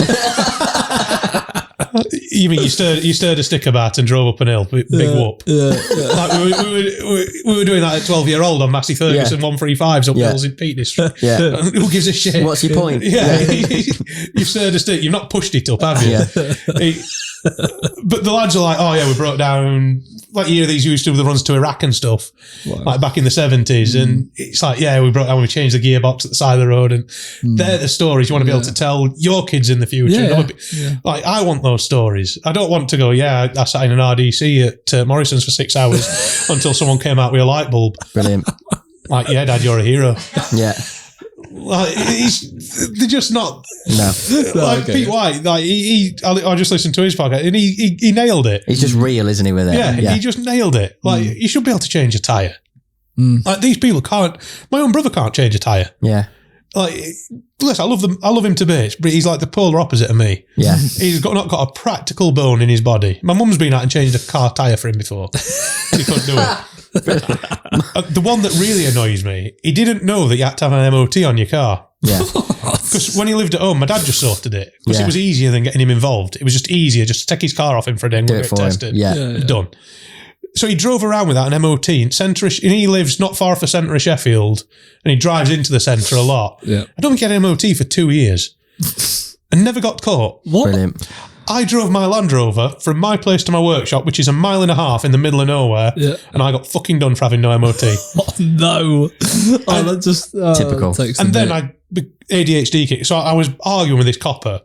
S2: You mean you stirred a sticker bat and drove up an hill? Big whoop. Like we were doing that at 12-year-old on Massey Ferguson 135s up hills in Peak District.
S1: Yeah.
S2: Who gives a shit?
S1: What's your point?
S2: Yeah. You've stirred a stick. You've not pushed it up, have you? But the lads are like, oh yeah, we broke down. Like you hear these used to do the runs to Iraq and stuff, like back in the 70s. And it's like, yeah, we broke down, we changed the gearbox at the side of the road. And they're the stories you want to be able to tell your kids in the future. Like, I want those stories. I don't want to go, I sat in an RDC at Morrison's for 6 hours until someone came out with a light bulb.
S1: Brilliant.
S2: Like, yeah, Dad, you're a hero.
S1: Yeah.
S2: Like, they're just not.
S1: No.
S2: Like Pete White, like I just listened to his podcast and he nailed it.
S1: He's just real, isn't he, with it?
S2: Yeah, he just nailed it. Like, you should be able to change a tyre. Like, these people can't. My own brother can't change a tyre.
S1: Yeah.
S2: Like, listen, I love him to bits, but he's like the polar opposite of me.
S1: Yeah.
S2: He's not got a practical bone in his body. My mum's been out and changed a car tyre for him before. He couldn't do it. The one that really annoys me, he didn't know that you had to have an MOT on your car.
S1: Yeah.
S2: Because when he lived at home, my dad just sorted it. Because it was easier than getting him involved. It was just easier just to take his car off him for a day and get it tested. Done. So he drove around without an MOT in centre-ish, and he lives not far off the centre of Sheffield, and he drives into the centre a lot.
S3: Yeah.
S2: I don't think he had an MOT for 2 years and never got caught.
S3: What?
S1: Brilliant.
S2: I drove my Land Rover from my place to my workshop, which is 1.5 miles in the middle of nowhere, and I got fucking done for having no MOT.
S3: Oh, no. That's just...
S1: Typical.
S2: And then ADHD kick. So I was arguing with this copper,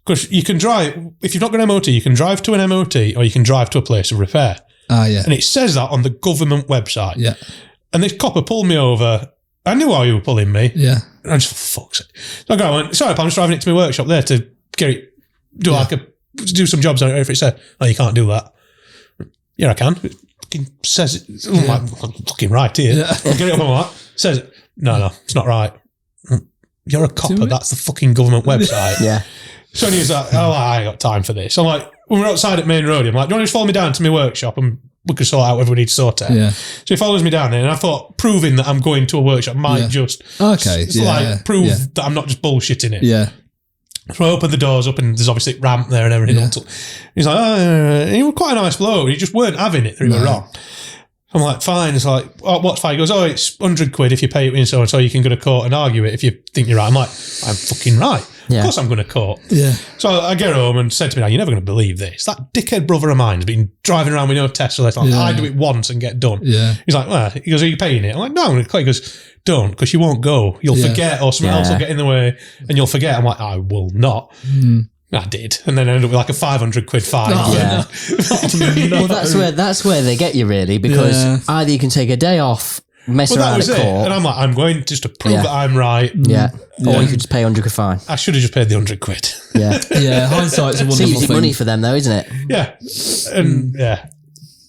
S2: because you can drive, if you've not got an MOT, you can drive to an MOT or you can drive to a place of repair.
S3: Yeah.
S2: And it says that on the government website.
S3: Yeah.
S2: And this copper pulled me over. I knew why you were pulling me.
S3: Yeah.
S2: And I just, fuck's sake. So I went, sorry, I'm just driving it to my workshop there to get it, do some jobs on it. If it said, oh, you can't do that. Yeah, I can. It fucking says it. I'm like, I'm fucking right here. Yeah. I get it up on that. Says it. No, it's not right. You're a copper. That's the fucking government website.
S1: Yeah.
S2: So he's like, I ain't got time for this. I'm like, when we're outside at Main Road, I'm like, do you want to just follow me down to my workshop and we can sort out whatever we need to sort out?
S3: Yeah.
S2: So he follows me down there, and I thought proving that I'm going to a workshop might just prove that I'm not just bullshitting it.
S3: Yeah.
S2: So I opened the doors up, and there's obviously ramp there and everything. Yeah. He's like, he was quite a nice bloke. He just weren't having it. He was wrong. I'm like, fine. It's like, oh, what's fine? He goes, it's £100 if you pay it in so you can go to court and argue it if you think you're right. I'm like, I'm fucking right. Yeah. Of course I'm going to court. Yeah. So I get home and said to me, now, you're never going to believe this. That dickhead brother of mine's been driving around with no test. So like, I do it once and get done. Yeah. He's like, well, he goes, are you paying it? I'm like, no, I'm going to. He goes, don't, because you won't go. You'll forget, or someone else will get in the way and you'll forget. I'm like, I will not. I did, and then I ended up with like a £500 fine.
S1: Well, that's where they get you really, because either you can take a day off, mess around at court,
S2: and I'm like, I'm going just to prove that I'm right.
S1: Or you could just pay £100 fine.
S2: I should have just paid the £100.
S1: Yeah,
S3: hindsight's a wonderful thing.
S1: It's easy money for them, though, isn't it?
S2: Yeah, and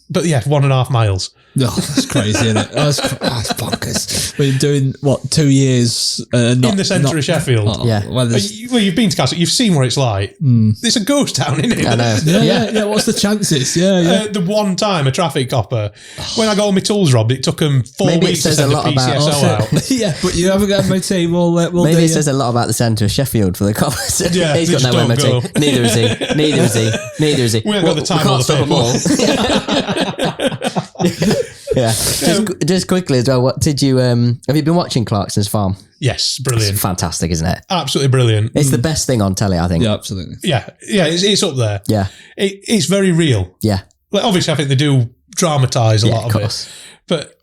S2: but 1.5 miles.
S3: Oh, that's crazy, isn't it? That's bonkers. We're doing, 2 years
S2: in the centre of Sheffield.
S3: Well,
S2: you've been to Castle, you've seen what it's like. It's a ghost town, isn't it?
S1: I know.
S3: Yeah. What's the chances? Yeah.
S2: The one time a traffic copper, when I got all my tools robbed, it took them 4 weeks to send the PCSO out.
S3: Yeah, but you haven't got MOT.
S1: Maybe it says a lot about the centre of Sheffield for the coppers.
S2: Yeah,
S1: he's got no MOT. Neither is he.
S2: We haven't got the time
S1: we
S2: or
S1: the paper. Yeah. Just quickly as well, what did you have you been watching Clarkson's Farm?
S2: Yes, brilliant.
S1: It's fantastic, isn't it?
S2: Absolutely brilliant.
S1: It's the best thing on telly, I think.
S3: Yeah, absolutely.
S2: Yeah, it's up there.
S1: Yeah.
S2: It's very real.
S1: Yeah.
S2: Like, obviously, I think they do dramatise a lot of it, but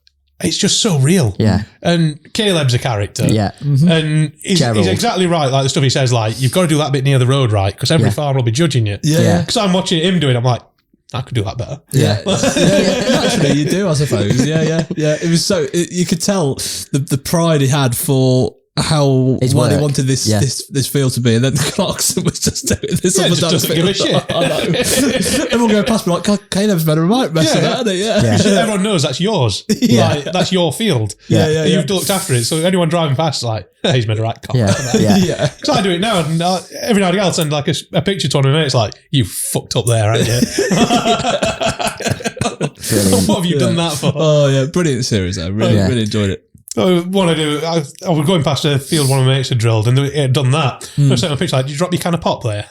S2: it's just so real.
S1: Yeah.
S2: And Caleb's a character.
S1: Yeah.
S2: And he's exactly right. Like the stuff he says, like, you've got to do that bit near the road, right? Because every farmer will be judging you.
S3: Yeah.
S2: Because I'm watching him doing it, I'm like, I could do that better.
S3: Yeah. Naturally, you do, I suppose. Yeah. It was so, you could tell the pride he had for how he wanted this field to be, and then Clarkson was just doing this.
S2: Just doesn't give a shit.
S3: I know. Everyone going past me like, God, Caleb's better right messing that, isn't it?
S2: Everyone knows that's yours. Like, that's your field. You've looked after it. So anyone driving past, like, he's made a right cop.
S1: Yeah.
S2: Because I do it now, and every now and again I'll send like a picture to one of my mates, like, you fucked up there, haven't you? What have you done that for?
S3: Oh yeah, brilliant series. I really enjoyed it.
S2: I was going past a field one of my mates had drilled, and they had done that. I sent him a picture like, did you drop your can of pop there?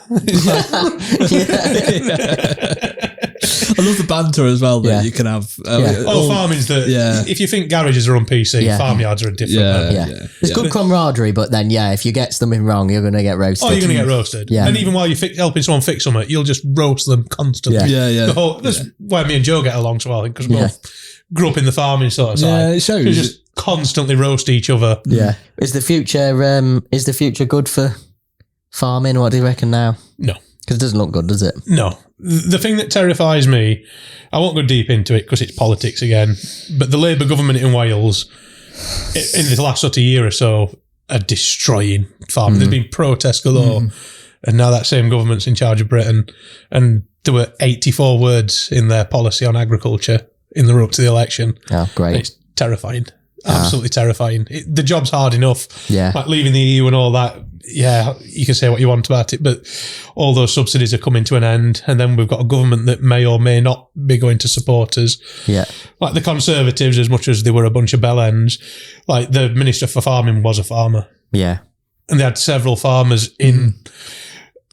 S3: I love the banter as well that you can have.
S2: Farming's if you think garages are on PC, farmyards are a different.
S1: It's good camaraderie, but then if you get something wrong, you're going to get roasted.
S2: Oh, you're going to get roasted. Yeah. And even while you're helping someone fix something, you'll just roast them constantly. That's why me and Joe get along so well, because we both grew up in the farming sort of side.
S3: Yeah, it shows.
S2: We just constantly roast each other.
S1: Yeah. Is the future good for farming? What do you reckon now?
S2: No.
S1: Because it doesn't look good, does it?
S2: No. The thing that terrifies me, I won't go deep into it because it's politics again, but the Labour government in Wales, in the last sort of year or so, are destroying farming. There's been protests galore, and now that same government's in charge of Britain, and there were 84 words in their policy on agriculture in the run up to the election.
S1: Oh, great.
S2: It's terrifying. Absolutely terrifying. The job's hard enough.
S1: Yeah.
S2: Like leaving the EU and all that. Yeah, you can say what you want about it, but all those subsidies are coming to an end, and then we've got a government that may or may not be going to support us.
S1: Yeah.
S2: Like the Conservatives, as much as they were a bunch of bellends, like the Minister for Farming was a farmer.
S1: Yeah.
S2: And they had several farmers in...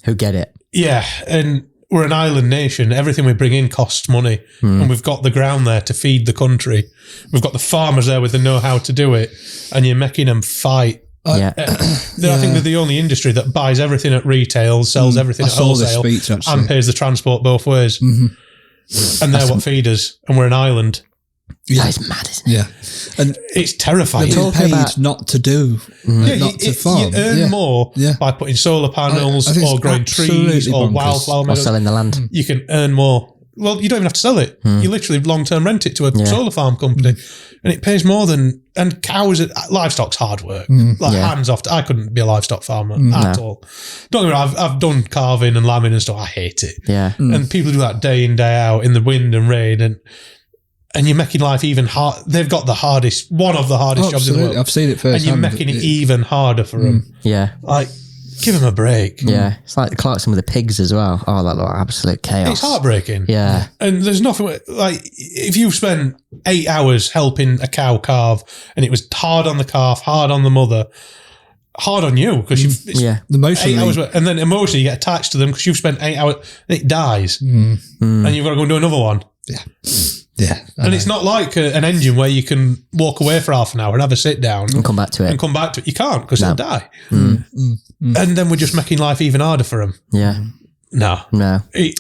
S1: Who get it.
S2: Yeah, and we're an island nation. Everything we bring in costs money, and we've got the ground there to feed the country. We've got the farmers there with the know-how to do it, and you're making them fight. I think they're the only industry that buys everything at retail, sells everything at wholesale, and pays the transport both ways. And they're what feed us, and we're an island.
S1: Yeah. That is mad, isn't it?
S3: Yeah. And
S2: it's terrifying.
S3: They're paid not to do, not to farm.
S2: You earn more by putting solar panels or growing trees or wildflower meadows.
S1: Or selling the land.
S2: You can earn more. Well, you don't even have to sell it. You literally long-term rent it to a solar farm company, and it pays more than... And cows, livestock's hard work. Hands off. I couldn't be a livestock farmer at all. Don't get me wrong, I've done calving and lambing and stuff. I hate it.
S1: Yeah.
S2: And people do that day in, day out in the wind and rain, and you're making life even hard. They've got one of the hardest jobs in the world.
S3: I've seen it firsthand.
S2: And you're making it even harder for them.
S1: Yeah.
S2: Like, give them a break.
S1: Yeah. It's like the Clarkson with the pigs as well. Oh, that looked absolute chaos.
S2: It's heartbreaking.
S1: Yeah.
S2: And there's nothing, like, if you've spent 8 hours helping a cow calve, and it was hard on the calf, hard on the mother, hard on you, because you've
S3: emotionally,
S2: 8 hours, and then emotionally you get attached to them because you've spent 8 hours, and it dies. And you've got to go and do another one.
S3: Yeah.
S2: And it's not like an engine where you can walk away for half an hour and have a sit down
S1: and come back to it.
S2: You can't, because they'll die. And then we're just making life even harder for them.
S1: Yeah.
S2: No.
S3: No. You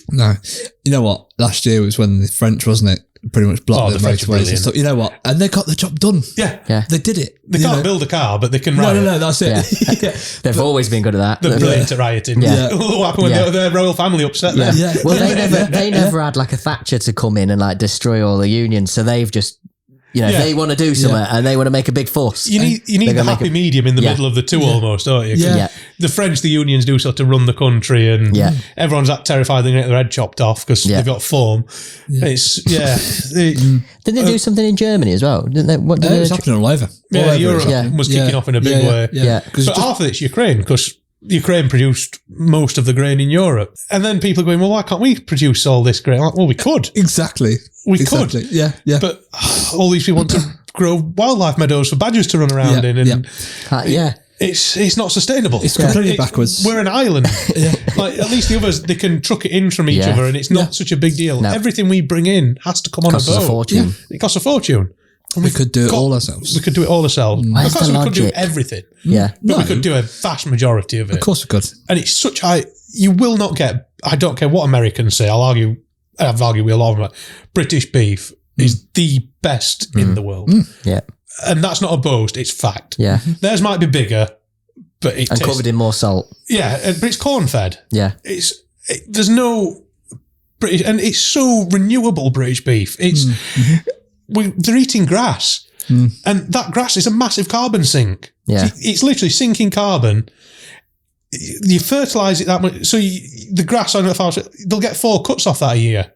S3: know what? Last year was when the French, wasn't it? Pretty much blocked the motorways and stuff. You know what? And they got the job done.
S2: Yeah.
S3: They did it.
S2: They can't build a car, but they can riot.
S3: No, that's it.
S1: Yeah. They've always been good at that.
S2: They're brilliant at rioting.
S1: Yeah.
S2: What happened when their royal family upset them?
S1: Well, they never had like a Thatcher to come in and like destroy all the unions, so they've just if they want to do something and they want to make a big fuss,
S2: you need the happy medium in the middle of the two almost, don't you?
S1: Yeah.
S2: The French, the unions do sort of run the country, and everyone's that terrified they're going to get their head chopped off because they've got form. It's
S1: Didn't they do something in Germany as well? Didn't they? What did
S3: it was happening all over.
S2: Europe was kicking off in a big way. But half of it's Ukraine, because Ukraine produced most of the grain in Europe. And then people are going, well, why can't we produce all this grain? Like, well, we could.
S3: Exactly.
S2: We could.
S3: Yeah.
S2: But all these people want to grow wildlife meadows for badgers to run around in. And it's not sustainable.
S3: It's completely backwards.
S2: We're an island. Like, at least the others, they can truck it in from each other, and it's not such a big deal. No. Everything we bring in has to come on a boat.
S1: Costs a fortune.
S2: It costs a fortune.
S3: And we could do it all ourselves.
S2: We could do it all ourselves.
S1: Where's the logic?
S2: We could do everything.
S1: Yeah.
S2: But we could do a vast majority of it.
S3: Of course we could.
S2: And it's such high, you will not get, I don't care what Americans say, I've argued with a lot of them, British beef is the best in the world.
S1: Yeah.
S2: And that's not a boast, it's fact.
S1: Yeah.
S2: Theirs might be bigger, but it tastes,
S1: covered in more salt.
S2: Yeah, but it's corn-fed.
S1: Yeah.
S2: There's no British, and it's so renewable, British beef. It's... they're eating grass, and that grass is a massive carbon sink.
S1: Yeah.
S2: It's literally sinking carbon. You fertilise it that much, so the grass on the farm, they'll get 4 cuts off that a year.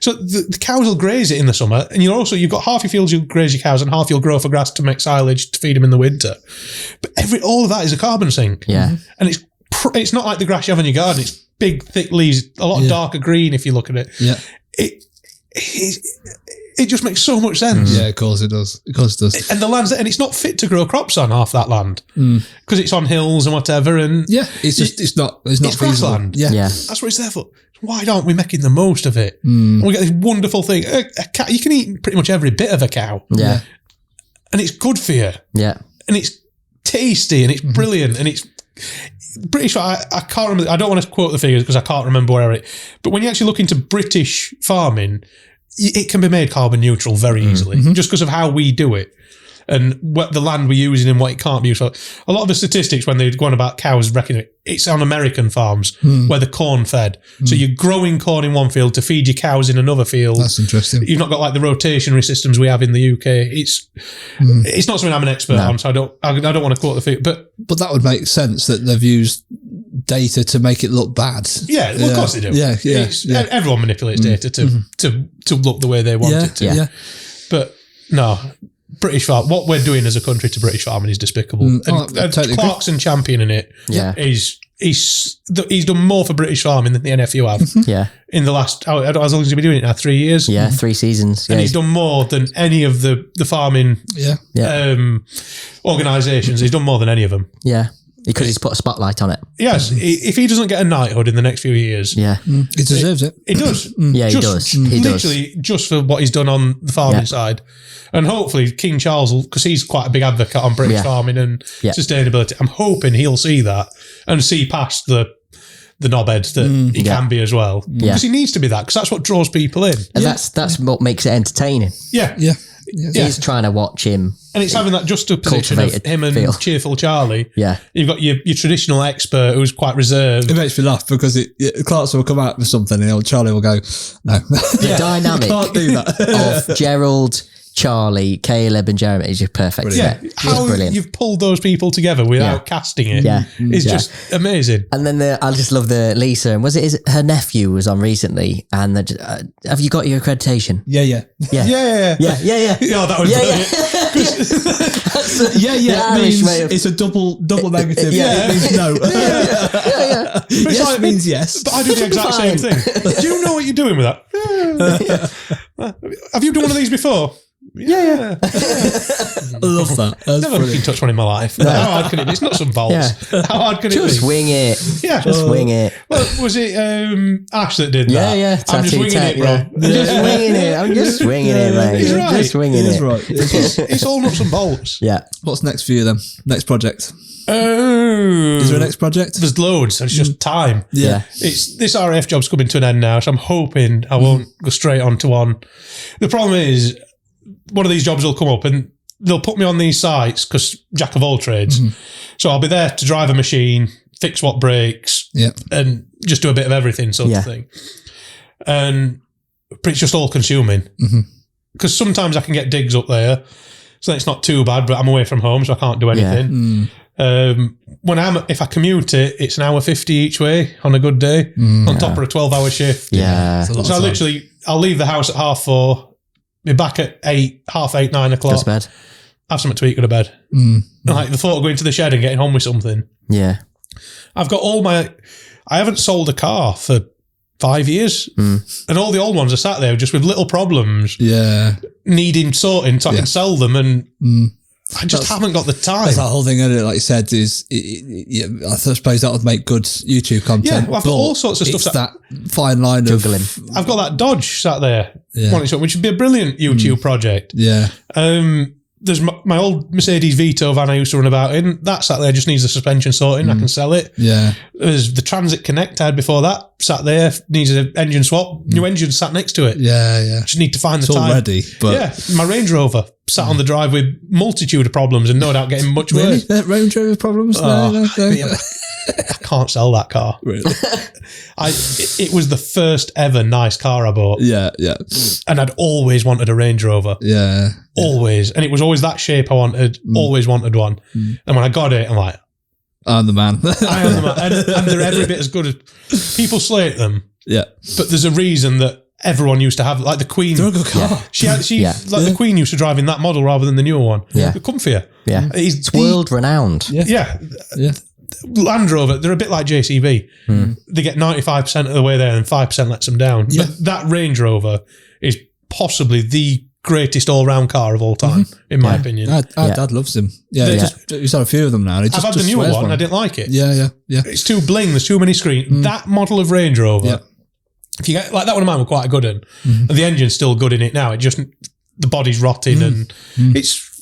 S2: So the cows will graze it in the summer, and you've got half your fields you'll graze your cows, and half you'll grow for grass to make silage to feed them in the winter. But all of that is a carbon sink.
S1: Yeah.
S2: And it's not like the grass you have in your garden. It's big, thick leaves, a lot darker green if you look at it.
S3: Yeah.
S2: It just makes so much sense.
S3: Yeah, of course it does.
S2: And the land's, and it's not fit to grow crops on half that land because it's on hills and whatever. And
S3: it's not
S2: grassland.
S3: Yeah.
S2: That's what it's there for. Why aren't we making the most of it? And we get this wonderful thing. A cow, you can eat pretty much every bit of a cow.
S1: Yeah.
S2: And it's good for you.
S1: Yeah.
S2: And it's tasty and it's brilliant and it's British. I can't remember. I don't want to quote the figures because I can't remember where it. But when you actually look into British farming, it can be made carbon neutral very easily just because of how we do it and what the land we're using and what it can't be used for. A lot of the statistics when they're going about cows wrecking it, it's on American farms where they're corn fed. So you're growing corn in one field to feed your cows in another field.
S3: That's interesting.
S2: You've not got like the rotationary systems we have in the UK. It's not something I'm an expert on, so I don't want to quote the figure. But
S3: that would make sense that they've used data to make it look bad.
S2: Yeah, well, of course they do.
S3: Yeah.
S2: Everyone manipulates data to look the way they want it to.
S3: Yeah.
S2: But no, British farm. What we're doing as a country to British farming is despicable. And
S3: totally
S2: Clarkson championing it.
S1: Yeah.
S2: He's done more for British farming than the NFU have.
S1: Yeah.
S2: In the last, how long has he been doing it now? 3 years.
S1: Yeah, 3 seasons.
S2: And he's done more than any of the farming organisations. He's done more than any of them.
S1: Yeah. Because he's put a spotlight on it.
S2: Yes. If he doesn't get a knighthood in the next few years.
S1: Yeah.
S3: He deserves it.
S2: He does.
S1: Yeah, he does. He does.
S2: Literally just for what he's done on the farming side. And hopefully King Charles will, because he's quite a big advocate on British farming and sustainability. I'm hoping he'll see that and see past the knobhead that he can be as well. Because he needs to be that, because that's what draws people in.
S1: And that's what makes it entertaining.
S2: Yeah.
S1: He's trying to watch him.
S2: And it's having that juxtaposition of him and Cheerful Charlie.
S1: Yeah.
S2: You've got your traditional expert who's quite reserved.
S3: It makes me laugh because Clarkson will come out with something and Charlie will go, no.
S1: The dynamic
S3: can't do that.
S1: of Gerald, Charlie, Caleb and Jeremy is just perfect.
S2: Yeah. How you've pulled those people together without casting it is just amazing.
S1: And then I just love the Lisa, and was it her nephew was on recently, and have you got your accreditation?
S3: Yeah.
S2: Yeah. Oh, that was brilliant.
S3: It means it's a double negative. It means no. Yes means yes.
S2: But I do the exact same thing. Do you know what you're doing with that? Have you done one of these before? Yeah.
S3: I love that.
S2: Never fucking touched one in my life. No. How hard can it be? It's not some bolts. How hard can it be?
S1: Just wing it.
S2: Yeah.
S1: Just wing it.
S2: Well, was it Ash that did that?
S1: Yeah.
S2: I'm just winging it, bro.
S1: I'm just winging it, mate.
S2: He's right.
S1: Just winging it.
S3: Right.
S2: It's all nuts and bolts.
S1: Yeah.
S3: What's next for you then? Next project?
S2: Oh.
S3: Is there a next project?
S2: There's loads. It's just time.
S1: Yeah.
S2: This RAF job's coming to an end now, so I'm hoping I won't go straight on to one. The problem is, one of these jobs will come up and they'll put me on these sites because jack of all trades. So I'll be there to drive a machine, fix what breaks, and just do a bit of everything sort of thing. And it's just all consuming. because sometimes I can get digs up there, so it's not too bad, but I'm away from home, so I can't do anything. If I commute it, it's an hour 50 each way on a good day, on top of a 12-hour shift.
S1: Yeah.
S2: So I'll leave the house at 4:30, be back at 8, half 8, 9 o'clock.
S1: Go to bed.
S2: Have something to eat, go to bed. Like the thought of going to the shed and getting home with something.
S1: Yeah.
S2: I've got I haven't sold a car for 5 years, and all the old ones are sat there just with little problems, needing sorting so I can sell them, and I just haven't got the time.
S3: That's that whole thing, isn't it? Like you said, I suppose that would make good YouTube content.
S2: Yeah, I've got all sorts of stuff.
S3: It's that fine line
S1: juggling.
S2: I've got that Dodge sat there, which would be a brilliant YouTube project.
S3: Yeah.
S2: There's my old Mercedes Vito van I used to run about in. That sat there, just needs the suspension sorting. I can sell it.
S3: Yeah.
S2: There's the Transit Connect I had before that, sat there, needs an engine swap. New engine sat next to it.
S3: Yeah.
S2: Just need to find the time.
S3: It's all ready. But
S2: my Range Rover sat on the drive with multitude of problems and no doubt getting much worse.
S3: Range Rover problems? No.
S2: I can't sell that car.
S3: Really?
S2: It was the first ever nice car I bought.
S3: Yeah.
S2: And I'd always wanted a Range Rover.
S3: Yeah.
S2: Always. And it was always that shape I wanted. Always wanted one. And when I got it, I'm like,
S3: I'm the man.
S2: I am the man. And they're every bit as good as people slate them.
S3: Yeah.
S2: But there's a reason that everyone used to have, like the Queen.
S3: They're a good car.
S2: The Queen used to drive in that model rather than the newer one.
S1: Yeah.
S2: They're comfier.
S1: Yeah. It's world renowned.
S2: Yeah. Land Rover, they're a bit like JCB. They get 95% of the way there and 5% lets them down. Yeah. But that Range Rover is possibly the greatest all-round car of all time, in my opinion.
S3: Our dad loves him. Yeah. He's had a few of them now.
S2: I've had the newer one and I didn't like it.
S3: Yeah.
S2: It's too bling, there's too many screens. That model of Range Rover, if you get, like that one of mine were quite good in. And the engine's still good in it now. It just, the body's rotting and it's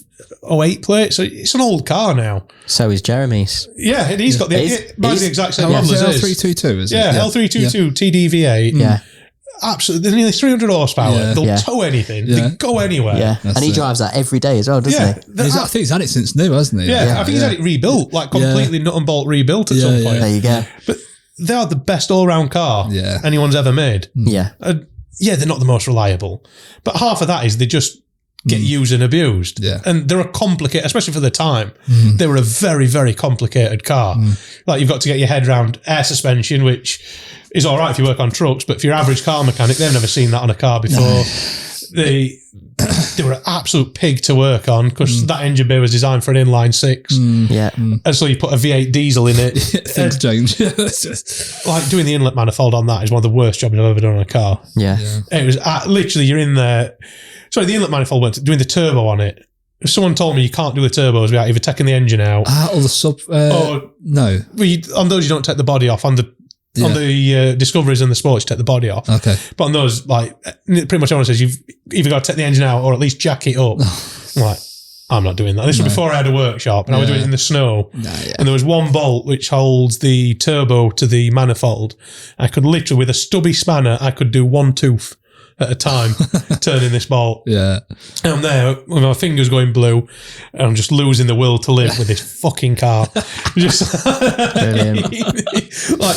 S2: 08 plate, so it's an old car now.
S1: So is Jeremy's.
S2: Yeah, and he's got the exact same model as his.
S3: L322, is it?
S2: Yeah, L322 TDV8.
S1: Yeah.
S2: Absolutely. They're nearly 300 horsepower. They'll tow anything. They go anywhere.
S1: Yeah. And he drives that every day as well, doesn't he?
S3: I think he's had it since new, hasn't he?
S2: Yeah, I think he's had it rebuilt, like completely nut and bolt rebuilt at some point.
S1: There you go.
S2: But they are the best all-round car anyone's ever made.
S1: Yeah.
S2: They're not the most reliable. But half of that is they just get used and abused.
S3: Yeah.
S2: And they're a complicated, especially for the time, they were a very, very complicated car. Like you've got to get your head around air suspension, which is all right if you work on trucks, but for your average car mechanic, they've never seen that on a car before. No. They were an absolute pig to work on because that engine bay was designed for an inline six. And so you put a V8 diesel in it.
S3: Things change.
S2: Like doing the inlet manifold on that is one of the worst jobs I've ever done on a car.
S1: Yeah.
S2: It was literally, you're in there. Sorry, the inlet manifold weren't doing the turbo on it. If someone told me you can't do the turbos without either taking the engine out
S3: or the sub. No.
S2: On those, you don't take the body off. On the Discoveries and the Sports, you take the body off. Okay. But on those, like, pretty much everyone says you've either got to take the engine out or at least jack it up. I'm like, I'm not doing that. This was before I had a workshop and I was doing it in the snow. And there was one bolt which holds the turbo to the manifold. I could literally, with a stubby spanner, I could do one tooth at a time turning this bolt. Yeah. And I'm there with my fingers going blue and I'm just losing the will to live with this fucking car. Just
S1: Brilliant.
S2: like,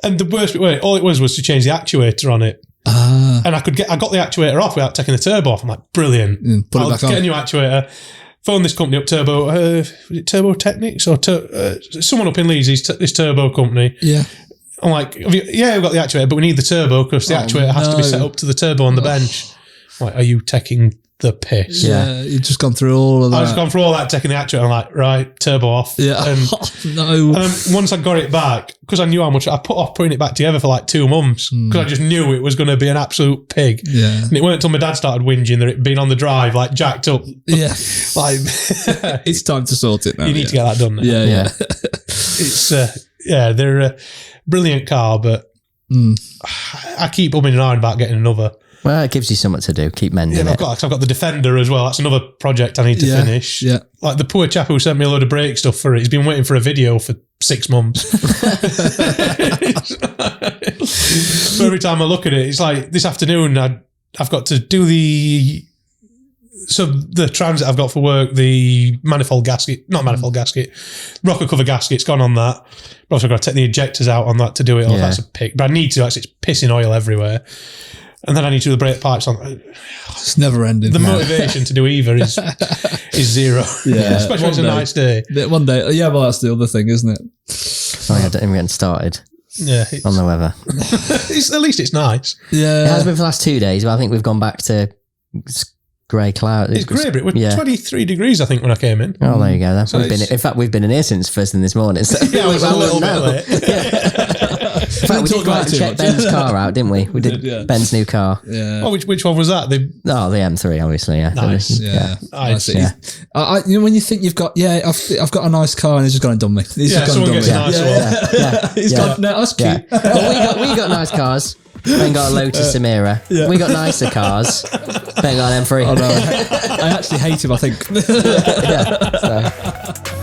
S2: and the worst bit, all it was to change the actuator on it. And I got the actuator off without taking the turbo off. I'm like, brilliant.
S3: Put it back on.
S2: Get a new actuator. Phone this company up, Turbo, was it Turbo Technics or someone up in Leeds, this turbo company. Yeah. I'm like, we've got the actuator, but we need the turbo because the actuator has to be set up to the turbo on the bench. I'm like, are you taking the piss?
S3: Yeah, you've just gone through all of that.
S2: I've just gone through all that, taking the actuator. I'm like, right, turbo off.
S3: Yeah.
S2: And once I got it back, because I knew how much, I put off putting it back together for like 2 months because I just knew it was going to be an absolute pig. Yeah. And it weren't until my dad started whinging that it'd been on the drive, like jacked up.
S3: Yeah. Like, it's time to sort it now.
S2: You need to get that done now.
S3: Yeah.
S2: It's, they're a brilliant car, but I keep umming and ahhing about getting another.
S1: Well, it gives you something to do. Keep mending it.
S2: I've got the Defender as well. That's another project I need to finish. Yeah. Like the poor chap who sent me a load of brake stuff for it. He's been waiting for a video for 6 months. So every time I look at it, it's like this afternoon I've got to do the Transit I've got for work, the rocker cover gasket's gone on that. But also I've got to take the injectors out on that to do it. That's a pick. But I need to, actually, it's pissing oil everywhere. and then I need to do the brake pipes on.
S3: It's never ending.
S2: The motivation to do either is zero.
S3: Yeah,
S2: especially when it's a nice day.
S3: One day, yeah. Well, that's the other thing, isn't it?
S1: Oh, yeah, I don't even get started.
S2: Yeah,
S1: on the weather.
S2: At least it's nice.
S3: Yeah,
S1: it has been for the last 2 days, but I think we've gone back to grey cloud.
S2: It's grey, but it was 23 degrees, I think, when I came in.
S1: Oh, there you go. Then. So we've been in here since first thing this morning. So
S2: yeah, I was a little bit late.
S1: In fact, we did go out and check Ben's car out, didn't we? We did Ben's new car.
S2: Yeah. Oh, which one was that?
S1: The M3, obviously. Yeah.
S2: Nice.
S3: Nice. Yeah. When you think you've got, I've got a nice car, and he's just gone and done me. He's just gone and done me.
S1: Yeah.
S3: He's gone. No, that's cute.
S1: Well, we got nice cars. Ben got a Lotus Emira. We got nicer cars. Ben got an M3.
S3: Oh no, I actually hate him. I think.
S1: So.